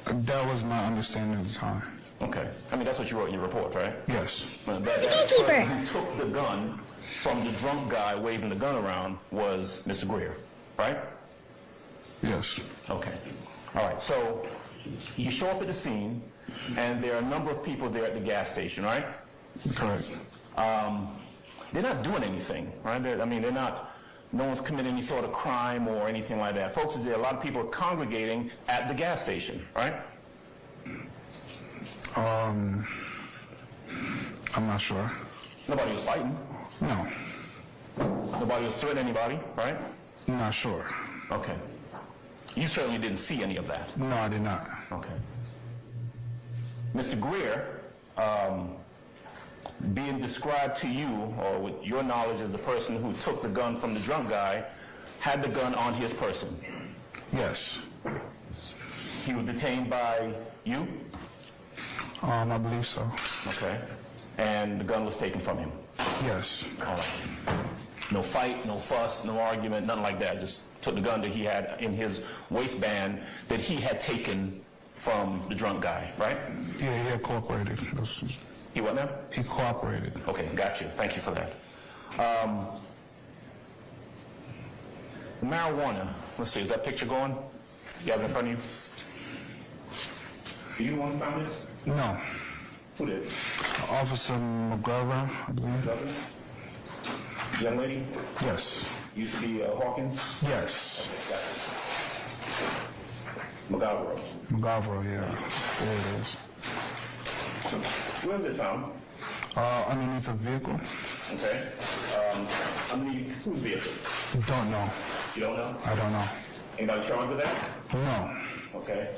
That was my understanding at the time. Okay. I mean, that's what you wrote in your report, right? Yes. That person who took the gun from the drunk guy waving the gun around was Mr. Greer, right? Yes. Okay. All right. So you show up at the scene, and there are a number of people there at the gas station, right? Correct. They're not doing anything, right? They're not, no one's committing any sort of crime or anything like that. Folks, there are a lot of people congregating at the gas station, right? I'm not sure. Nobody was fighting. No. Nobody was threatening anybody, right? Not sure. Okay. You certainly didn't see any of that. No, I did not. Okay. Mr. Greer, being described to you, or with your knowledge as the person who took the gun from the drunk guy, had the gun on his person. Yes. He was detained by you? I believe so. Okay. And the gun was taken from him? Yes. All right. No fight, no fuss, no argument, nothing like that. Just took the gun that he had in his waistband that he had taken from the drunk guy, right? Yeah, he had cooperated. He what now? He cooperated. Okay, got you. Thank you for that. Marijuana. Let's see, is that picture going? You have it in front of you? Do you the one who found this? No. Who did? Officer McGovern, I believe. Young lady? Yes. Used to be Hawkins? Yes. McGovern. McGovern, yeah. There it is. Where was it found? Underneath a vehicle. Okay. Underneath whose vehicle? Don't know. You don't know? I don't know. Anybody charged with that? No. Okay.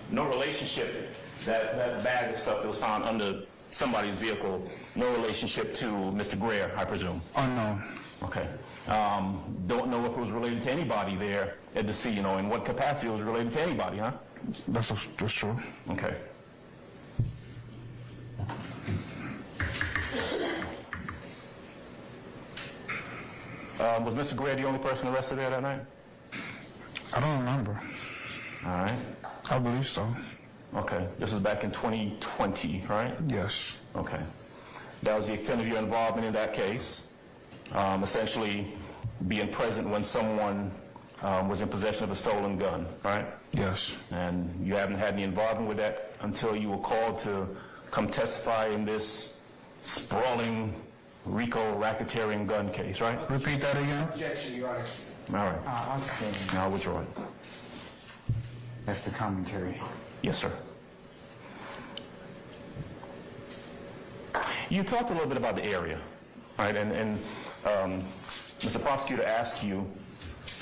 No relationship. That bag of stuff that was found under somebody's vehicle, no relationship to Mr. Greer, I presume? Unknown. Okay. Don't know if it was related to anybody there at the scene, in what capacity it was related to anybody, huh? That's true. Okay. Was Mr. Greer the only person arrested there that night? I don't remember. All right. I believe so. Okay. This was back in 2020, right? Yes. Okay. That was the extent of your involvement in that case. Essentially being present when someone was in possession of a stolen gun, right? Yes. And you haven't had any involvement with that until you were called to come testify in this sprawling RICO racketeering gun case, right? Repeat that again. Objection, Your Honor. All right. I'll stand. Now withdraw it. That's the commentary. Yes, sir. You talked a little bit about the area, right? And Mr. Prosecutor asked you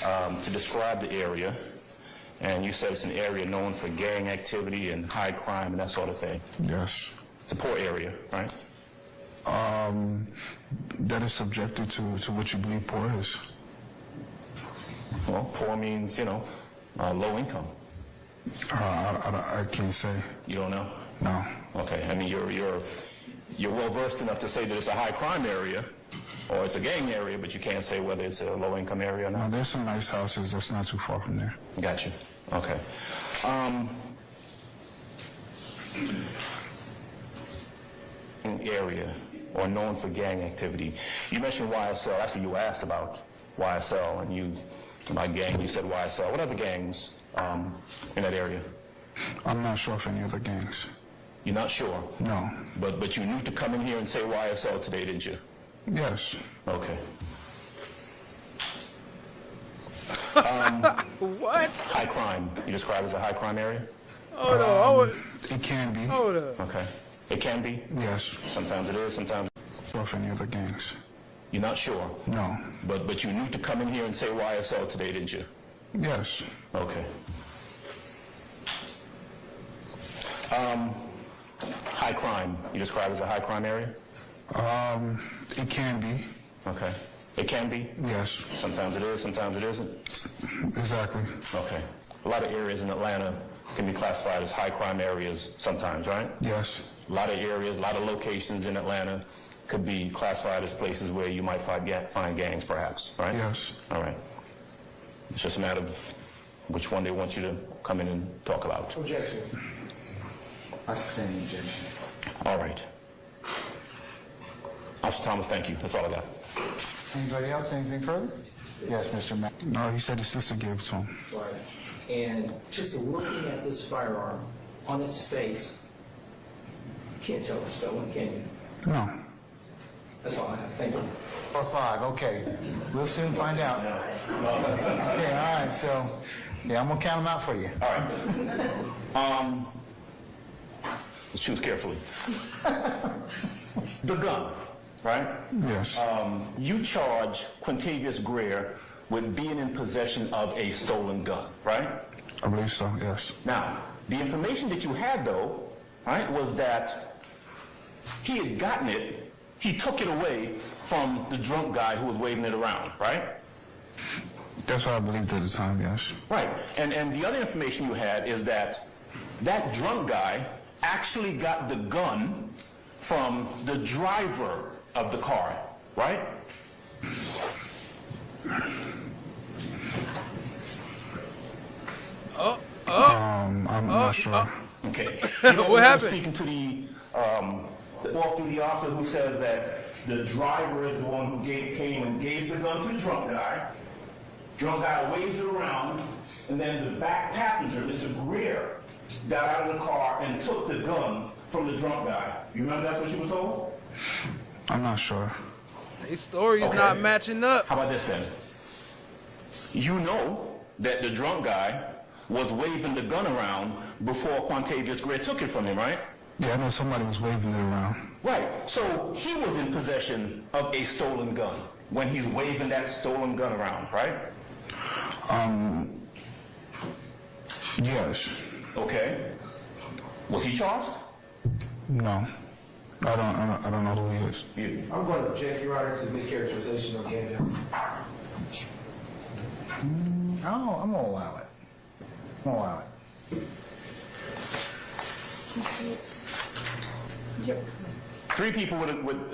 to describe the area, and you said it's an area known for gang activity and high crime and that sort of thing. Yes. It's a poor area, right? That is subjected to what you believe poor is. Well, poor means, low income. I can't say. You don't know? No. Okay. I mean, you're well versed enough to say that it's a high crime area or it's a gang area, but you can't say whether it's a low income area or not. No, there's some nice houses that's not too far from there. Gotcha. Okay. An area or known for gang activity. You mentioned YSL. Actually, you asked about YSL, and about gang, you said YSL. What other gangs in that area? I'm not sure of any other gangs. You're not sure? No. But you knew to come in here and say YSL today, didn't you? Yes. Okay. What? High crime. You describe as a high crime area? Hold on. It can be. Hold up. Okay. It can be? Yes. Sometimes it is, sometimes. Sure of any other gangs. You're not sure? No. But you knew to come in here and say YSL today, didn't you? Yes. Okay. High crime. You describe as a high crime area? It can be. Okay. It can be? Yes. Sometimes it is, sometimes it isn't? Exactly. Okay. A lot of areas in Atlanta can be classified as high crime areas sometimes, right? Yes. A lot of areas, a lot of locations in Atlanta could be classified as places where you might find gangs, perhaps, right? Yes. All right. It's just a matter of which one they want you to come in and talk about. Objection. I sustain the objection. All right. Officer Thomas, thank you. That's all I got. Anybody else, anything further? Yes, Mr. Mack. No, he said his sister gave it to him. Right. And just looking at this firearm on its face, you can't tell it's stolen, can you? No. That's all I have. Thank you. 4 or 5, okay. We'll soon find out. Okay, all right, so, yeah, I'm gonna count them out for you. All right. Let's choose carefully. The gun, right? Yes. You charge Quintavious Greer with being in possession of a stolen gun, right? I believe so, yes. Now, the information that you had, though, right, was that he had gotten it, he took it away from the drunk guy who was waving it around, right? That's what I believed at the time, yes. Right. And the other information you had is that that drunk guy actually got the gun from the driver of the car, right? I'm not sure. Okay. What happened? Speaking to the off-duty officer who says that the driver is the one who came and gave the gun to the drunk guy. Drunk guy waves it around, and then the back passenger, Mr. Greer, got out of the car and took the gun from the drunk guy. You remember that's what she was told? I'm not sure. These stories not matching up. How about this then? You know that the drunk guy was waving the gun around before Quintavious Greer took it from him, right? Yeah, I know somebody was waving it around. Right. So he was in possession of a stolen gun when he's waving that stolen gun around, right? Yes. Okay. Was he charged? No. I don't know who he is. I'm going to object, Your Honor, to mischaracterization of the evidence. Oh, I'm gonna allow it. I'm gonna allow it. Yep. 3 people would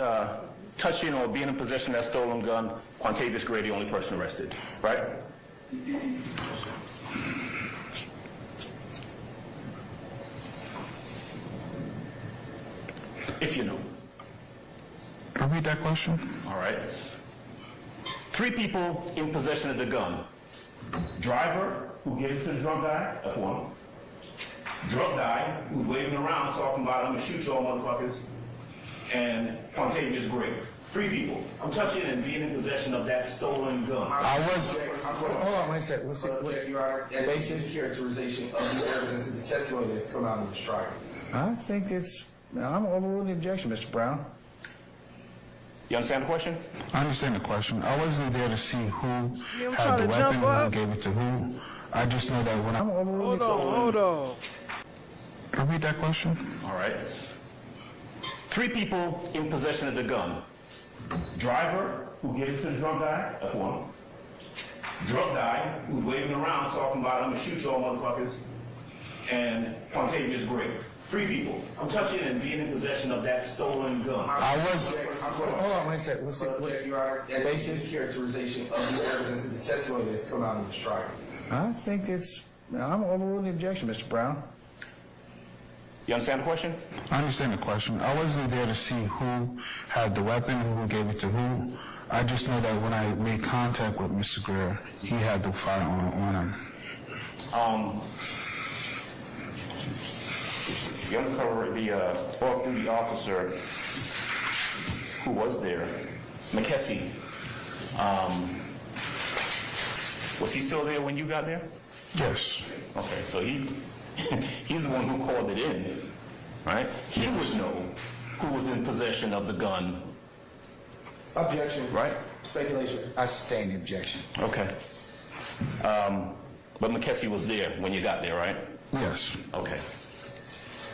touching or being in possession of that stolen gun. Quintavious Greer, the only person arrested, right? If you know. Repeat that question. All right. 3 people in possession of the gun. Driver, who gave it to the drunk guy, that's one. Drunk guy, who's waving around talking about, I'm gonna shoot y'all motherfuckers. And Quintavious Greer. 3 people. I'm touching and being in possession of that stolen gun. I was. Hold on, wait a second. What's Your Honor, and basis mischaracterization of the evidence and the testimony that's come out in this trial. I think it's. I'm overruling the objection, Mr. Brown. You understand the question? I understand the question. I wasn't there to see who I'm had trying the to weapon, jump who up. gave it to who. I just know that when I... Hold on. Repeat that question. All right. 3 people in possession of the gun. Driver, who gave it to the drunk guy, that's one. Drunk guy, who's waving around talking about, I'm gonna shoot y'all motherfuckers. And Quintavious Greer. 3 people. I'm touching and being in possession of that stolen gun. I was. Hold on, wait a second. What's Your Honor, and basis mischaracterization of the evidence and the testimony that's come out in this trial. I think it's. I'm overruling the objection, Mr. Brown. You understand the question? I understand the question. I wasn't there to see who had the weapon, who gave it to who. I just know that when I made contact with Mr. Greer, he had the firearm on him. The undercover, the off-duty officer who was there, McKessie, was he still there when you got there? Yes. Okay, so he's the one who called it in, right? He would know who was in possession of the gun. Objection. Right? Speculation. I sustain the objection. Okay. But McKessie was there when you got there, right? Yes. Okay.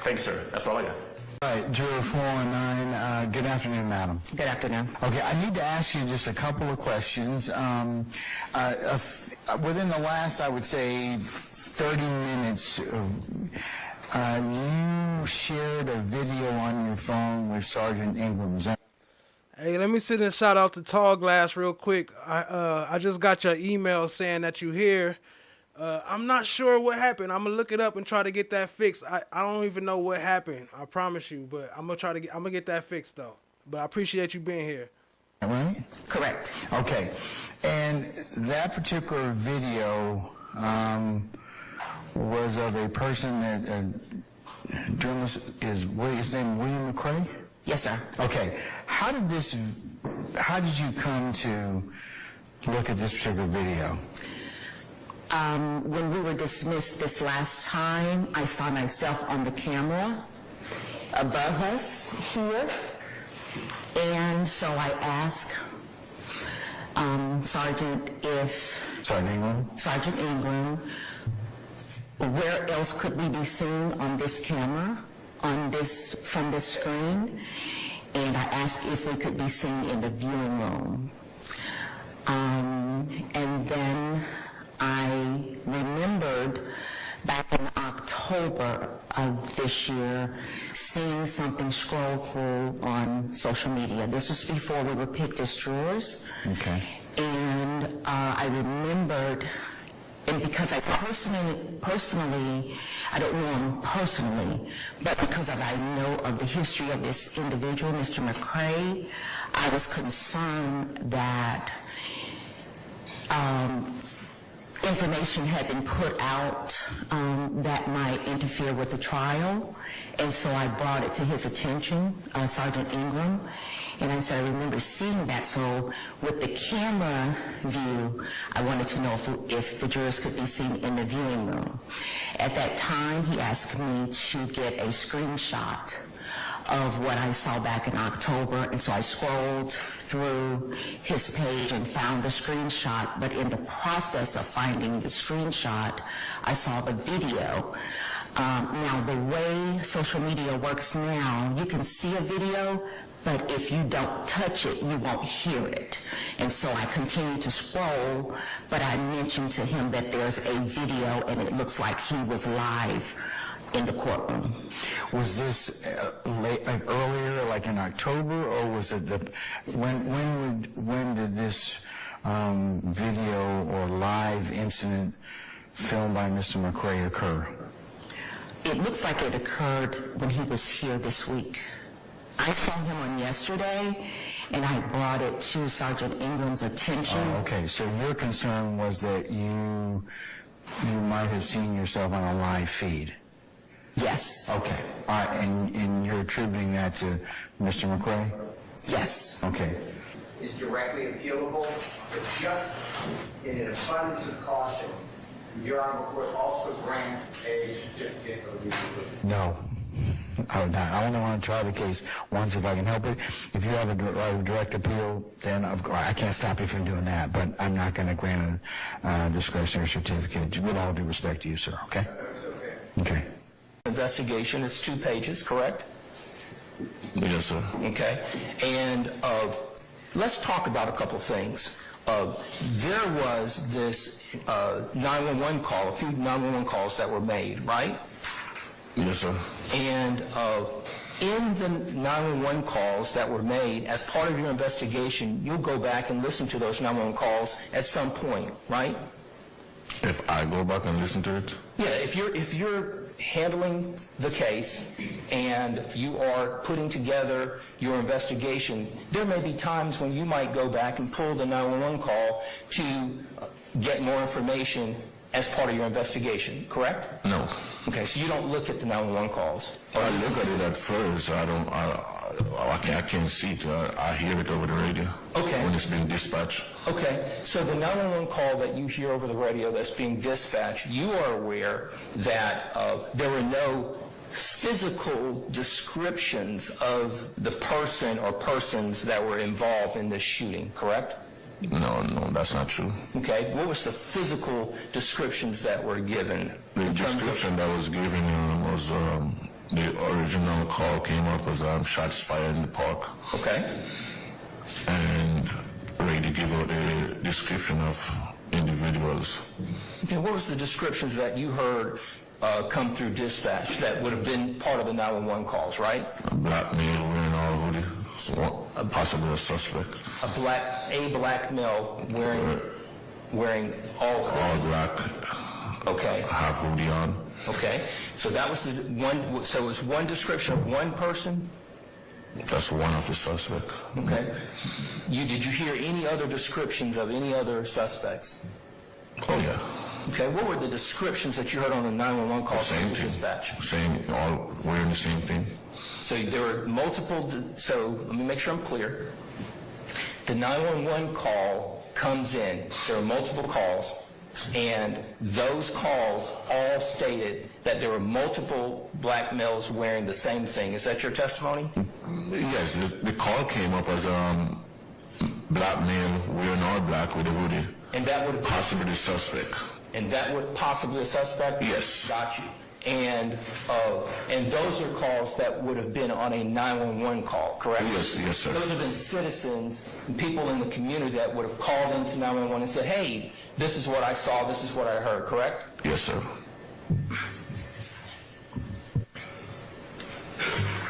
Thanks, sir. That's all I got. All right, Juror 419, good afternoon, madam. Good afternoon. Okay, I need to ask you just a couple of questions. Within the last, I would say, 30 minutes, you shared a video on your phone with Sergeant Ingram. Hey, let me send a shout out to Tall Glass real quick. I just got your email saying that you here. I'm not sure what happened. I'm gonna look it up and try to get that fixed. I don't even know what happened. I promise you, but I'm gonna get that fixed though. But I appreciate you being here. Right? Correct. Okay, and that particular video was of a person that journalist is his name William McCray? Yes, sir. Okay, how did you come to look at this particular video? When we were dismissed this last time, I saw myself on the camera above us here. And so I asked Sergeant Ingram, where else could we be seen on this camera, from this screen? And I asked if we could be seen in the viewing room. And then I remembered back in October of this year seeing something scroll through on social media. This was before we were picked as jurors. Okay. And I remembered, and because I personally, I don't know him personally, but because I know of the history of this individual, Mr. McCray, I was concerned that information had been put out that might interfere with the trial, and so I brought it to his attention, Sergeant Ingram, and I said I remember seeing that. So with the camera view, I wanted to know if the jurors could be seen in the viewing room. At that time, he asked me to get a screenshot of what I saw back in October, and so I scrolled through his page and found the screenshot, but in the process of finding the screenshot, I saw the video. Now, the way social media works now, you can see a video, but if you don't touch it, you won't hear it. And so I continued to scroll, but I mentioned to him that there's a video, and it looks like he was live in the courtroom. Was this earlier, like in October, or was it when did this video or live incident filmed by Mr. McCray occur? It looks like it occurred when he was here this week. I saw him on yesterday, and I brought it to Sergeant Ingram's attention. Oh, okay, so your concern was that you might have seen yourself on a live feed. Yes. Okay. All right. And you're attributing that to Mr. McCray? Yes. Okay. Is directly appealable, but just in an abundance of caution, Your Honor, would also grant a certificate of legality? No. I would not. I only want to try the case once if I can help it. If you have a direct appeal, then I can't stop you from doing that, but I'm not going to grant a discretionary certificate. With all due respect to you, sir, okay? Okay. Investigation is 2 pages, correct? Yes, sir. Okay. And let's talk about a couple things. There was this 911 call, a few 911 calls that were made, right? Yes, sir. And in the 911 calls that were made, as part of your investigation, you'll go back and listen to those 911 calls at some point, right? If I go back and listen to it? Yeah, if you're handling the case and you are putting together your investigation, there may be times when you might go back and pull the 911 call to get more information as part of your investigation, correct? No. Okay, so you don't look at the 911 calls. I look at it at first. I can't see it. I hear it over the radio. Okay. When it's being dispatched. Okay, so the 911 call that you hear over the radio that's being dispatched, you are aware that there were no physical descriptions of the person or persons that were involved in this shooting, correct? No, that's not true. Okay, what was the physical descriptions that were given? The description that was given was The original call came up as shots fired in the park. Okay. And ready to give out a description of individuals. Okay, what was the descriptions that you heard come through dispatch that would have been part of the 911 calls, right? A black male wearing all hoodie, so possibly a suspect. A black male wearing all black. Okay. Have hoodie on. Okay. So that was the one. So it was one description of one person. That's one of the suspects. Okay. Did you hear any other descriptions of any other suspects? Oh yeah. Okay. What were the descriptions that you heard on the 911 call? Same thing. Dispatch. Same. All wearing the same thing. So there were multiple. So let me make sure I'm clear. The 911 call comes in. There are multiple calls. And those calls all stated that there were multiple black males wearing the same thing. Is that your testimony? Yes, the call came up as black male wearing all black with a hoodie. And that would possibly the suspect. And that would possibly a suspect? Yes. Got you. And those are calls that would have been on a 911 call, correct? Yes, sir. Those have been citizens and people in the community that would have called into 911 and said, hey, this is what I saw, this is what I heard, correct? Yes, sir.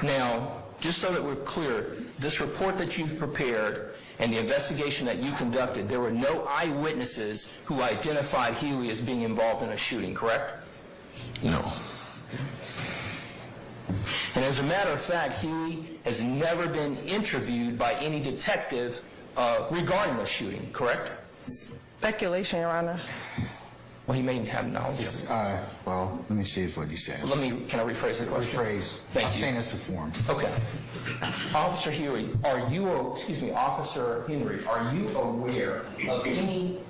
Now, just so that we're clear, this report that you've prepared and the investigation that you conducted, there were no eyewitnesses who identified Huey as being involved in a shooting, correct? No. And as a matter of fact, Huey has never been interviewed by any detective regarding the shooting, correct? Speculation, Your Honor. Well, he may have knowledge. Well, let me see what he says. Can I rephrase the question? Rephrase. Thank you. Abstain as to form. Okay. Officer Huey, Officer Henry, are you aware of any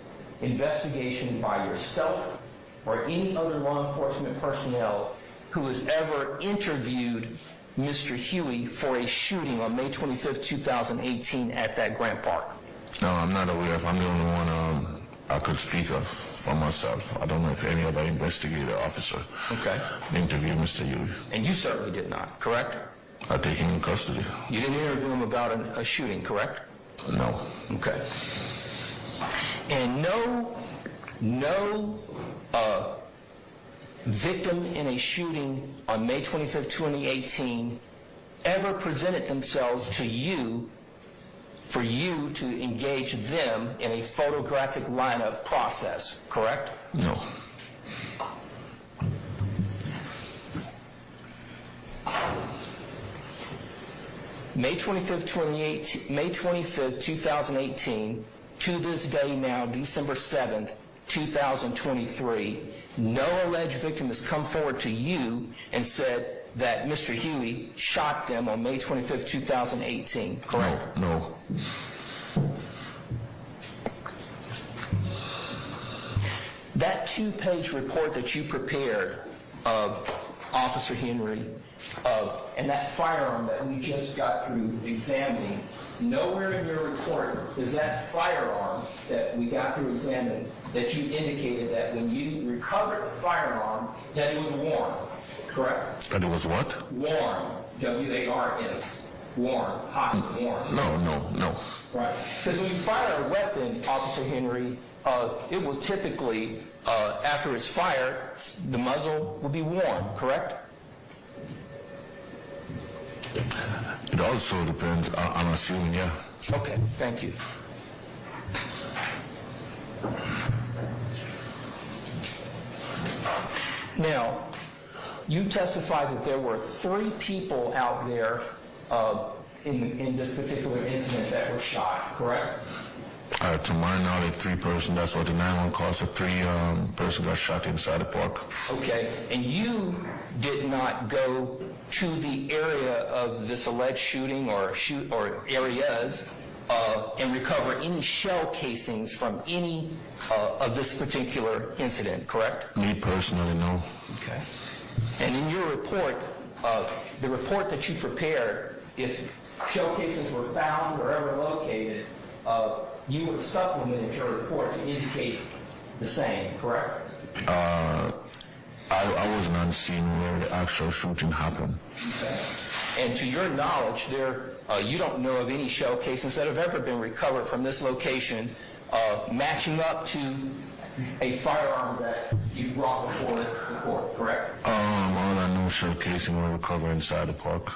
investigation by yourself or any other law enforcement personnel who has ever interviewed Mr. Huey for a shooting on May 25th, 2018 at that Grant Park? No, I'm not aware of. I'm the only one I could speak of for myself. I don't know if any other investigator officer interviewed Mr. Huey. And you certainly did not, correct? I take him in custody. You didn't interview him about a shooting, correct? No. Okay. And no victim in a shooting on May 25th, 2018 ever presented themselves to you for you to engage them in a photographic lineup process, correct? No. May 25th, 2018, to this day now, December 7th, 2023, no alleged victim has come forward to you and said that Mr. Huey shot them on May 25th, 2018, correct? No. That 2-page report that you prepared, Officer Henry, and that firearm that we just got through examining, nowhere in your report is that firearm that we got through examining that you indicated that when you recovered the firearm that it was worn, correct? That it was what? Worn, W-A-R-N, worn, hot, worn. No. Right, because when you fire a weapon, Officer Henry, it will typically, after it's fired, the muzzle will be worn, correct? It also depends, I'm assuming, yeah. Okay, thank you. Now, you testified that there were 3 people out there in this particular incident that were shot, correct? To my knowledge, 3 persons. That's what the 911 calls. So 3 persons got shot inside the park. Okay, and you did not go to the area of this alleged shooting or areas and recover any shell casings from any of this particular incident, correct? Me personally, no. Okay. And in your report, the report that you prepared, if shell casings were found or ever located, you would supplement your report to indicate the same, correct? I I wasn't on scene where the actual shooting happened. Okay. And to your knowledge, you don't know of any shell casings that have ever been recovered from this location matching up to a firearm that you brought before the court, correct? All I know is shell casing were recovered inside the park.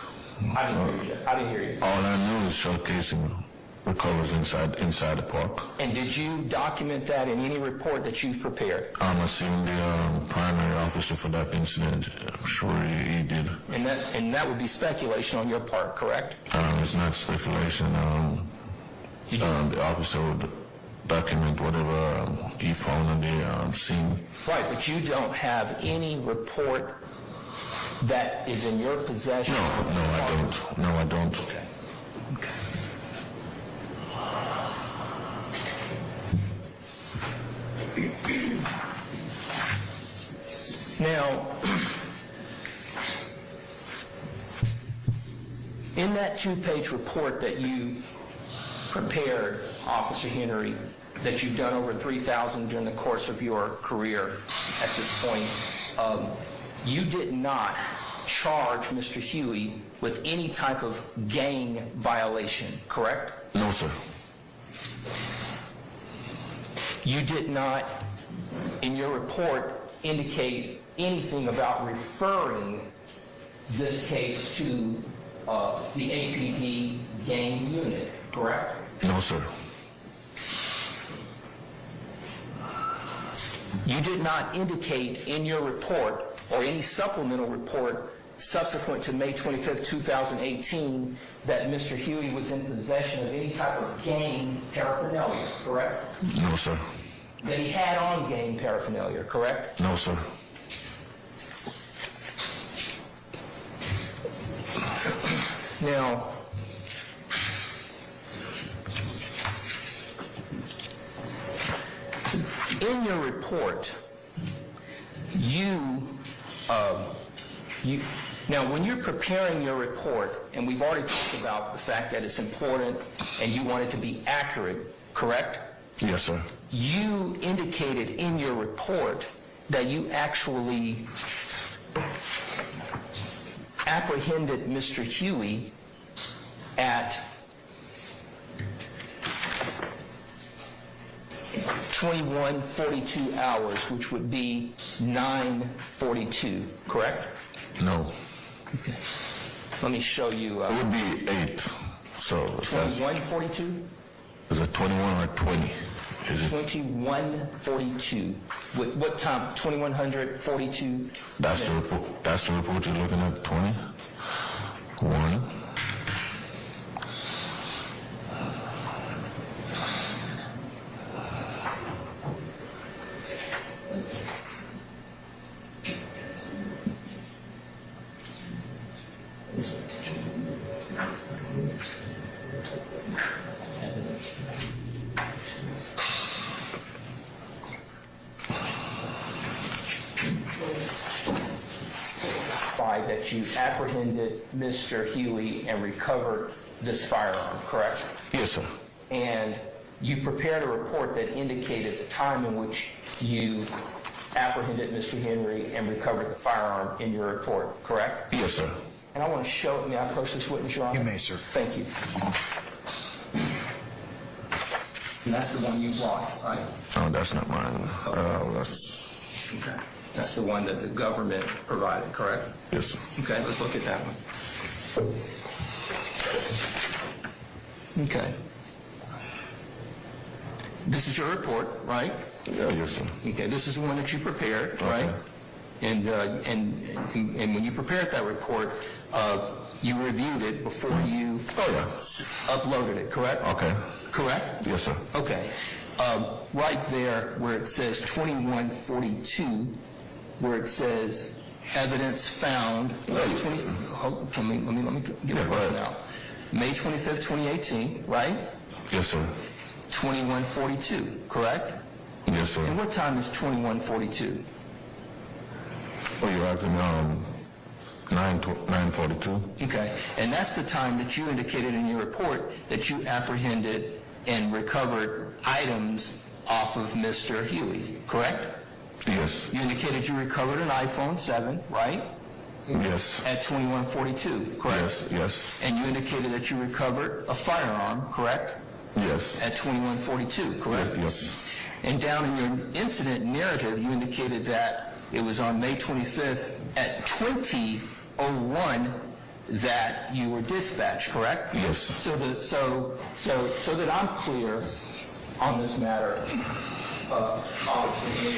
I didn't hear you. All I know is shell casing recovers inside the park. And did you document that in any report that you've prepared? I'm assuming the primary officer for that incident, I'm sure he did. And that would be speculation on your part, correct? It's not speculation. The officer would document whatever he found on the scene. Right, but you don't have any report that is in your possession? No, I don't. Okay. Now, in that 2-page report that you prepared, Officer Henry, that you've done over 3,000 during the course of your career at this point, you did not charge Mr. Huey with any type of gang violation, correct? No, sir. You did not, in your report, indicate anything about referring this case to the APD gang unit, correct? No, sir. You did not indicate in your report or any supplemental report subsequent to May 25th, 2018 that Mr. Huey was in possession of any type of gang paraphernalia, correct? No, sir. That he had on gang paraphernalia, correct? No, sir. Now, in your report, now when you're preparing your report, and we've already talked about the fact that it's important and you want it to be accurate, correct? Yes, sir. You indicated in your report that you actually apprehended Mr. Huey at 21:42 hours, which would be 9:42, correct? No. Okay. Let me show you. It would be 8. So 21:42? Is it 21 or 20? Is it 21:42. What time? 2142? That's the report. That's the report you're looking at. 20. 1. That you apprehended Mr. Huey and recovered this firearm, correct? Yes, sir. And you prepared a report that indicated the time in which you apprehended Mr. Henry and recovered the firearm in your report, correct? Yes, sir. And I want to show it. May I approach this witness, Your Honor? You may, sir. Thank you. And that's the one you brought, right? Oh, that's not mine. That's... Okay. That's the one that the government provided, correct? Yes, sir. Okay, let's look at that one. Okay. This is your report, right? Yeah, yes, sir. Okay, this is the one that you prepared, right? And when you prepared that report, you reviewed it before you uploaded it, correct? Okay. Correct? Yes, sir. Okay. Right there where it says 2142, where it says evidence found. Let me get it right now. May 25th, 2018, right? Yes, sir. 2142, correct? Yes, sir. And what time is 2142? Oh, you're acting 9:42. Okay, and that's the time that you indicated in your report that you apprehended and recovered items off of Mr. Huey, correct? Yes. You indicated you recovered an iPhone 7, right? Yes. At 2142, correct? Yes, yes. And you indicated that you recovered a firearm, correct? Yes. At 2142, correct? Yes. And down in your incident narrative, you indicated that it was on May 25th at 20:01 that you were dispatched, correct? Yes. So that I'm clear on this matter, obviously,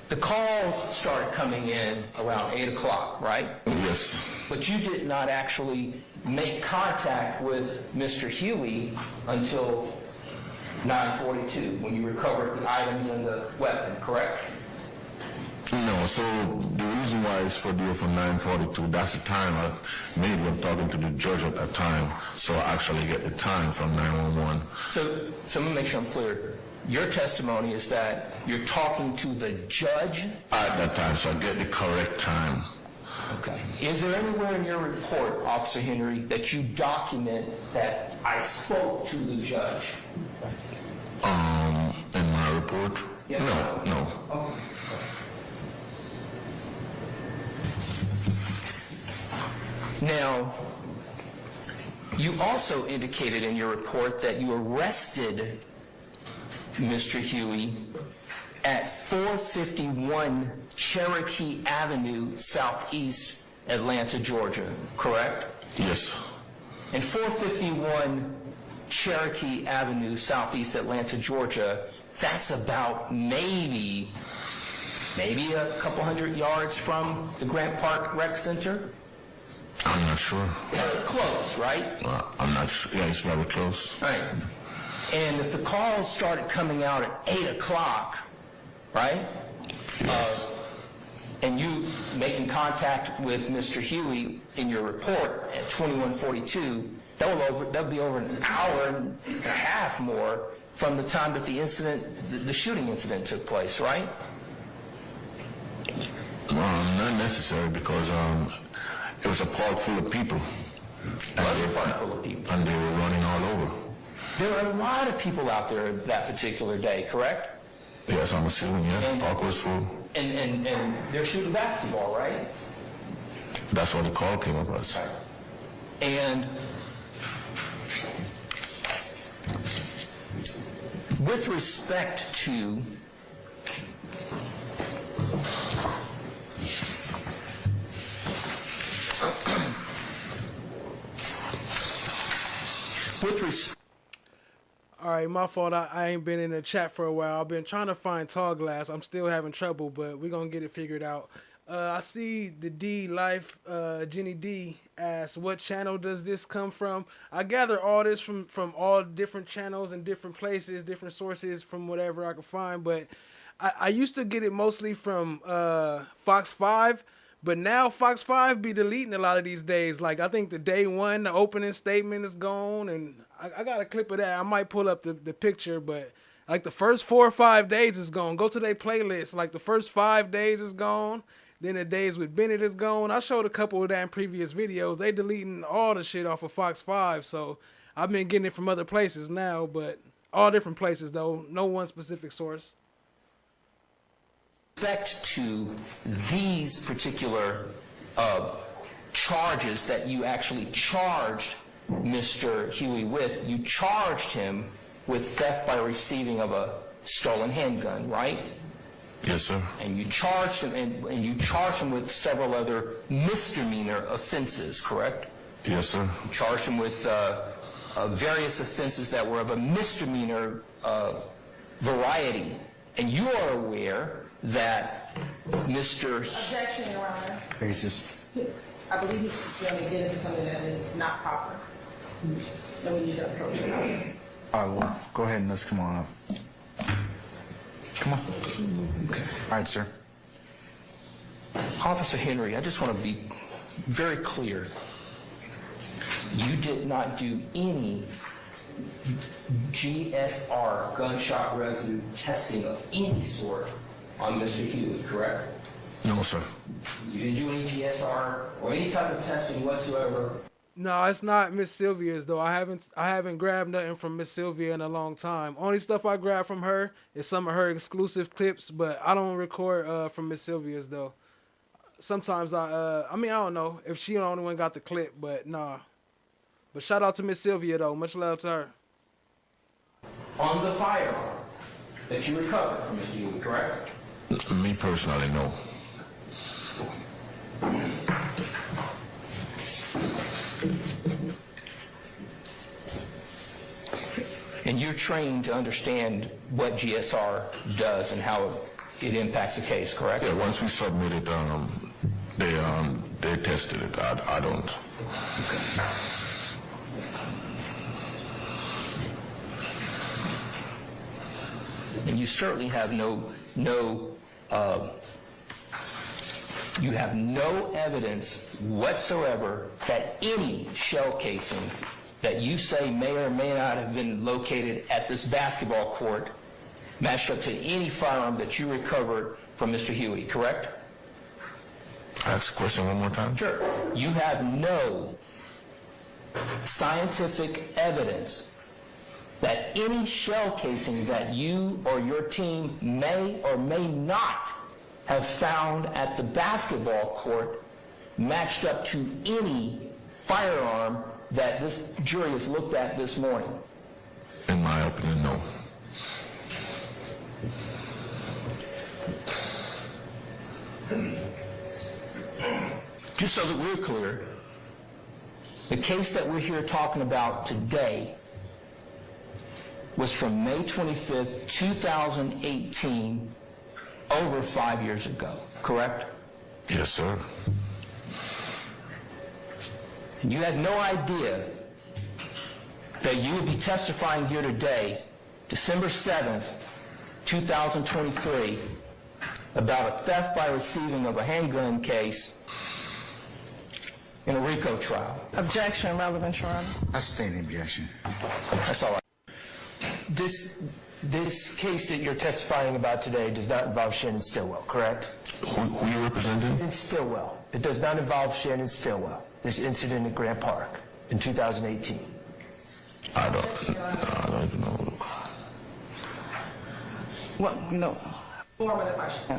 the calls started coming in around 8 o'clock, right? Yes. But you did not actually make contact with Mr. Huey until 9:42 when you recovered the items and the weapon, correct? No, so the reason why it's for deal from 9:42, that's the time maybe I'm talking to the judge at that time, so I actually get the time from 911. So let me make sure I'm clear. Your testimony is that you're talking to the judge? At that time, so I get the correct time. Okay. Is there anywhere in your report, Officer Henry, that you document that I spoke to the judge? In my report? Yes. No. Okay. Now, you also indicated in your report that you arrested Mr. Huey at 451 Cherokee Avenue, Southeast Atlanta, Georgia, correct? Yes. And 451 Cherokee Avenue, Southeast Atlanta, Georgia, that's about maybe a couple hundred yards from the Grant Park Rec Center? I'm not sure. Close, right? I'm not sure. Yeah, it's very close. Right. And if the calls started coming out at 8 o'clock, right? Yes. And you making contact with Mr. Huey in your report at 21:42, that'll be over an hour and a half more from the time that the incident, the shooting incident took place, right? Not necessary because it was a park full of people. It was a park full of people. And they were running all over. There were a lot of people out there that particular day, correct? Yes, I'm assuming, yeah. The park was full. And they're shooting basketball, right? That's what the call came up as. And with respect to All right, my fault. I ain't been in the chat for a while. I've been trying to find Tall Glass. I'm still having trouble, but we're going to get it figured out. I see the D Life, Jenny D asks, what channel does this come from? I gather all this from all different channels and different places, different sources from whatever I can find. But I used to get it mostly from Fox 5. But now Fox 5 be deleting a lot of these days. Like, I think the day one, the opening statement is gone. And I got a clip of that. I might pull up the picture. But, like, the first 4 or 5 days is gone. Go to their playlist. Like, the first 5 days is gone. Then the days with Bennett is gone. I showed a couple of that in previous videos. They deleting all the shit off of Fox 5. So, I've been getting it from other places now. But all different places, though. No one specific source. Respect to these particular charges that you actually charged Mr. Huey with, you charged him with theft by receiving of a stolen handgun, right? Yes, sir. And you charged him, and you charged him with several other misdemeanor offenses, correct? Yes, sir. You charged him with various offenses that were of a misdemeanor variety, and you are aware that Mr. Objection, Your Honor. Basis. I believe he's going to get into something that is not proper. And we need to approach it. All right, well, go ahead and let's come on up. Come on. Okay. All right, sir. Officer Henry, I just want to be very clear. You did not do any GSR, gunshot residue testing of any sort on Mr. Huey, correct? No, sir. You didn't do any GSR or any type of testing whatsoever No, it's not Miss Sylvia's though. I haven't grabbed nothing from Miss Sylvia in a long time. Only stuff I grab from her is some of her exclusive clips, but I don't record from Miss Sylvia's though. Sometimes I don't know if she the only one got the clip, but nah. But shout out to Miss Sylvia though. Much love to her. On the firearm that you recovered from Mr. Huey, correct? Me personally, no. And you're trained to understand what GSR does and how it impacts the case, correct? Yeah, once we submit it, they tested it. I don't. And you certainly have you have no evidence whatsoever that any shell casing that you say may or may not have been located at this basketball court matched up to any firearm that you recovered from Mr. Huey, correct? Ask the question one more time. Sure. You have no scientific evidence that any shell casing that you or your team may or may not have found at the basketball court matched up to any firearm that this jury has looked at this morning? In my opinion, no. Just so that we're clear, the case that we're here talking about today was from May 25th, 2018, over 5 years ago, correct? Yes, sir. And you had no idea that you would be testifying here today, December 7th, 2023, about a theft by receiving of a handgun case in a RICO trial. Objection, relevant, Your Honor. I sustain the objection. That's all right. This case that you're testifying about today does not involve Shannon Stillwell, correct? Who you representing? In Stillwell. It does not involve Shannon Stillwell. This incident at Grant Park in 2018. I don't even know. Well, no. 4 minute question.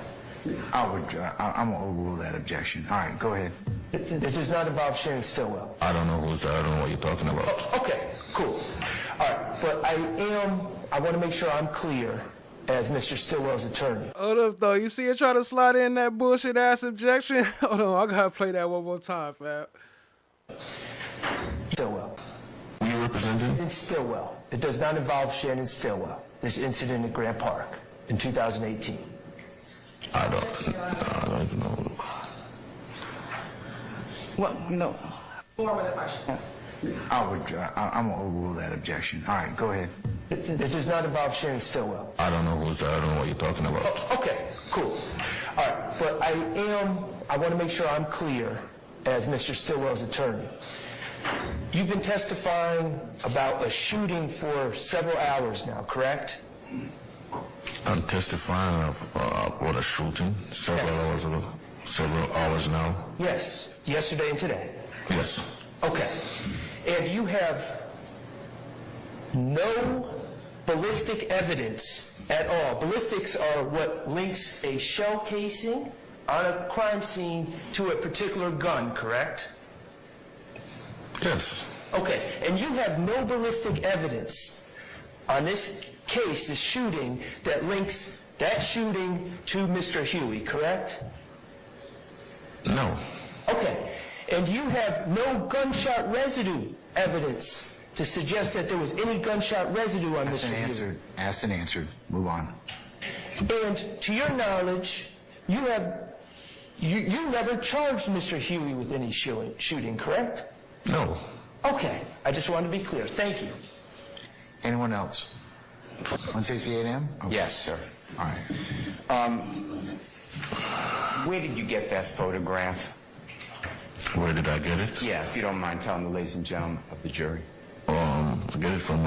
I'm going to overrule that objection. All right, go ahead. It does not involve Shannon Stillwell. I don't know who's that. I don't know what you're talking about. Oh, okay, cool. All right, but I want to make sure I'm clear as Mr. Stillwell's attorney. Hold up though. You see her try to slide in that bullshit ass objection? Hold on, I gotta play that one more time, fam. Stillwell. Who you representing? In Stillwell. It does not involve Shannon Stillwell. This incident at Grant Park in 2018. I don't even know. Well, no. 4 minute question. I'm going to overrule that objection. All right, go ahead. It does not involve Shannon Stillwell. I don't know who's that. I don't know what you're talking about. Oh, okay, cool. All right, but I want to make sure I'm clear as Mr. Stillwell's attorney. You've been testifying about a shooting for several hours now, correct? I'm testifying about a shooting several hours now. Yes, yesterday and today. Yes. Okay, and you have no ballistic evidence at all. Ballistics are what links a shell casing on a crime scene to a particular gun, correct? Yes. Okay, and you have no ballistic evidence on this case, this shooting, that links that shooting to Mr. Huey, correct? No. Okay, and you have no gunshot residue evidence to suggest that there was any gunshot residue on Mr. Huey. Asked and answered. Move on. And to your knowledge, you never charged Mr. Huey with any shooting, correct? No. Okay, I just wanted to be clear. Thank you. Anyone else? 168 M? Okay. Yes, sir. All right. Where did you get that photograph? Where did I get it? Yeah, if you don't mind telling the ladies and gentlemen of the jury. I get it from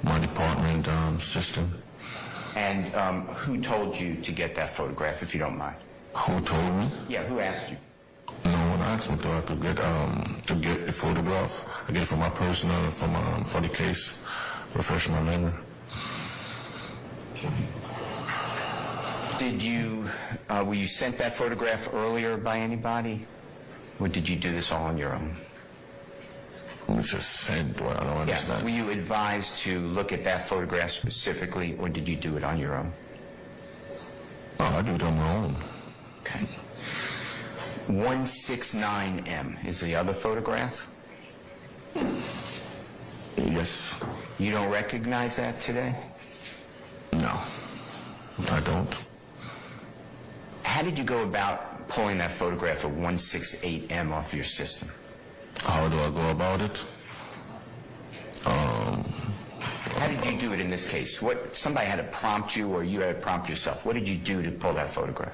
my department system. And who told you to get that photograph, if you don't mind? Who told me? Yeah, who asked you? No one asked me to. I could get to get the photograph. I get it for my personal and for the case. Refresh my memory. Did you, were you sent that photograph earlier by anybody? Or did you do this all on your own? It was just sent. Well, I don't understand. Yeah. Were you advised to look at that photograph specifically, or did you do it on your own? Oh, I do it on my own. Okay. 169M is the other photograph? Yes. You don't recognize that today? No, I don't. How did you go about pulling that photograph of 168M off your system? How do I go about it? How did you do it in this case? Somebody had to prompt you, or you had to prompt yourself? What did you do to pull that photograph?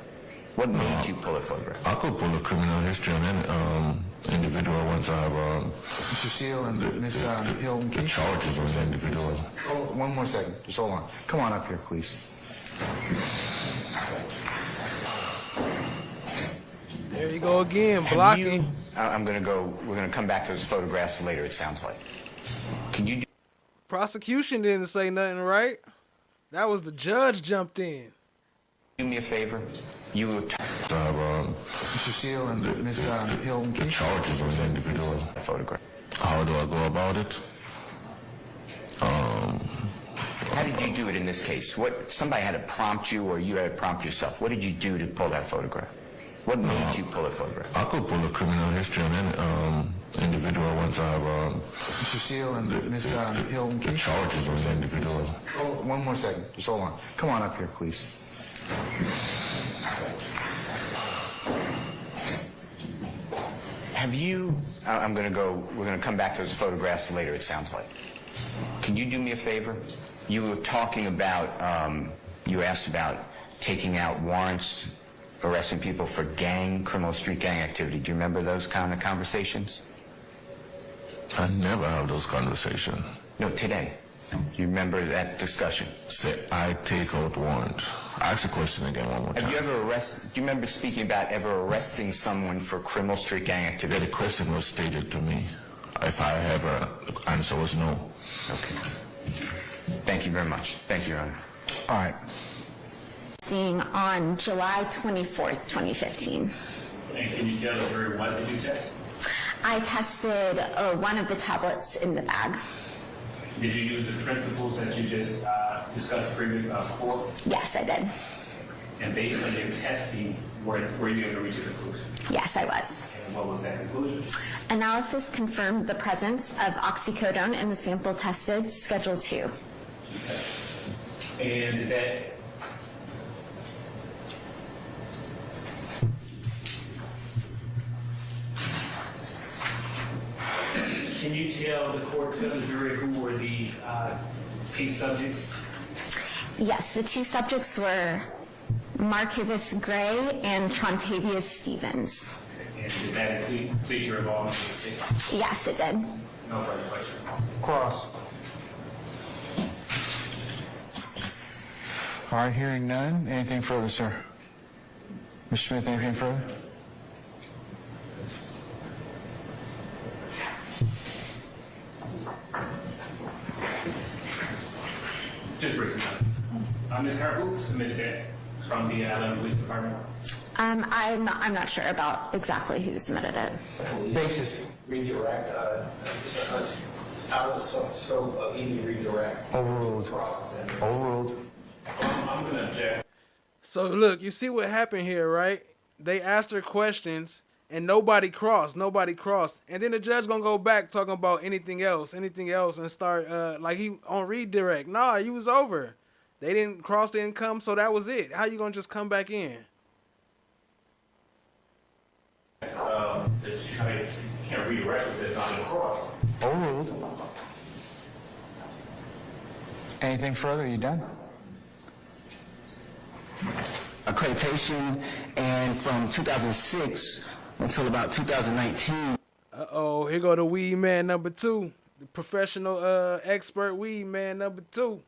What made you pull a photograph? I could pull a criminal history on any individual once I have Mr. Seal and Ms. Hill. the charges on the individual. Hold, one more second. Just hold on. Come on up here, please. There you go again, blocking. We're gonna come back to those photographs later, it sounds like. Can you Prosecution didn't say nothing, right? That was the judge jumped in. do me a favor? You will Mr. Seal and Ms. Hill. The charges on the individual. Photograph. How do I go about it? How did you do it in this case? Somebody had to prompt you, or you had to prompt yourself? What did you do to pull that photograph? What made you pull a photograph? I could pull a criminal history on any individual once I have Mr. Seal and Ms. Hill. the charges on the individual. Hold, one more second. Just hold on. Come on up here, please. Have you, we're gonna come back to those photographs later, it sounds like. Can you do me a favor? You were talking about, you asked about taking out warrants, arresting people for criminal street gang activity. Do you remember those kind of conversations? I never have those conversations. No, today. Do you remember that discussion? Say, I take out warrant. Ask the question again one more time. Have you ever do you remember speaking about ever arresting someone for criminal street gang activity? Yeah, the question was stated to me. If I ever, the answer was no. Okay. Thank you very much. Thank you, Your Honor. All right. Seeing on July 24th, 2015. And can you tell the jury what did you test? I tested one of the tablets in the bag. Did you use the principles that you just discussed previously before? Yes, I did. And based on your testing, were you able to reach a conclusion? Yes, I was. And what was that conclusion? Analysis confirmed the presence of oxycodone in the sample tested, Schedule 2. Okay. And did that can you tell the court, tell the jury who were the case subjects? Yes, the two subjects were Marquivus Gray and Trontavious Stevens. And did that include your involvement in the case? Yes, it did. No further question. Cross. All right, hearing none. Anything further, sir? Mr. Smith, anything further? Just briefly. Ms. Carr, who submitted that from the Alabama Police Department? I'm not sure about exactly who submitted it. Basis. Redirect. It's out of the scope of any redirect. Overruled. Overruled. I'm going to object. So look, you see what happened here, right? They asked her questions and nobody crossed, and then the judge gonna go back talking about anything else, and start like he on redirect. Nah, you was over. They didn't cross, didn't come, so that was it. How you gonna just come back in? That you can't redirect if it's not in cross. Overruled. Anything further? Are you done? Accreditation, and from 2006 until about 2019. Uh-oh, here go the weed man number 2. The professional expert weed man number 2.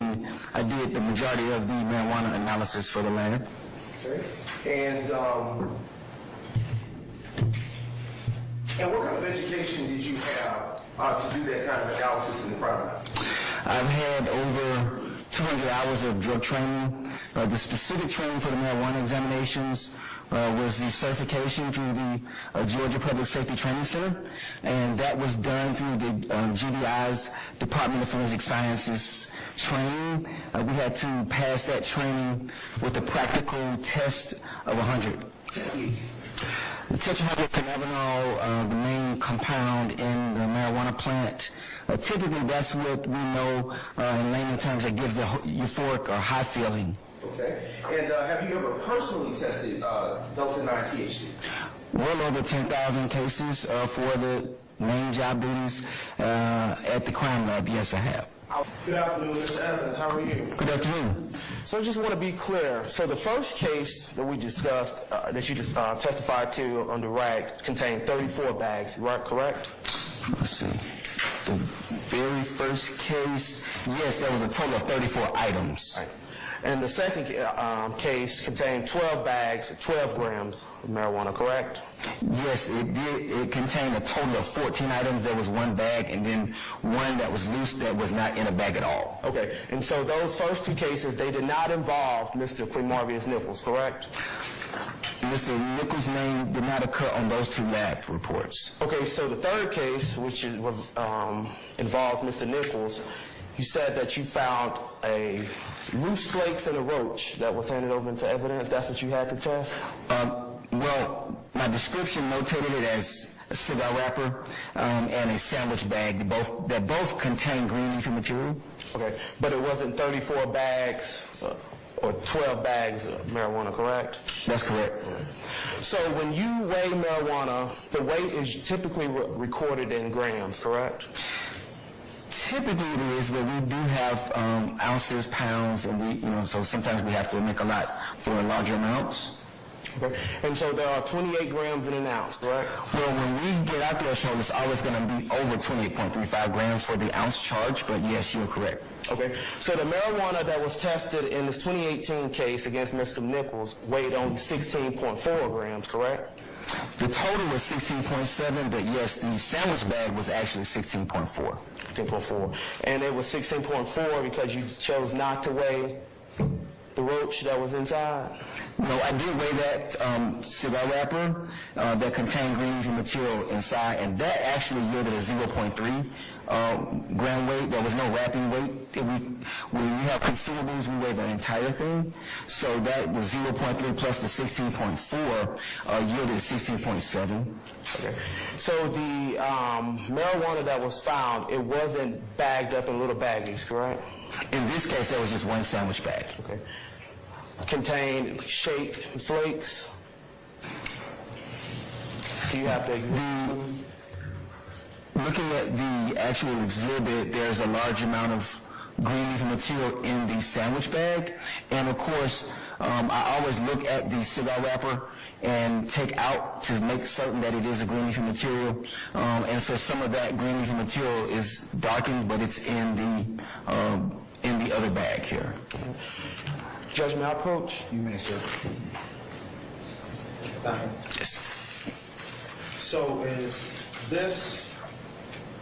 I did the majority of the marijuana analysis for the lab. Okay. And And what kind of education did you have to do that kind of analysis in the crime lab? I've had over 200 hours of drug training. The specific training for the marijuana examinations was the certification through the Georgia Public Safety Training Center, and that was done through the GDI's Department of Forensic Sciences training. We had to pass that training with a practical test of 100. The tetrahydrocannabinol, the main compound in the marijuana plant, typically that's what we know in layman terms that gives the euphoric or high feeling. Okay. And have you ever personally tested Delta-9 THC? Well over 10,000 cases for the main job duties at the crime lab. Yes, I have. Good afternoon, Mr. Evans. How are you? Good afternoon. So I just want to be clear. So the first case that we discussed, that you just testified to on the rag, contained 34 bags, right? Correct? Let's see. The very first case, yes, that was a total of 34 items. Right. And the second case contained 12 bags, 12 grams of marijuana, correct? Yes, it did. It contained a total of 14 items. There was one bag and then one that was loose that was not in a bag at all. Okay. And so those first two cases, they did not involve Mr. Quinmarvius Nichols, correct? Mr. Nichols' name did not occur on those two lab reports. Okay, so the third case, which involved Mr. Nichols, you said that you found a loose flakes and a roach that was handed over into evidence. That's what you had to test? Well, my description notated it as a cigar wrapper and a sandwich bag that both contain green leafy material. Okay, but it wasn't 34 bags or 12 bags of marijuana, correct? That's correct. So when you weigh marijuana, the weight is typically recorded in grams, correct? Typically it is, but we do have ounces, pounds, and so sometimes we have to make a lot for larger amounts. Okay. And so there are 28 grams in an ounce, correct? Well, when we get out there, so it's always going to be over 28.35 grams for the ounce charge, but yes, you're correct. Okay. So the marijuana that was tested in this 2018 case against Mr. Nichols weighed only 16.4 grams, correct? The total was 16.7, but yes, the sandwich bag was actually 16.4. 16.4. And it was 16.4 because you chose not to weigh the roach that was inside? No, I did weigh that cigar wrapper that contained green leafy material inside, and that actually yielded a 0.3 gram weight. There was no wrapping weight. When you have consumables, we weigh the entire thing. So that was 0.3 plus the 16.4 yielded 16.7. Okay. So the marijuana that was found, it wasn't bagged up in little baggies, correct? In this case, there was just one sandwich bag. Okay. Contained shake flakes. Do you have Looking at the actual exhibit, there's a large amount of green leafy material in the sandwich bag, and of course, I always look at the cigar wrapper and take out to make certain that it is a green leafy material, and so some of that green leafy material is darkened, but it's in the other bag here. Judge, may I approach? You may, sir. Yes. So is this,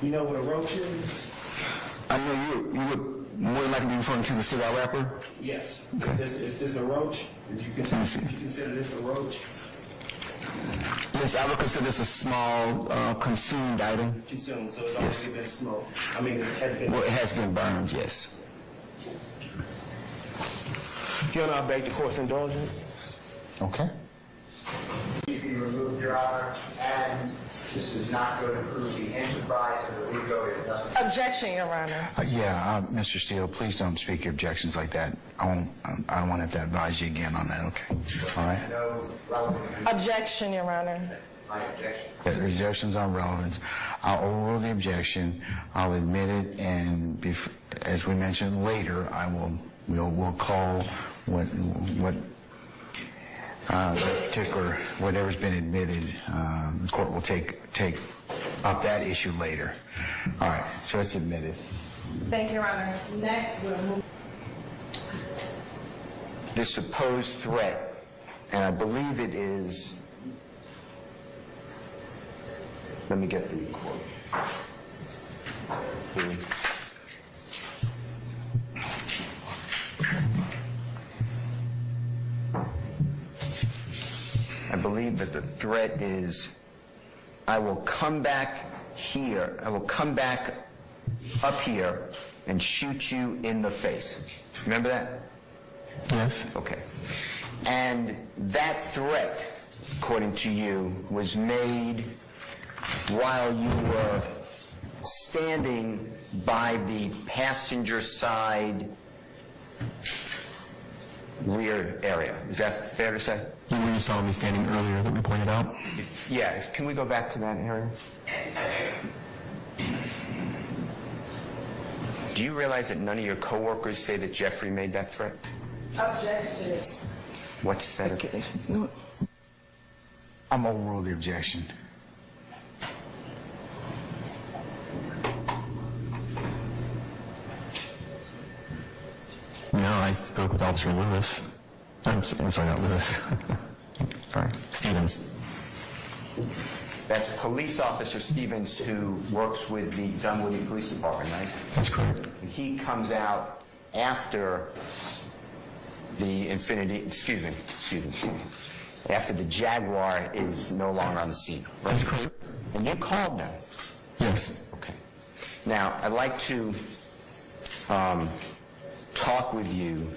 you know what a roach is? I know you would more likely be referring to the cigar wrapper? Yes. Okay. Is this a roach? Did you consider this a roach? Yes, I would consider this a small consumed item. Consumed, so it's already been smoked. I mean, it has been... Well, it has been burned, yes. Your Honor, I beg the court's indulgence. Okay. You be removed, Your Honor, and this is not going to prove the enterprise of the RICO. It doesn't. Objection, Your Honor. Mr. Steele, please don't speak your objections like that. I don't want to have to advise you again on that, okay? All right? No relevant. Objection, Your Honor. That's my objection. The objections on relevance. I'll overrule the objection. I'll admit it, and as we mentioned later, we'll call what particular, whatever's been admitted, the court will take up that issue later. All right, so it's admitted. Thank you, Your Honor. Next, we'll move. The supposed threat, and I believe it is Let me get the quote. I believe that the threat is, I will come back here, I will come back up here and shoot you in the face. Remember that? Yes. Okay. And that threat, according to you, was made while you were standing by the passenger side rear area. Is that fair to say? When you saw me standing earlier that we pointed out? Can we go back to that area? Do you realize that none of your coworkers say that Jeffrey made that threat? Objection. What's that? Okay. I'm overrule the objection. No, I spoke with Officer Lewis. I'm sorry, not Lewis. Sorry, Stevens. That's Police Officer Stevens, who works with the Dunwoody Police Department, right? That's correct. And he comes out after the after the Jaguar is no longer on the scene, right? That's correct. And you called them? Yes. Okay. Now, I'd like to talk with you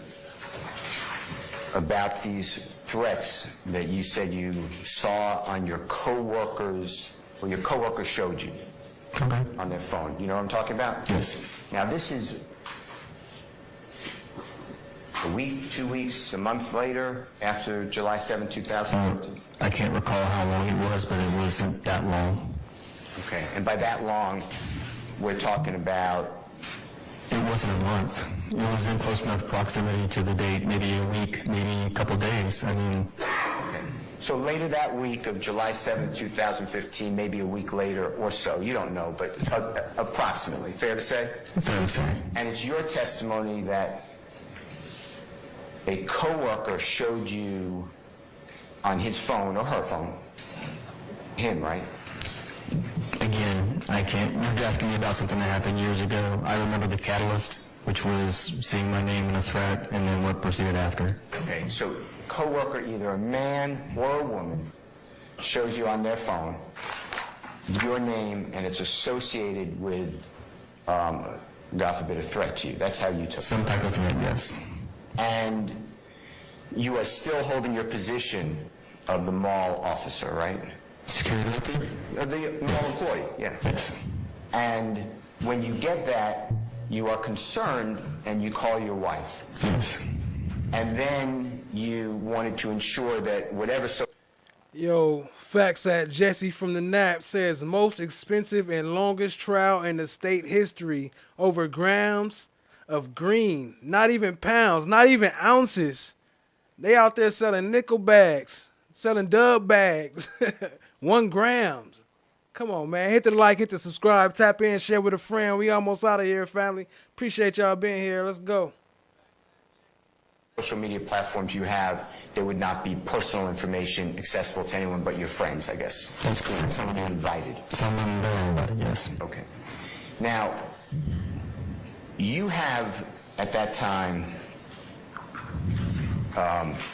about these threats that you said you saw on your coworkers, or your coworker showed you on their phone. You know what I'm talking about? Yes. Now, this is a week, 2 weeks, a month later, after July 7, 2014? I can't recall how long it was, but it wasn't that long. Okay, and by that long, we're talking about... It wasn't a month. It was in close enough proximity to the date, maybe a week, maybe a couple days. I mean... Okay. So later that week of July 7, 2015, maybe a week later or so, you don't know, but approximately, fair to say? Fair to say. And it's your testimony that a coworker showed you on his phone, or her phone, him, right? Again, I can't. You're asking me about something that happened years ago. I remember the catalyst, which was seeing my name in a threat, and then what proceeded after. Okay, so coworker, either a man or a woman, shows you on their phone your name, and it's associated with, God forbid, a threat to you. That's how you took it. Some type of threat, yes. And you are still holding your position of the mall officer, right? Security worker? The mall employee, yeah. Yes. And when you get that, you are concerned and you call your wife. Yes. And then you wanted to ensure that whatever... Yo, facts at Jesse from the Nap says most expensive and longest trial in the state history over grams of green, not even pounds, not even ounces. They out there selling nickel bags, selling dub bags, 1 grams. Come on, man. Hit the like, hit the subscribe, tap in, share with a friend. We almost out of here, family. Appreciate y'all being here. Let's go. Social media platforms you have, there would not be personal information accessible to anyone but your friends, I guess. That's correct. Someone invited. Someone there invited, yes. Okay. Now, you have, at that time,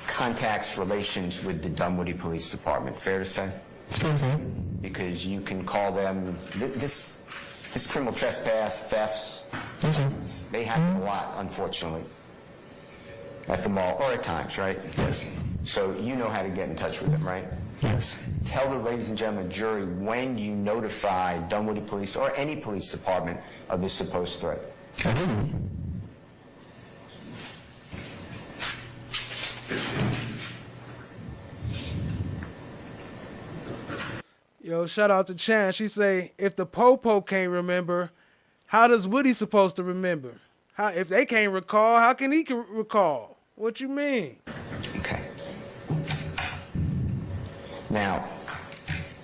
contacts, relations with the Dunwoody Police Department, fair to say? Fair to say. Because you can call them, this criminal trespass, thefts, they happen a lot, unfortunately, at the mall, or at times, right? Yes. So you know how to get in touch with them, right? Yes. Tell the ladies and gentlemen jury when you notify Dunwoody Police or any police department of this supposed threat. I didn't. Yo, shout out to Chan. She say, if the Popo can't remember, how does Woody supposed to remember? How, if they can't recall, how can he recall? What you mean? Okay. Now,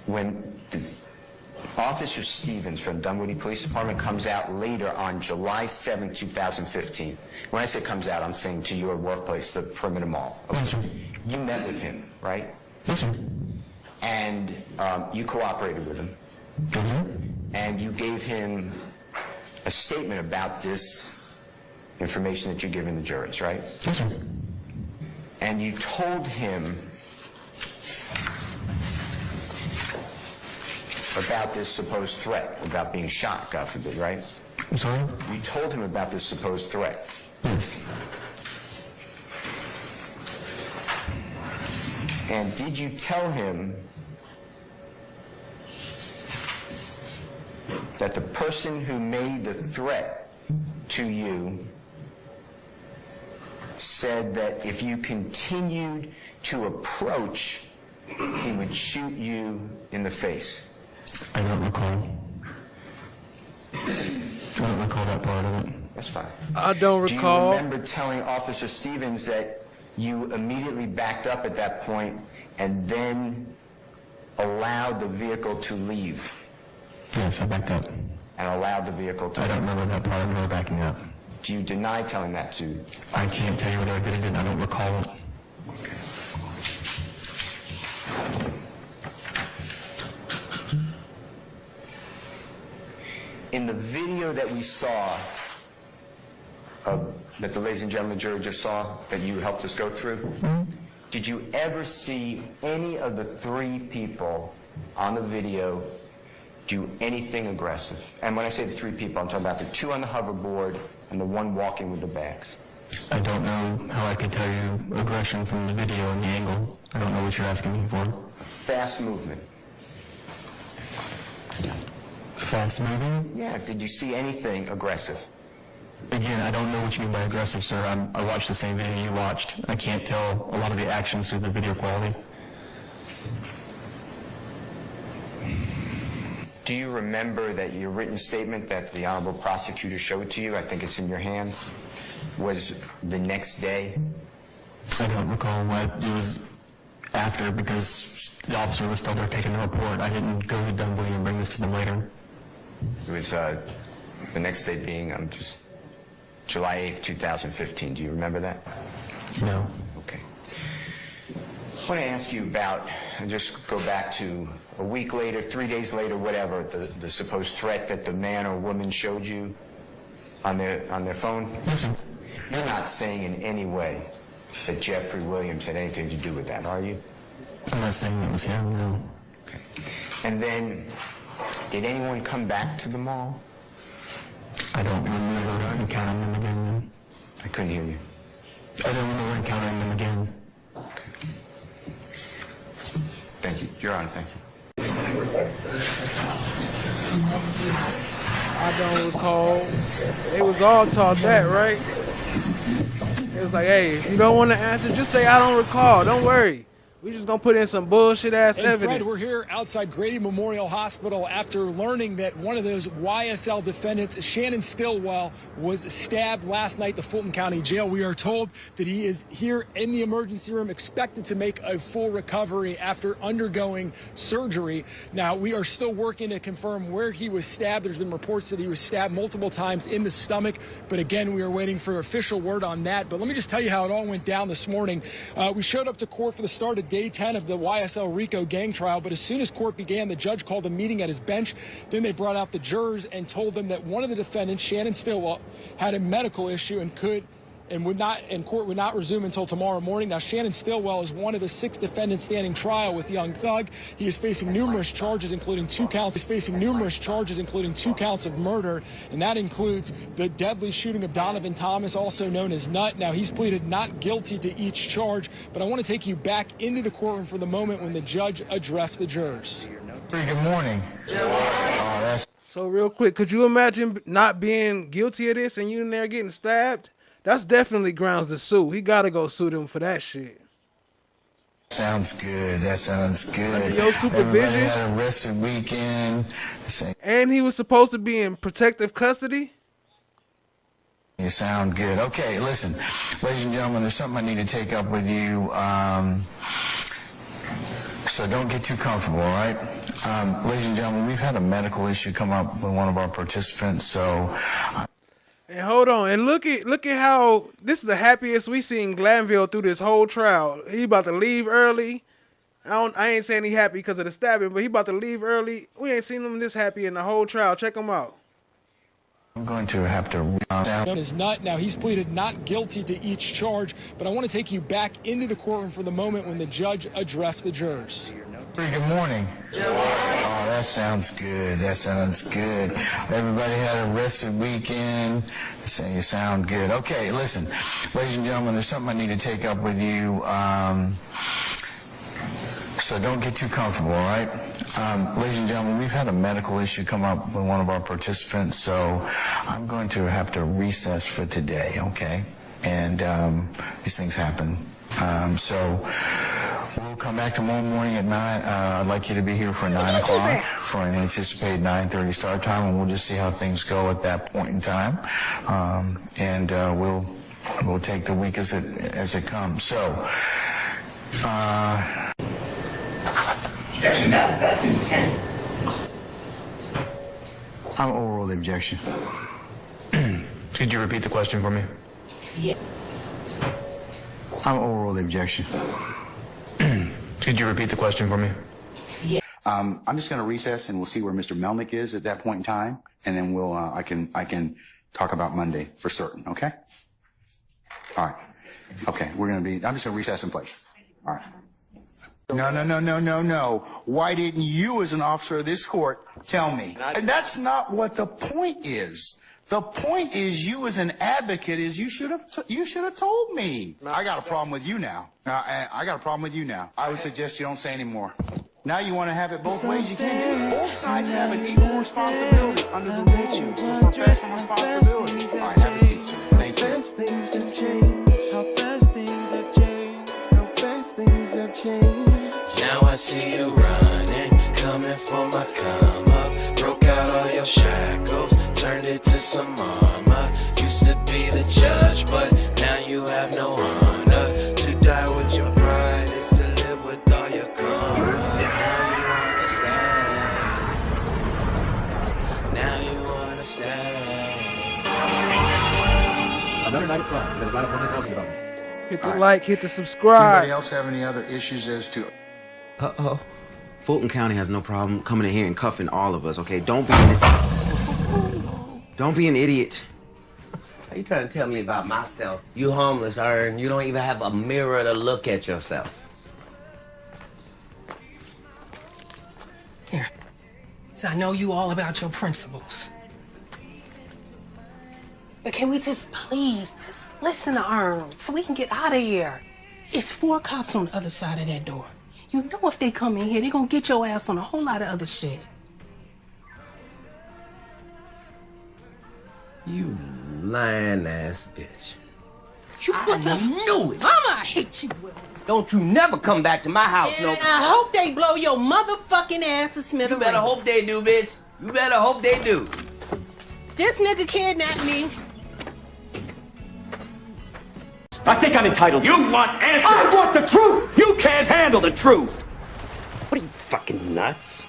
when Officer Stevens from Dunwoody Police Department comes out later on July 7, 2015, when I say comes out, I'm saying to your workplace, the Perimeter Mall. Okay. Yes, sir. You met with him, right? Yes, sir. And you cooperated with him. And you gave him a statement about this information that you're giving the juries, right? Yes, sir. And you told him about this supposed threat, about being shot, God forbid, right? I'm sorry? You told him about this supposed threat. Yes. And did you tell him that the person who made the threat to you said that if you continued to approach, he would shoot you in the face? I don't recall. I don't recall that part of it. That's fine. I don't recall. Do you remember telling Officer Stevens that you immediately backed up at that point and then allowed the vehicle to leave? Yes, I backed up. And allowed the vehicle to I don't remember that part. I remember backing up. Do you deny telling that to? I can't tell you whether I did or didn't. I don't recall it. Okay. In the video that we saw, that the ladies and gentlemen jury just saw, that you helped us go through, did you ever see any of the three people on the video do anything aggressive? And when I say the three people, I'm talking about the two on the hoverboard and the one walking with the bags. I don't know how I can tell you aggression from the video and the angle. I don't know what you're asking me for. Fast movement. Fast moving? Yeah, did you see anything aggressive? Again, I don't know what you mean by aggressive, sir. I watched the same video you watched. I can't tell a lot of the actions through the video quality. Do you remember that your written statement that the Honorable Prosecutor showed to you, I think it's in your hand, was the next day? I don't recall what it was after because the officer was still there taking the report. I didn't go to Dunwoody and bring this to them later. It was the next day being just July 8th, 2015. Do you remember that? No. Okay. I want to ask you about, and just go back to a week later, 3 days later, whatever, the supposed threat that the man or woman showed you on their phone? Yes, sir. You're not saying in any way that Jeffrey Williams had anything to do with that, are you? I'm not saying it was him, no. Okay. And then, did anyone come back to the mall? I don't remember encountering them again, no. I couldn't hear you. I don't remember encountering them again. Okay. Thank you. Your Honor, thank you. I don't recall. They was all taught that, right? It was like, hey, if you don't want to answer, just say I don't recall. Don't worry. We just gonna put in some bullshit ass evidence. Fred, we're here outside Grady Memorial Hospital after learning that one of those YSL defendants, Shannon Stillwell, was stabbed last night at the Fulton County Jail. We are told that he is here in the emergency room, expected to make a full recovery after undergoing surgery. Now, we are still working to confirm where he was stabbed. There's been reports that he was stabbed multiple times in the stomach, but again, we are waiting for official word on that. But let me just tell you how it all went down this morning. We showed up to court for the start of day 10 of the YSL RICO gang trial, but as soon as court began, the judge called a meeting at his bench. Then they brought out the jurors and told them that one of the defendants, Shannon Stillwell, had a medical issue and court would not resume until tomorrow morning. Now, Shannon Stillwell is one of the 6 defendants standing trial with Young Thug. He is facing numerous charges, including 2 counts. He's facing numerous charges, including 2 counts of murder, and that includes the deadly shooting of Donovan Thomas, also known as Nut. Now, he's pleaded not guilty to each charge, but I want to take you back into the courtroom for the moment when the judge addressed the jurors. Good morning. So real quick, could you imagine not being guilty of this and you in there getting stabbed? That's definitely grounds to sue. He gotta go sue them for that shit. Sounds good. That sounds good. Under your supervision. Everybody had a rested weekend. And he was supposed to be in protective custody. You sound good. Okay, listen, ladies and gentlemen, there's something I need to take up with you. So don't get too comfortable, all right? Ladies and gentlemen, we've had a medical issue come up with one of our participants, so... And hold on, and look at how this is the happiest we seen Glanville through this whole trial. He about to leave early. I ain't saying he happy because of the stabbing, but he about to leave early. We ain't seen him this happy in the whole trial. Check him out. I'm going to have to Now, he's pleaded not guilty to each charge, but I want to take you back into the courtroom for the moment when the judge addressed the jurors. Good morning. Oh, that sounds good. That sounds good. Everybody had a rested weekend. You sound good. Okay, listen, ladies and gentlemen, there's something I need to take up with you. So don't get too comfortable, all right? Ladies and gentlemen, we've had a medical issue come up with one of our participants, so I'm going to have to recess for today, okay? And these things happen. So we'll come back tomorrow morning at 9. I'd like you to be here for 9 o'clock for an anticipated 9:30 start time, and we'll just see how things go at that point in time. And we'll take the week as it comes. So. Objection, that's intent. I'm overrule the objection. Could you repeat the question for me? Yeah. I'm overrule the objection. Could you repeat the question for me? Yeah. I'm just going to recess and we'll see where Mr. Melnick is at that point in time, and then we'll I can talk about Monday for certain. Okay. All right. Okay. I'm just going to recess in place. All right. No. Why didn't you, as an officer of this court, tell me? And that's not what the point is. The point is, you as an advocate, is you should have told me. I got a problem with you now. I got a problem with you now. I would suggest you don't say anymore. Now you want to have it both ways. You can't do it. Both sides have an equal responsibility under the rules of professional responsibility. All right, have a seat, sir. Thank you. How fast things have changed. How fast things have changed. How fast things have changed. Now I see you running, coming for my come up. Broke out all your shackles, turned it to some armor. Used to be the judge, but now you have no honor. To die with your pride is to live with all your karma. Now you understand. Now you understand. Another night of fun. There's a lot of fun to talk about. Hit the like, hit the subscribe. Anybody else have any other issues as to... Uh-oh. Fulton County has no problem coming in here and cuffing all of us, okay? Don't be an idiot. Are you trying to tell me about myself? You homeless, Ern. You don't even have a mirror to look at yourself. Here. So I know you all about your principles. But can we just please just listen to Ern so we can get out of here? It's 4 cops on the other side of that door. You know if they come in here, they're gonna get your ass on a whole lot of other shit. You lying ass bitch. I knew it. Mama, I hate you, Will. Don't you never come back to my house, And no. I hope they blow your motherfucking ass to smithereens. You better hope they do, bitch. You better hope they do. This nigga kidnapped me. I think I'm entitled. You want answers? I want the truth! You can't handle the truth! What are you, fucking nuts?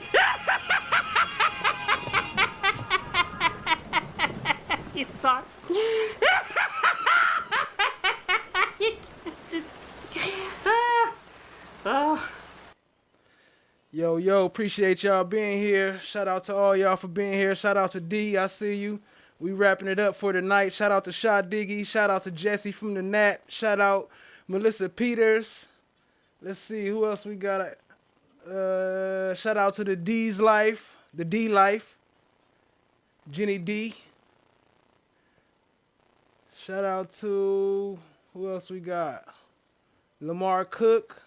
You thought... Yo, appreciate y'all being here. Shout out to all y'all for being here. Shout out to D, I see you. We wrapping it up for tonight. Shout out to Shaw Diggy. Shout out to Jesse from the Nat. Shout out Melissa Peters. Let's see who else we got. Shout out to the D's Life, the D Life, Jenny D. Shout out to who else we got? Lamar Cook.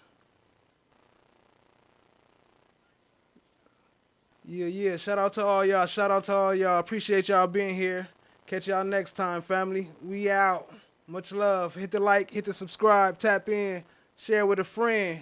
Yeah. Shout out to all y'all. Appreciate y'all being here. Catch y'all next time, family. We out. Much love. Hit the like, hit the subscribe, tap in, share with a friend.